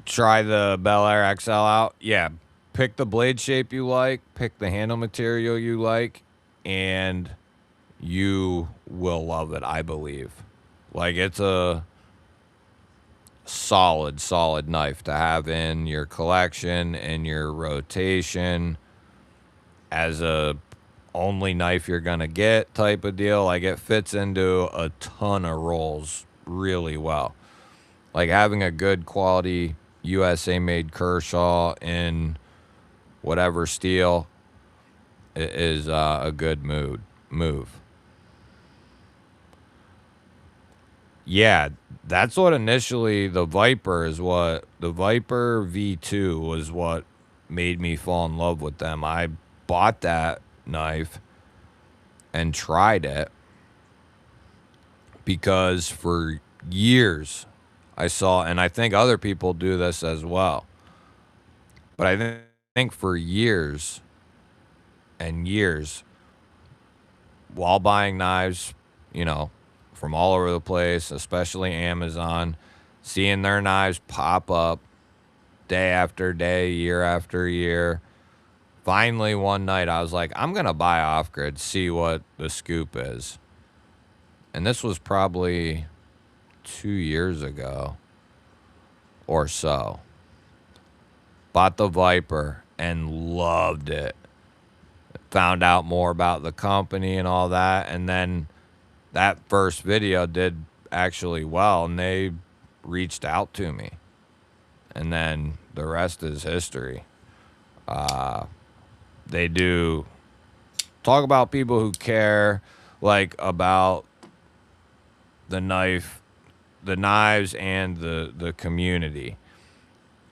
try the Gballer XL out. Yeah, pick the blade shape you like, pick the handle material you like, and you will love it, I believe. Like, it's a solid knife to have in your collection, in your rotation, as a only knife you're gonna get type of deal. Like, it fits into a ton of rolls really well. Like, having a good quality USA made Kershaw in whatever steel is a good move. Yeah, that's what initially the Viper V2 was what made me fall in love with them. I bought that knife and tried it because for years I saw, and I think other people do this as well, but think for years and years while buying knives, you know, from all over the place, especially Amazon, seeing their knives pop up day after day, year after year. Finally, one night, I was like, I'm going to buy off grid, see what the scoop is. And this was probably 2 years ago or so. Bought the Viper and loved it. Found out more about the company and all that. And then that first video did actually well, and they reached out to me. And then the rest is history. They do talk about people who care, like, about the knives and the community.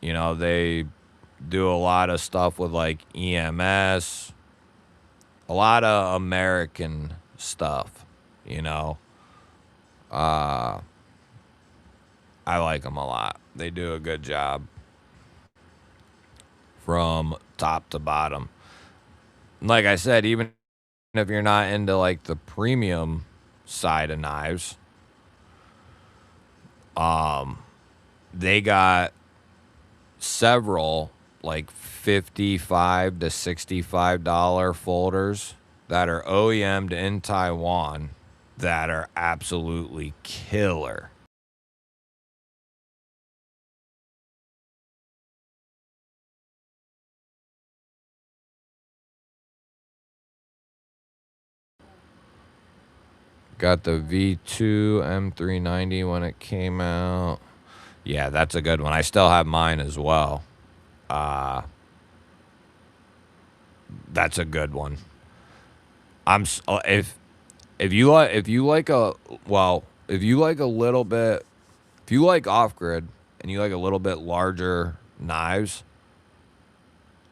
You know, they do a lot of stuff with, like, EMS, a lot of American stuff, you know. I like them a lot. They do a good job from top to bottom. Like I said, even if you're not into, like, the premium side of knives, they got several, like, $55 to $65 folders that are OEM'd in Taiwan that are absolutely killer. Got the V2 M390 when it came out. Yeah, that's a good one. I still have mine as well. That's a good one. If you like a little bit, if you like off grid and you like a little bit larger knives,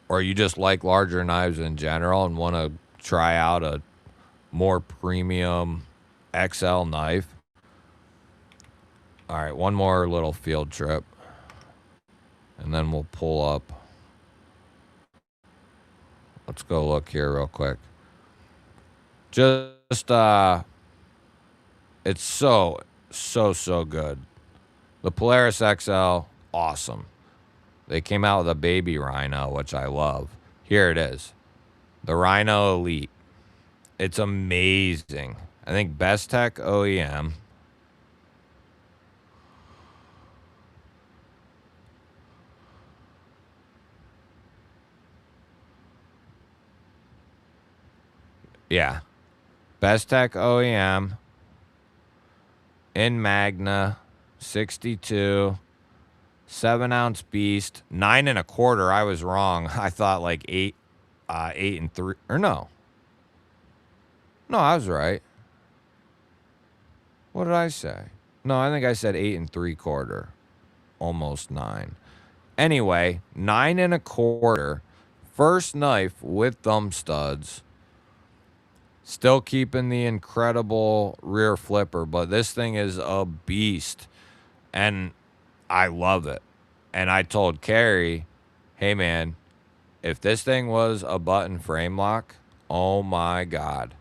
or you just like larger knives in general and want to try out a more premium XL knife. All right, one more little field trip, and then we'll pull up. Let's go look here real quick. Just it's so good. The Polaris XL, awesome. They came out with a baby Rhino, which I love. Here it is, the Rhino Elite. It's amazing. I think Best Tech OEM. Yeah. Best Tech OEM in Magna 62, 7-ounce beast, 9 1/4. I was wrong. I thought like 8 and 3, or no. No, I was right. What did I say? No, I think I said 8 3/4, almost 9. Anyway, 9 1/4. First knife with thumb studs. Still keeping the incredible rear flipper, but this thing is a beast, and I love it. And I told Carrie, hey, man, if this thing was a button frame lock, oh my God,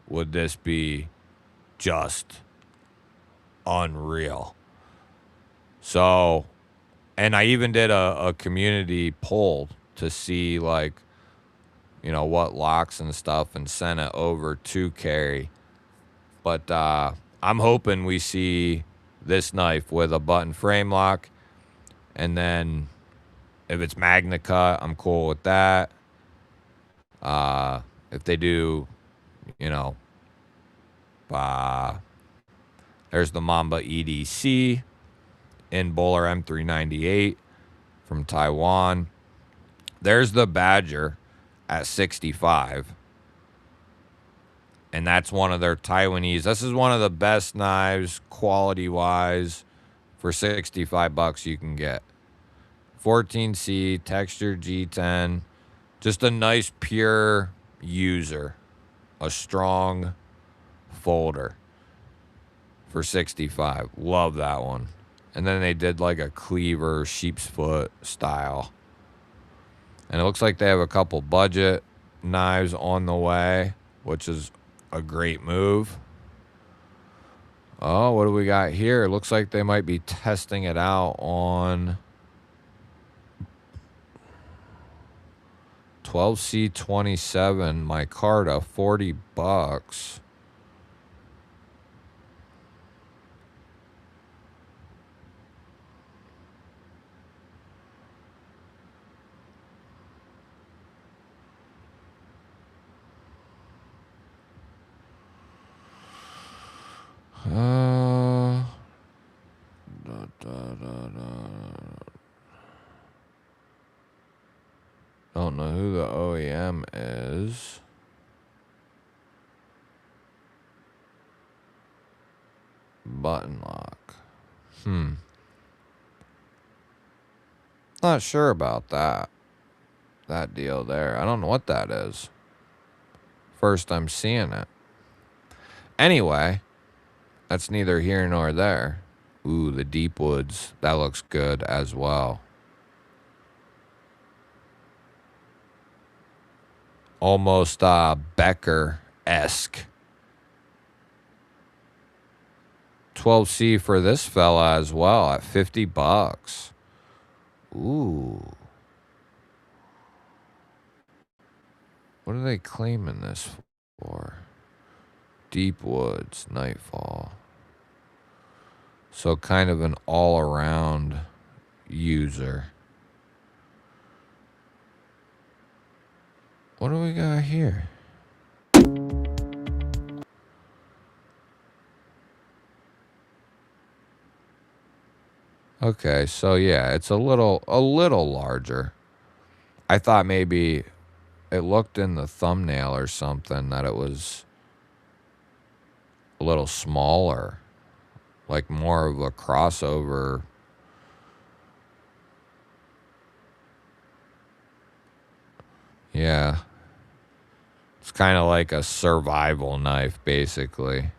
would this be just unreal. So, and I even did a community poll to see, like, you know, what locks and stuff, and sent it over to Carrie. But I'm hoping we see this knife with a button frame lock. And then if it's Magna Cut, I'm cool with that. If they do, you know, there's the Mamba EDC in Bowler M398 from Taiwan. There's the Badger at 65. And that's one of their Taiwanese. This is one of the best knives, quality-wise, for $65 you can get. 14C, textured G10. Just a nice, pure user. A strong folder for 65. Love that one. And then they did like a cleaver, sheep's foot style. And it looks like they have a couple budget knives on the way, which is a great move. Oh, what do we got here? It looks like they might be testing it out on 12C27 micarta, $40. Don't know who the OEM is. Button lock. Not sure about that. That deal there. I don't know what that is. First I'm seeing it. Anyway, that's neither here nor there. Ooh, the Deep Woods. That looks good as well. Almost Becker-esque. 12C for this fella as well at $50. Ooh. What are they claiming this for? Deep Woods, Nightfall. So kind of an all-around user. What do we got here? Okay, so yeah, it's a little larger. I thought maybe it looked in the thumbnail or something that it was a little smaller, like more of a crossover. Yeah. It's kind of like a survival knife, basically.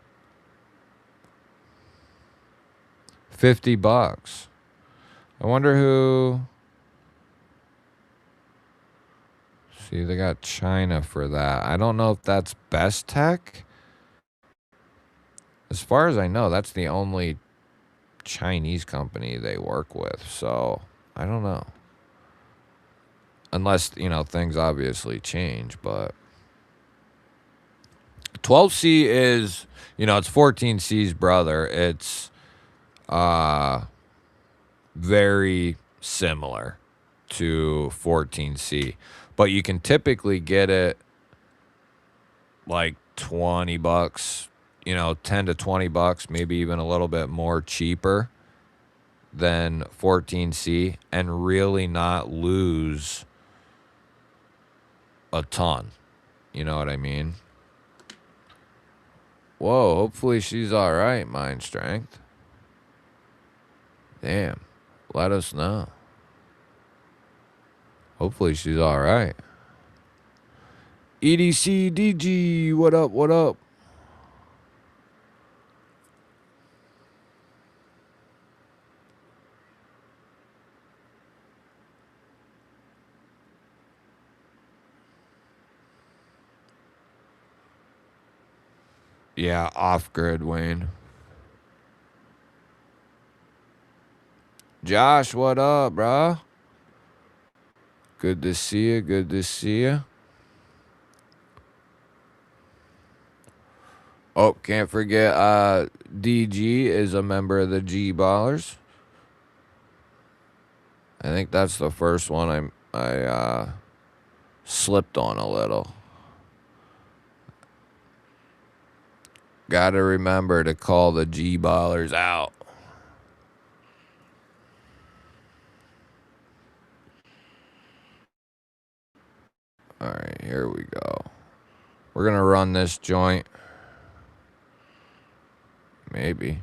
$50. I wonder who... See, they got China for that. I don't know if that's Best Tech. As far as I know, that's the only Chinese company they work with. So, I don't know. Unless, you know, things obviously change, but... 12C is, you know, it's 14C's brother. It's very similar to 14C. But you can typically get it like $20, you know, 10 to $20, maybe even a little bit more cheaper than 14C, and really not lose a ton. You know what I mean? Whoa, hopefully she's all right, Mind Strength. Damn, let us know. Hopefully she's all right. EDC DG, what up, what up? Yeah, off-grid, Wayne. Josh, what up, bro? Good to see you. Good to see you. Oh, can't forget, DG is a member of the Gballers. I think that's the first one I slipped on a little. Gotta remember to call the Gballers out. Alright, here we go. We're gonna run this joint. Maybe.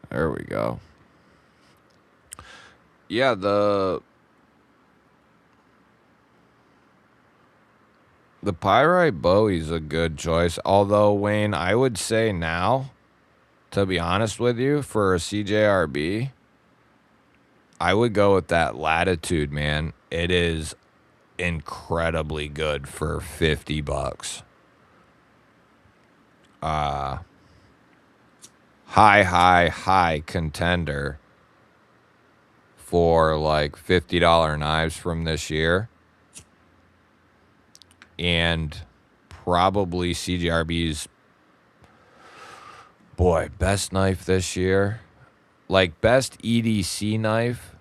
There we go. Yeah, the Pyrite Bowie's a good choice. Although, Wayne, I would say now, to be honest with you, for a CJRB, I would go with that Latitude, man. It is incredibly good for $50. High contender for like $50 knives from this year. And probably CJRB's, boy, best knife this year. Like best EDC knife,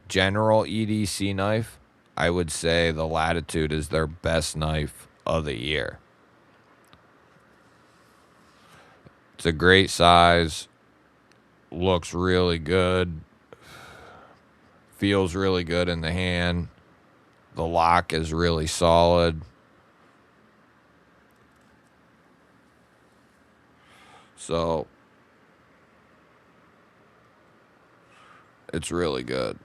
general EDC knife, I would say the Latitude is their best knife of the year. It's a great size, looks really good, feels really good in the hand. The lock is really solid. So it's really good.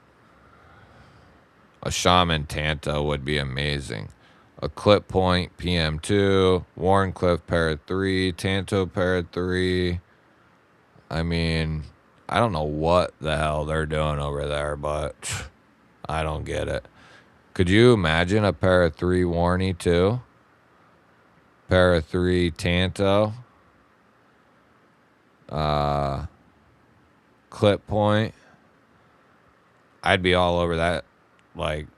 A Shaman Tanto would be amazing. A Clip Point PM2, Warncliffe Parrot 3, Tanto Parrot 3. I mean, I don't know what the hell they're doing over there, but I don't get it. Could you imagine a Parrot 3 Warney too? Parrot 3 Tanto. Clip Point. I'd be all over that. Like,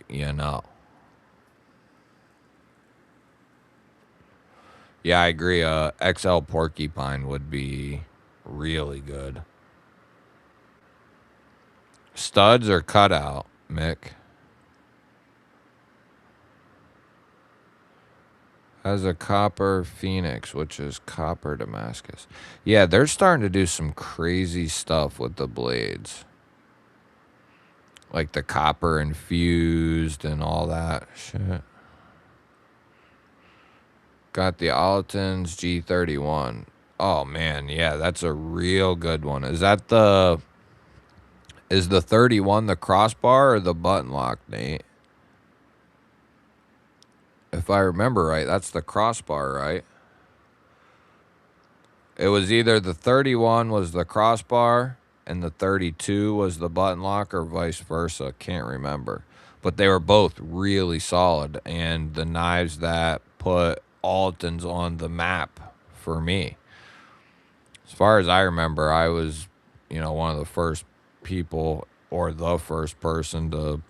you know. Yeah, I agree. XL Porcupine would be really good. Studs or cutout, Mick? Has a copper Phoenix, which is copper Damascus. Yeah, they're starting to do some crazy stuff with the blades. Like the copper infused and all that shit. Got the Alton's G31. Oh, man, yeah, that's a real good one. Is the 31 the crossbar or the button lock, Nate? If I remember right, that's the crossbar, right? It was either the 31 was the crossbar and the 32 was the button lock or vice versa. Can't remember. But they were both really solid, and the knives that put Alton's on the map for me. As far as I remember, I was, one of the first people or the first person to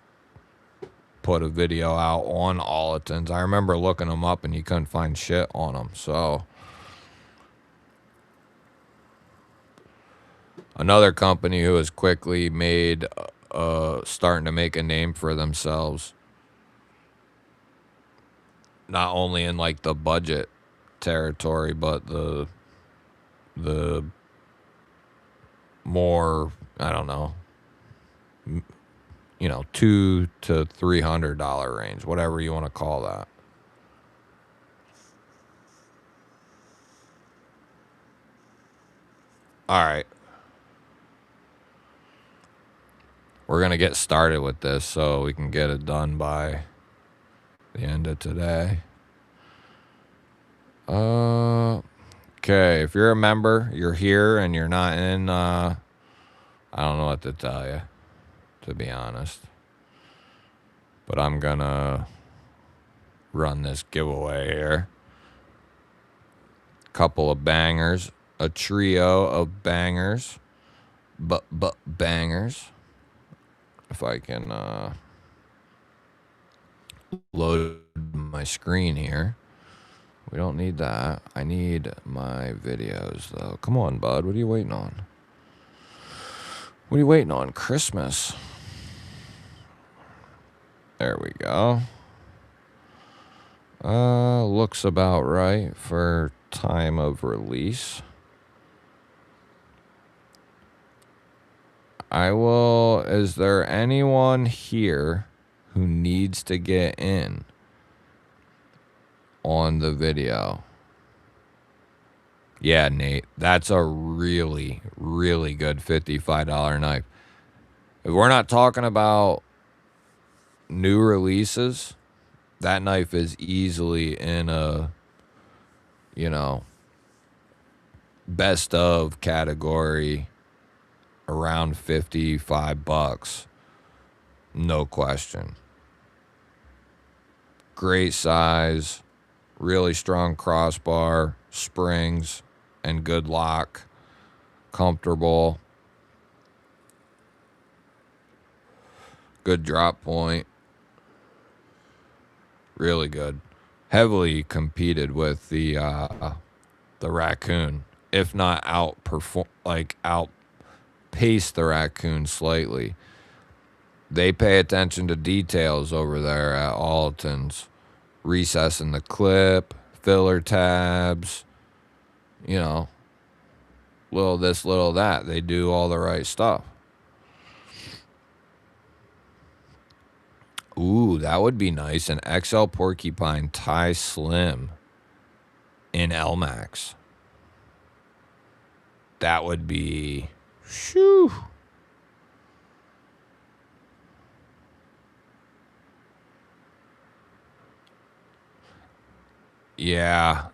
put a video out on Alton's. I remember looking them up and you couldn't find shit on them. So another company who has quickly made, starting to make a name for themselves, not only in like the budget territory, but the more, I don't know, $200 to $300 range, whatever you want to call that. All right. We're going to get started with this so we can get it done by the end of today. Okay, if you're a member, you're here, and you're not in I don't know what to tell you, to be honest. But I'm gonna run this giveaway here. Couple of bangers. A trio of bangers. Bangers. If I can load my screen here. We don't need that. I need my videos, though. Come on, bud. What are you waiting on? What are you waiting on? Christmas. There we go. Looks about right for time of release. Is there anyone here who needs to get in on the video? Yeah, Nate, that's a really, really good $55 knife. If we're not talking about new releases, that knife is easily in a, best of category around $55. No question. Great size, really strong crossbar, springs, and good lock. Comfortable. Good drop point. Really good. Heavily competed with the Raccoon, if not outpace the Raccoon slightly. They pay attention to details over there at Alton's. Recess in the clip, filler tabs, little this, little that. They do all the right stuff. Ooh, that would be nice. An XL Porcupine Tie Slim in LMAX. That would be... Shoo. Yeah,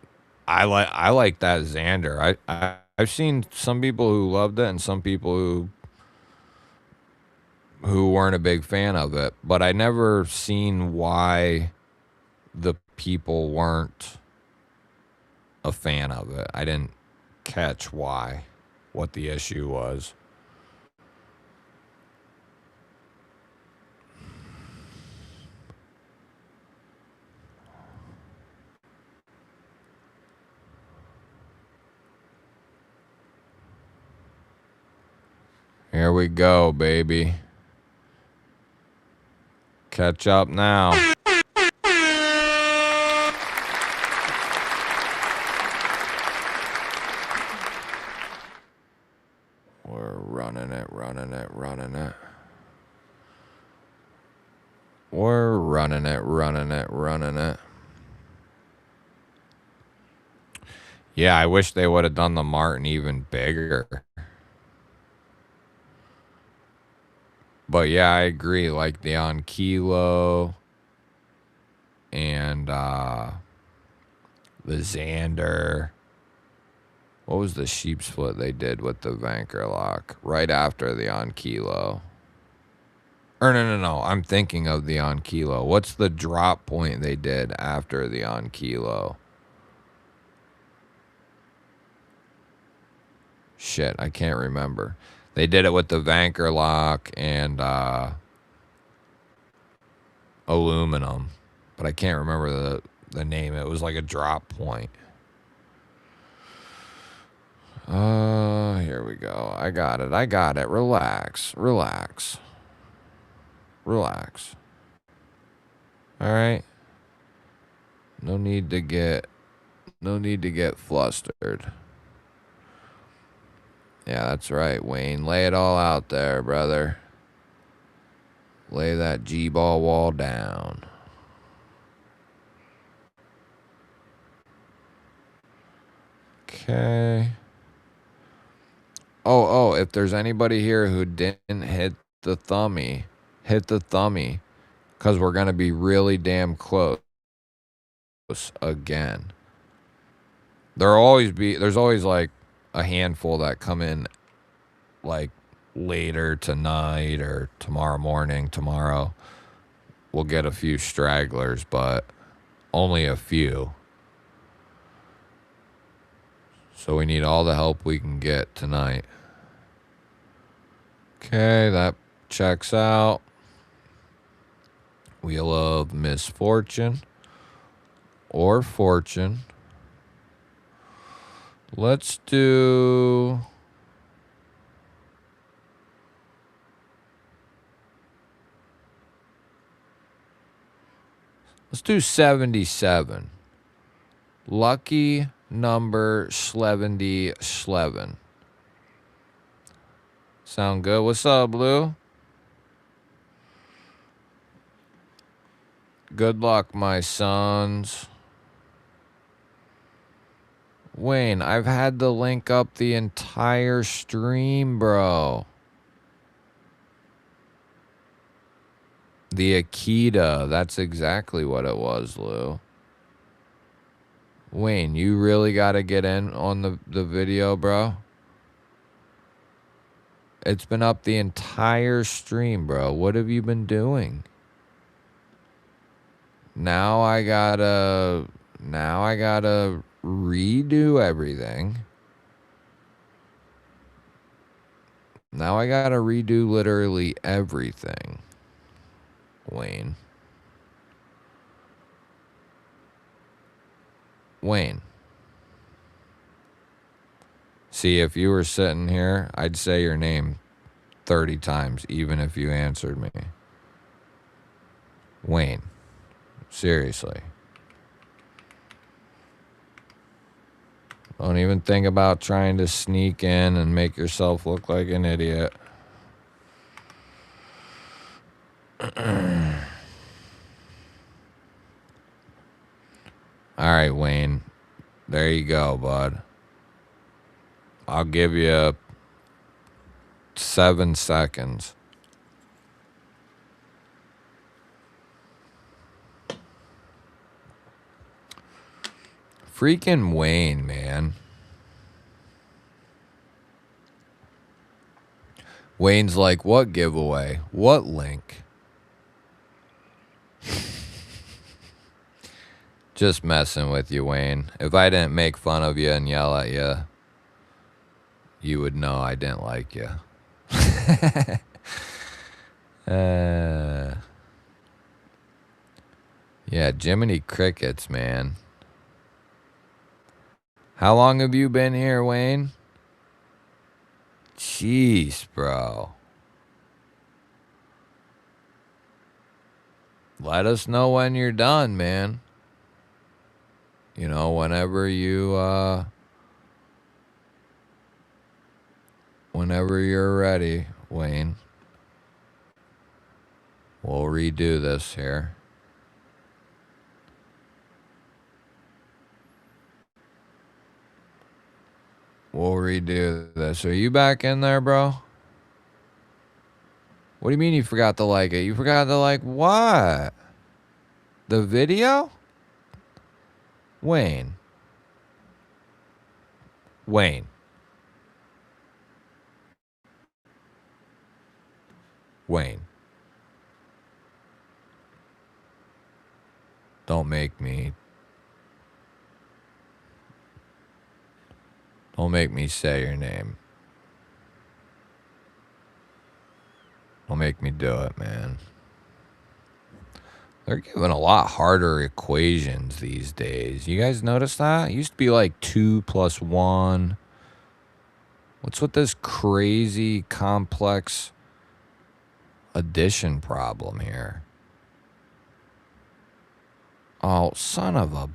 I like that Xander. I've seen some people who loved it and some people who weren't a big fan of it, but I never seen why the people weren't a fan of it. I didn't catch what the issue was. Here we go, baby. Catch up now. We're running it. We're running it. Yeah, I wish they would have done the Martin even bigger. But yeah, I agree. Like the on Kilo and the Xander. What was the sheep split they did with the Vanker lock right after the on Kilo? Or no. I'm thinking of the on Kilo. What's the drop point they did after the on Kilo? Shit, I can't remember. They did it with the Vanker lock and aluminum, but I can't remember the name. It was like a drop point. Here we go. I got it. Relax. All right. No need to get flustered. Yeah, that's right, Wayne. Lay it all out there, brother. Lay that G-ball wall down. Okay. Oh, if there's anybody here who didn't hit the thumbie, because we're going to be really damn close again. There's always like a handful that come in like later tonight or tomorrow morning, tomorrow, we'll get a few stragglers, but only a few. So we need all the help we can get tonight. Okay, that checks out. Wheel of Misfortune or Fortune. Let's do... Let's do 77. Lucky number 77. Sound good? What's up, Blue? Good luck, my sons. Wayne, I've had the link up the entire stream, bro. The Akita. That's exactly what it was, Lou. Wayne, you really got to get in on the video, bro. It's been up the entire stream, bro. What have you been doing? Now I gotta redo everything. Now I gotta redo literally everything. Wayne. See, if you were sitting here, I'd say your name 30 times, even if you answered me. Wayne. Seriously. Don't even think about trying to sneak in and make yourself look like an idiot. All right, Wayne. There you go, bud. I'll give you 7 seconds. Freaking Wayne, man. Wayne's like, what giveaway? What link? Just messing with you, Wayne. If I didn't make fun of you and yell at you, you would know I didn't like you. Yeah, Jiminy Crickets, man. How long have you been here, Wayne? Jeez, bro. Let us know when you're done, man. You know, whenever you're ready, Wayne. We'll redo this here. We'll redo this. Are you back in there, bro? What do you mean you forgot to like it? You forgot to like what? The video? Wayne. Wayne. Wayne. Don't make me say your name. Don't make me do it, man. They're giving a lot harder equations these days. You guys notice that? It used to be like 2 + 1. What's with this crazy complex addition problem here? Oh, son of a...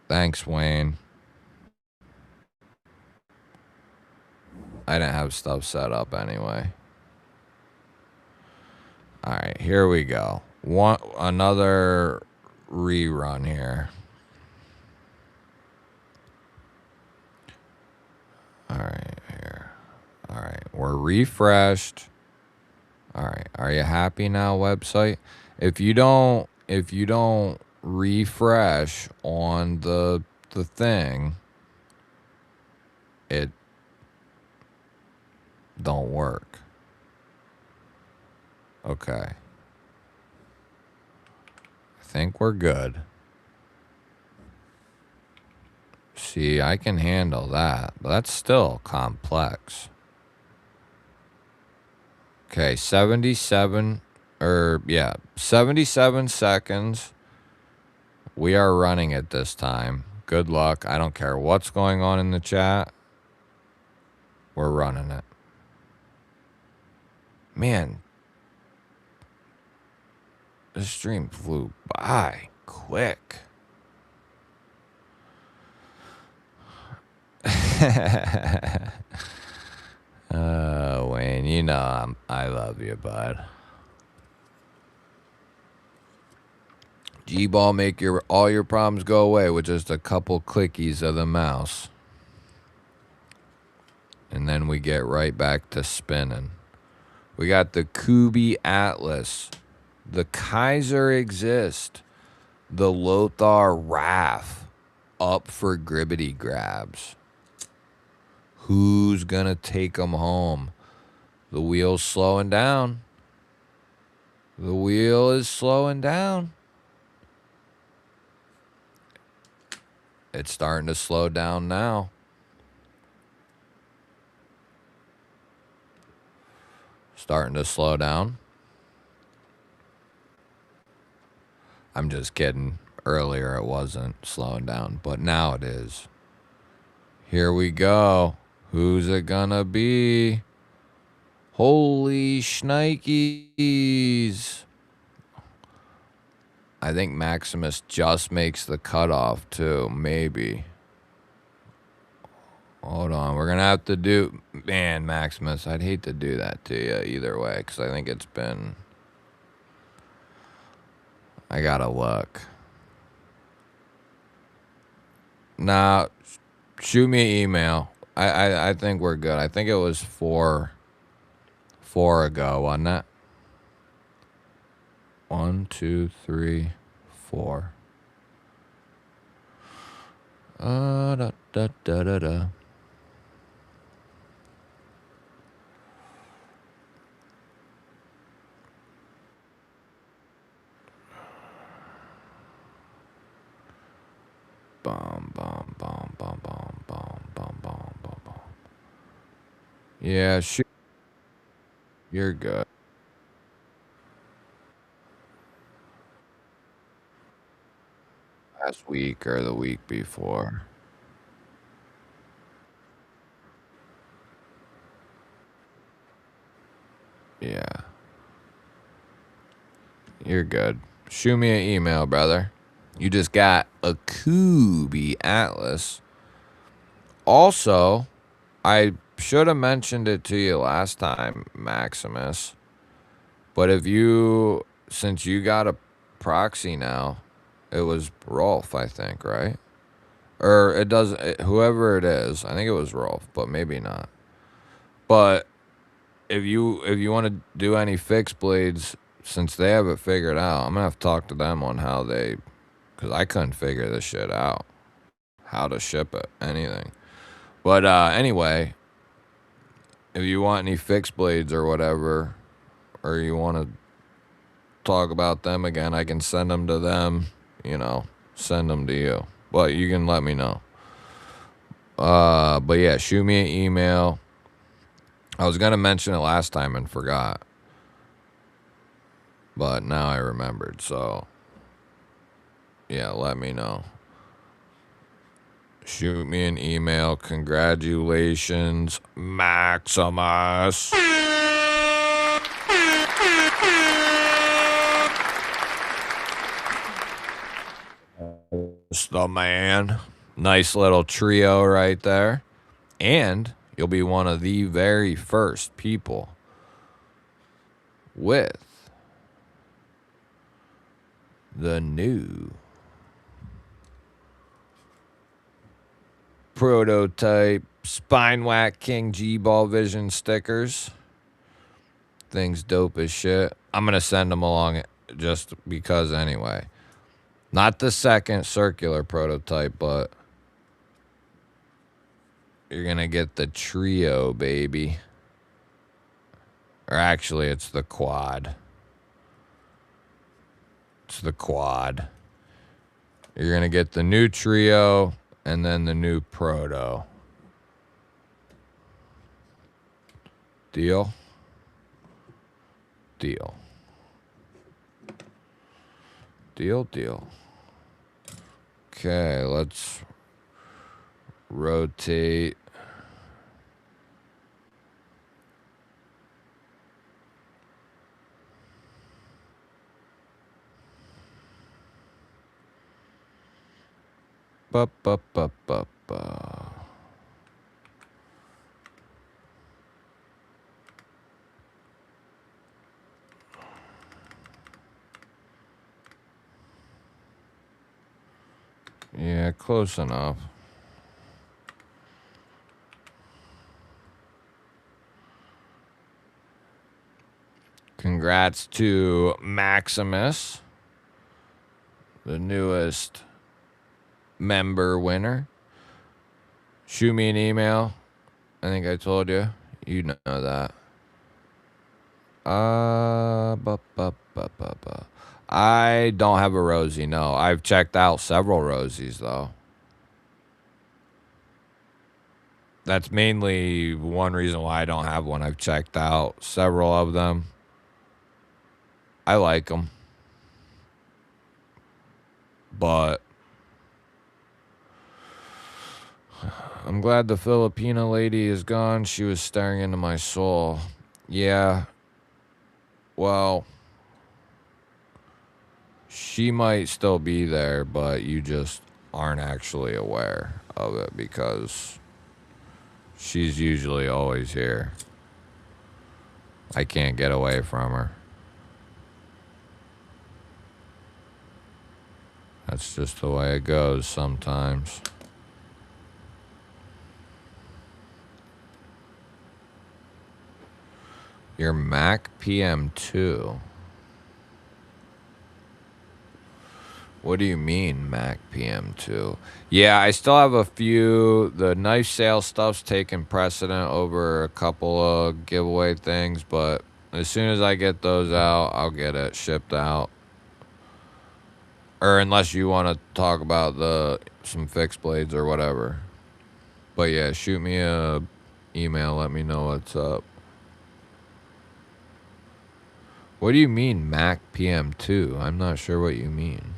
Thanks, Wayne. I didn't have stuff set up anyway. All right, here we go. Another rerun here. All right, here. All right, we're refreshed. All right, are you happy now, website? If you don't refresh on the thing, it don't work. Okay. I think we're good. See, I can handle that, but that's still complex. Okay, 77 seconds. We are running it this time. Good luck. I don't care what's going on in the chat. We're running it. Man, this stream flew by quick. Wayne, you know I love you, bud. GBall make all your problems go away with just a couple clickies of the mouse. And then we get right back to spinning. We got the Kubi Atlas, the Kaiser Exist, the Lothar Raff up for gribbity grabs. Who's gonna take them home? The wheel's slowing down. The wheel is slowing down. It's starting to slow down now. Starting to slow down. I'm just kidding. Earlier it wasn't slowing down, but now it is. Here we go. Who's it gonna be? Holy shnikes. I think Maximus just makes the cutoff too, maybe. Hold on, we're gonna have to do... Man, Maximus, I'd hate to do that to you either way, because I think it's been... I gotta look. Nah, shoot me an email. I think we're good. I think it was four ago, wasn't it? 1, 2, 3, 4. Da da da da da. Bum bum bum bum bum bum bum bum bum bum. Yeah, shoot. You're good. Last week or the week before. Yeah. You're good. Shoot me an email, brother. You just got a Kubi Atlas. Also, I should have mentioned it to you last time, Maximus. But since you got a proxy now, it was Rolf, I think, right? Or whoever it is, I think it was Rolf, but maybe not. But if you want to do any fixed blades, since they have it figured out, I'm gonna have to talk to them on how because I couldn't figure this shit out, how to ship it, anything. But anyway, if you want any fixed blades or whatever, or you want to talk about them again, I can send them to them, send them to you. But you can let me know. But yeah, shoot me an email. I was going to mention it last time and forgot. But now I remembered, so yeah, let me know. Shoot me an email. Congratulations, Maximus. It's the man. Nice little trio right there. And you'll be one of the very first people with the new prototype Spine Whack King GBall Vision stickers. Thing's dope as shit. I'm going to send them along just because anyway. Not the second circular prototype, but You're going to get the trio, baby. Or actually, it's the quad. It's the quad. You're going to get the new trio and then the new proto. Deal? Deal. Deal. Okay, let's rotate. Ba. Yeah, close enough. Congrats to Maximus, the newest member winner. Shoot me an email. I think I told you. You know that. I don't have a Rosie, no. I've checked out several Rosies, though. That's mainly one reason why I don't have one. I've checked out several of them. I like them. But I'm glad the Filipina lady is gone. She was staring into my soul. Yeah. Well, she might still be there, but you just aren't actually aware of it because she's usually always here. I can't get away from her. That's just the way it goes sometimes. Your Mac PM2. What do you mean, Mac PM2? Yeah, I still have a few. The knife sale stuff's taking precedent over a couple of giveaway things, but as soon as I get those out, I'll get it shipped out. Or unless you want to talk about some fixed blades or whatever. But yeah, shoot me a email. Let me know what's up. What do you mean, Mac PM2? I'm not sure what you mean.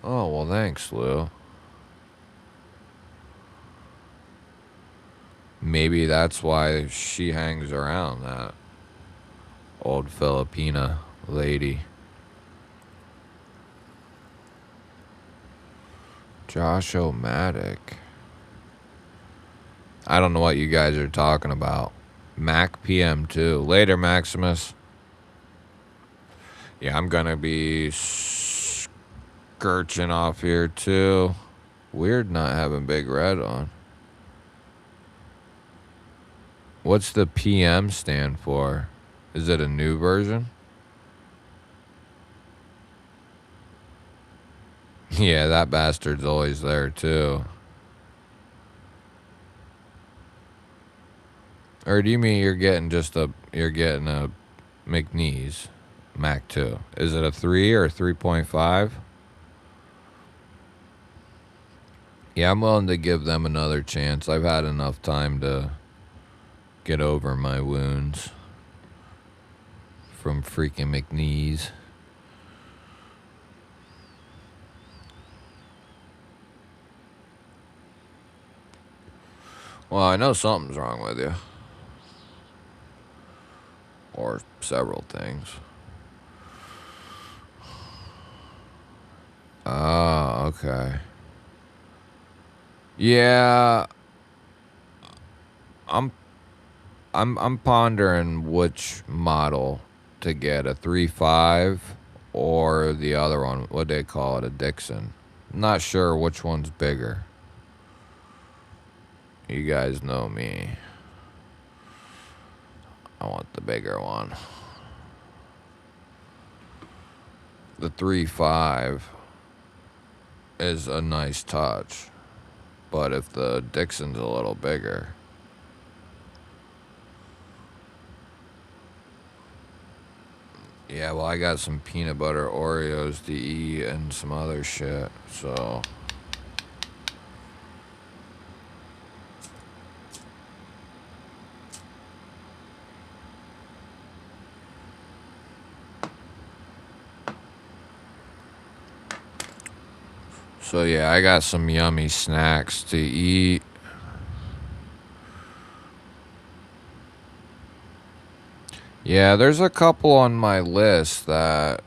Oh, well, thanks, Lou. Maybe that's why she hangs around, that old Filipina lady. Josh O'Matic. I don't know what you guys are talking about. Mac PM2. Later, Maximus. Yeah, I'm going to be skirching off here, too. Weird not having Big Red on. What's the PM stand for? Is it a new version? Yeah, that bastard's always there, too. Or do you mean you're getting a McNeese Mac 2? Is it a 3 or 3.5? Yeah, I'm willing to give them another chance. I've had enough time to get over my wounds from freaking McNeese. Well, I know something's wrong with you. Or several things. Oh, okay. Yeah, I'm pondering which model to get, a 3.5 or the other one. What do they call it? A Dixon. Not sure which one's bigger. You guys know me. I want the bigger one. The 3.5. is a nice touch. But if the Dixon's a little bigger, yeah, well, I got some peanut butter Oreos to eat and some other shit, so. So, yeah, I got some yummy snacks to eat. Yeah, there's a couple on my list that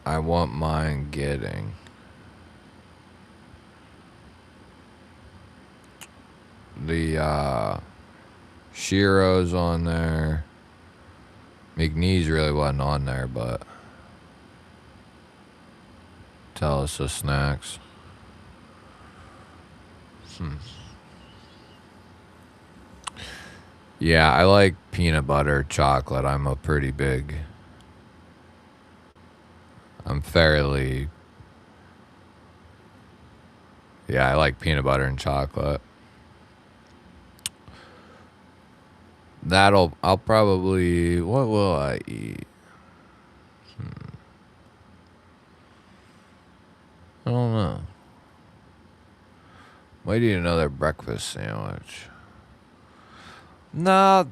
I won't mind getting. The Shiro's on there. McNeese really wasn't on there, but tell us the snacks. Yeah, I like peanut butter chocolate. I'm fairly. Yeah, I like peanut butter and chocolate. I'll probably, what will I eat? I don't know. Might eat another breakfast sandwich. No,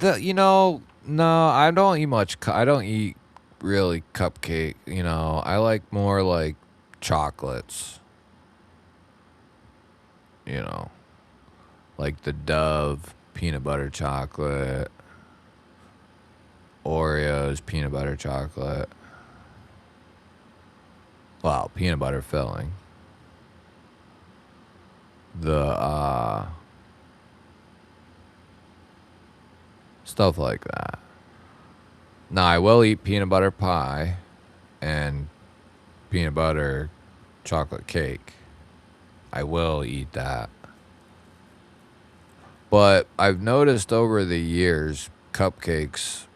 no, I don't eat much. I don't eat really cupcake. I like more like chocolates. Like the Dove peanut butter chocolate, Oreos peanut butter chocolate. Well, peanut butter filling. The stuff like that. Now, I will eat peanut butter pie and peanut butter chocolate cake. I will eat that. But I've noticed over the years, cupcakes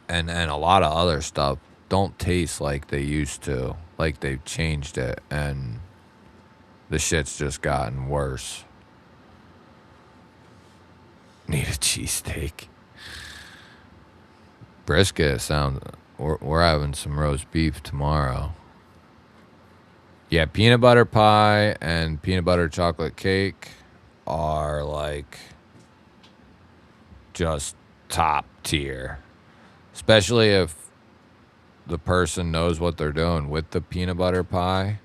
and a lot of other stuff don't taste like they used to. Like they've changed it, and the shit's just gotten worse. Need a cheesesteak. Brisket sounds. We're having some roast beef tomorrow. Yeah, peanut butter pie and peanut butter chocolate cake are like just top tier. Especially if the person knows what they're doing with the peanut butter pie.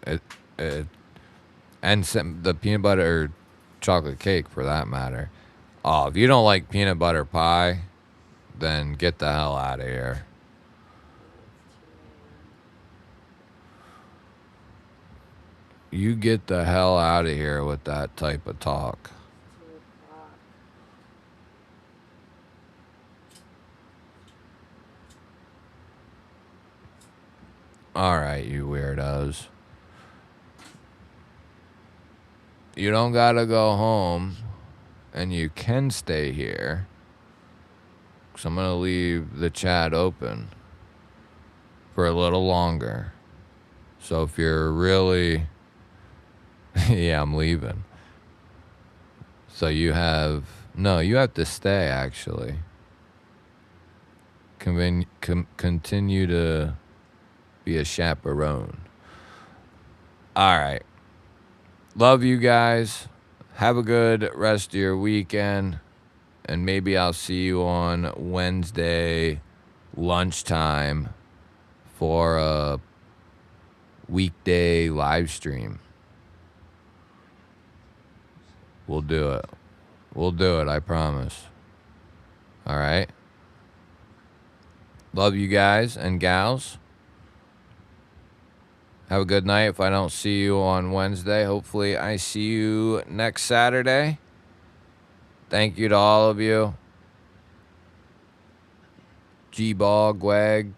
And the peanut butter chocolate cake for that matter. Oh, if you don't like peanut butter pie, then get the hell out of here. You get the hell out of here with that type of talk. All right, you weirdos. You don't gotta go home, and you can stay here. Because I'm gonna leave the chat open for a little longer. So if you're really... yeah, I'm leaving. So you have... No, you have to stay, actually. Continue to be a chaperone. All right. Love you guys. Have a good rest of your weekend. And maybe I'll see you on Wednesday lunchtime for a weekday live stream. We'll do it. We'll do it, I promise. All right? Love you guys and gals. Have a good night. If I don't see you on Wednesday, hopefully I see you next Saturday. Thank you to all of you. GBall Gweg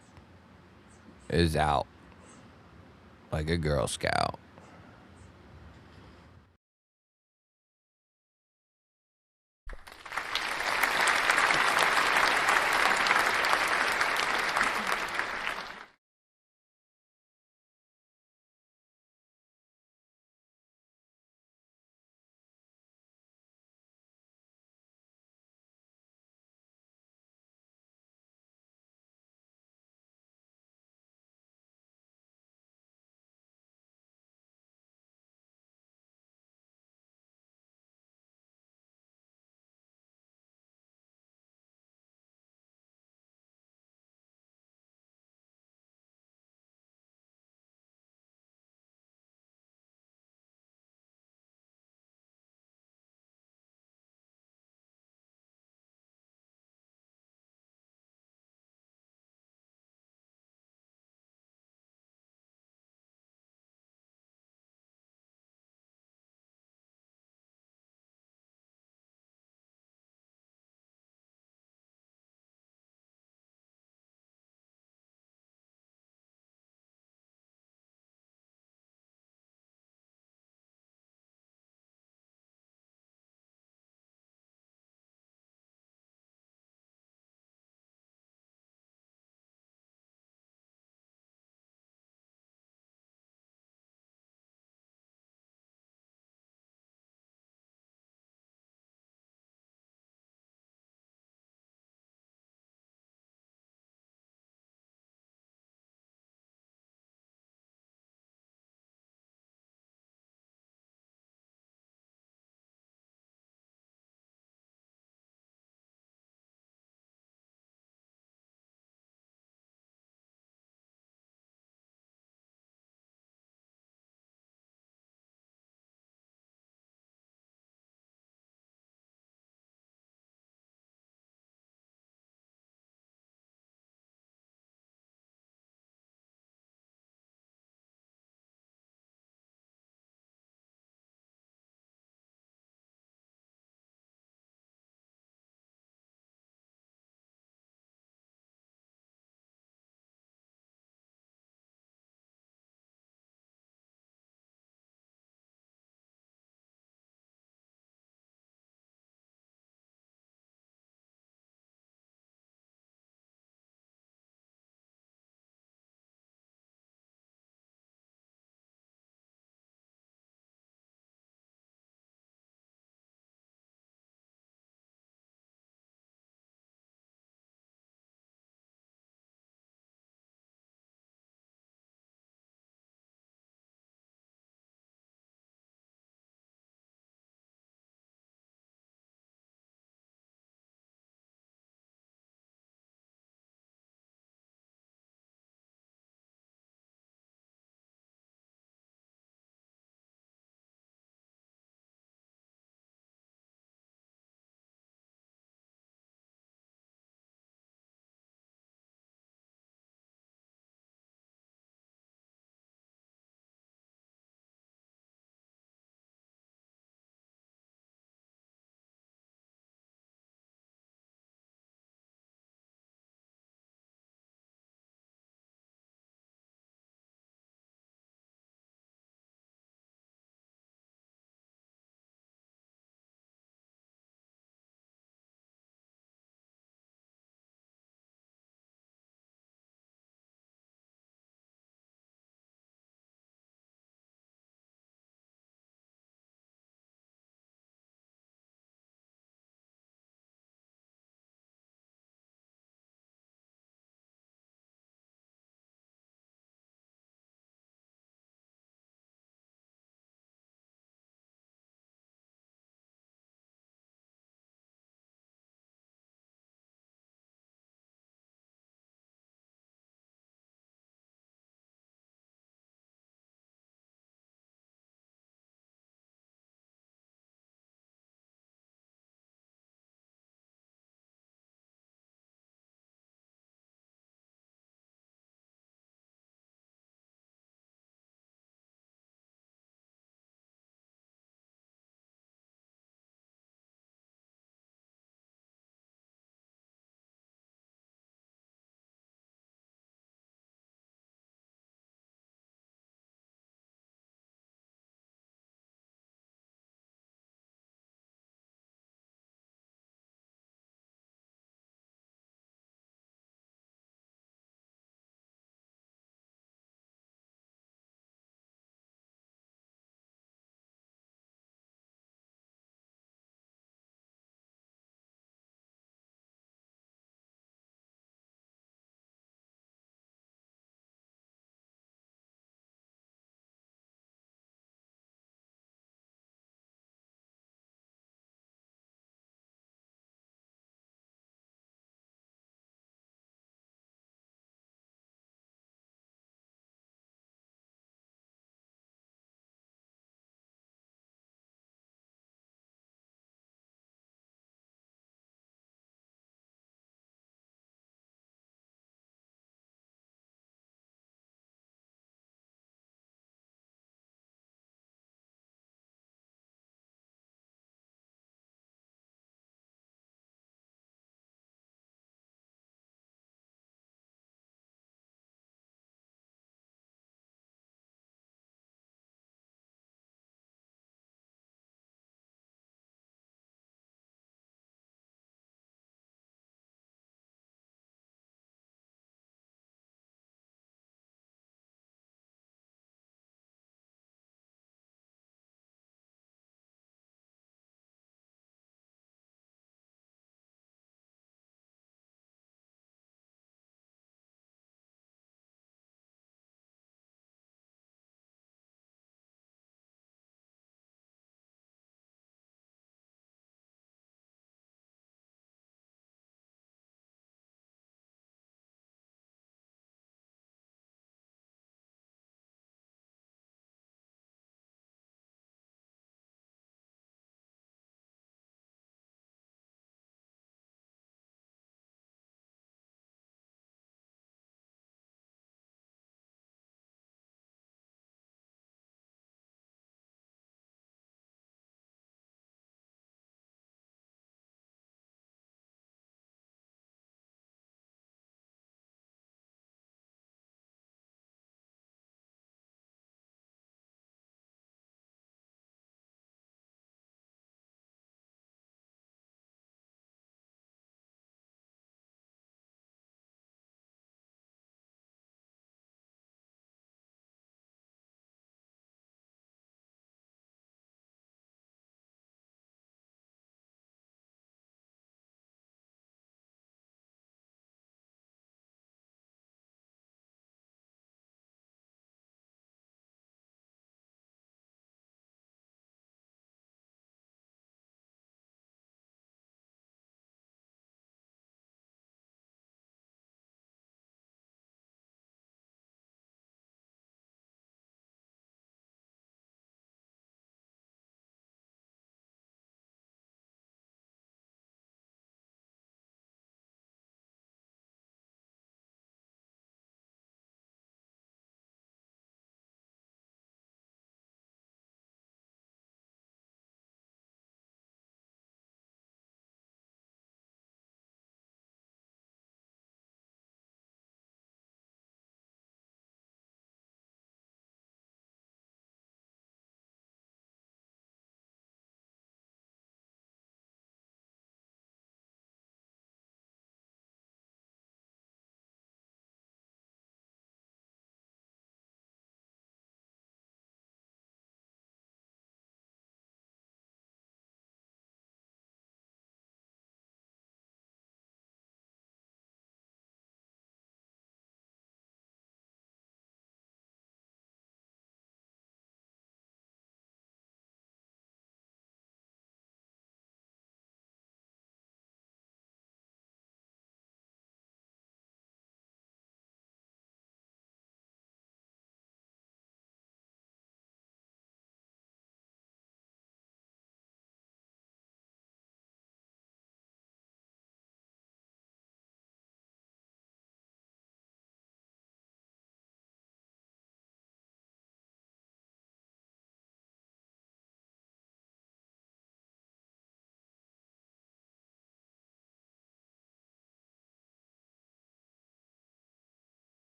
is out like a Girl Scout.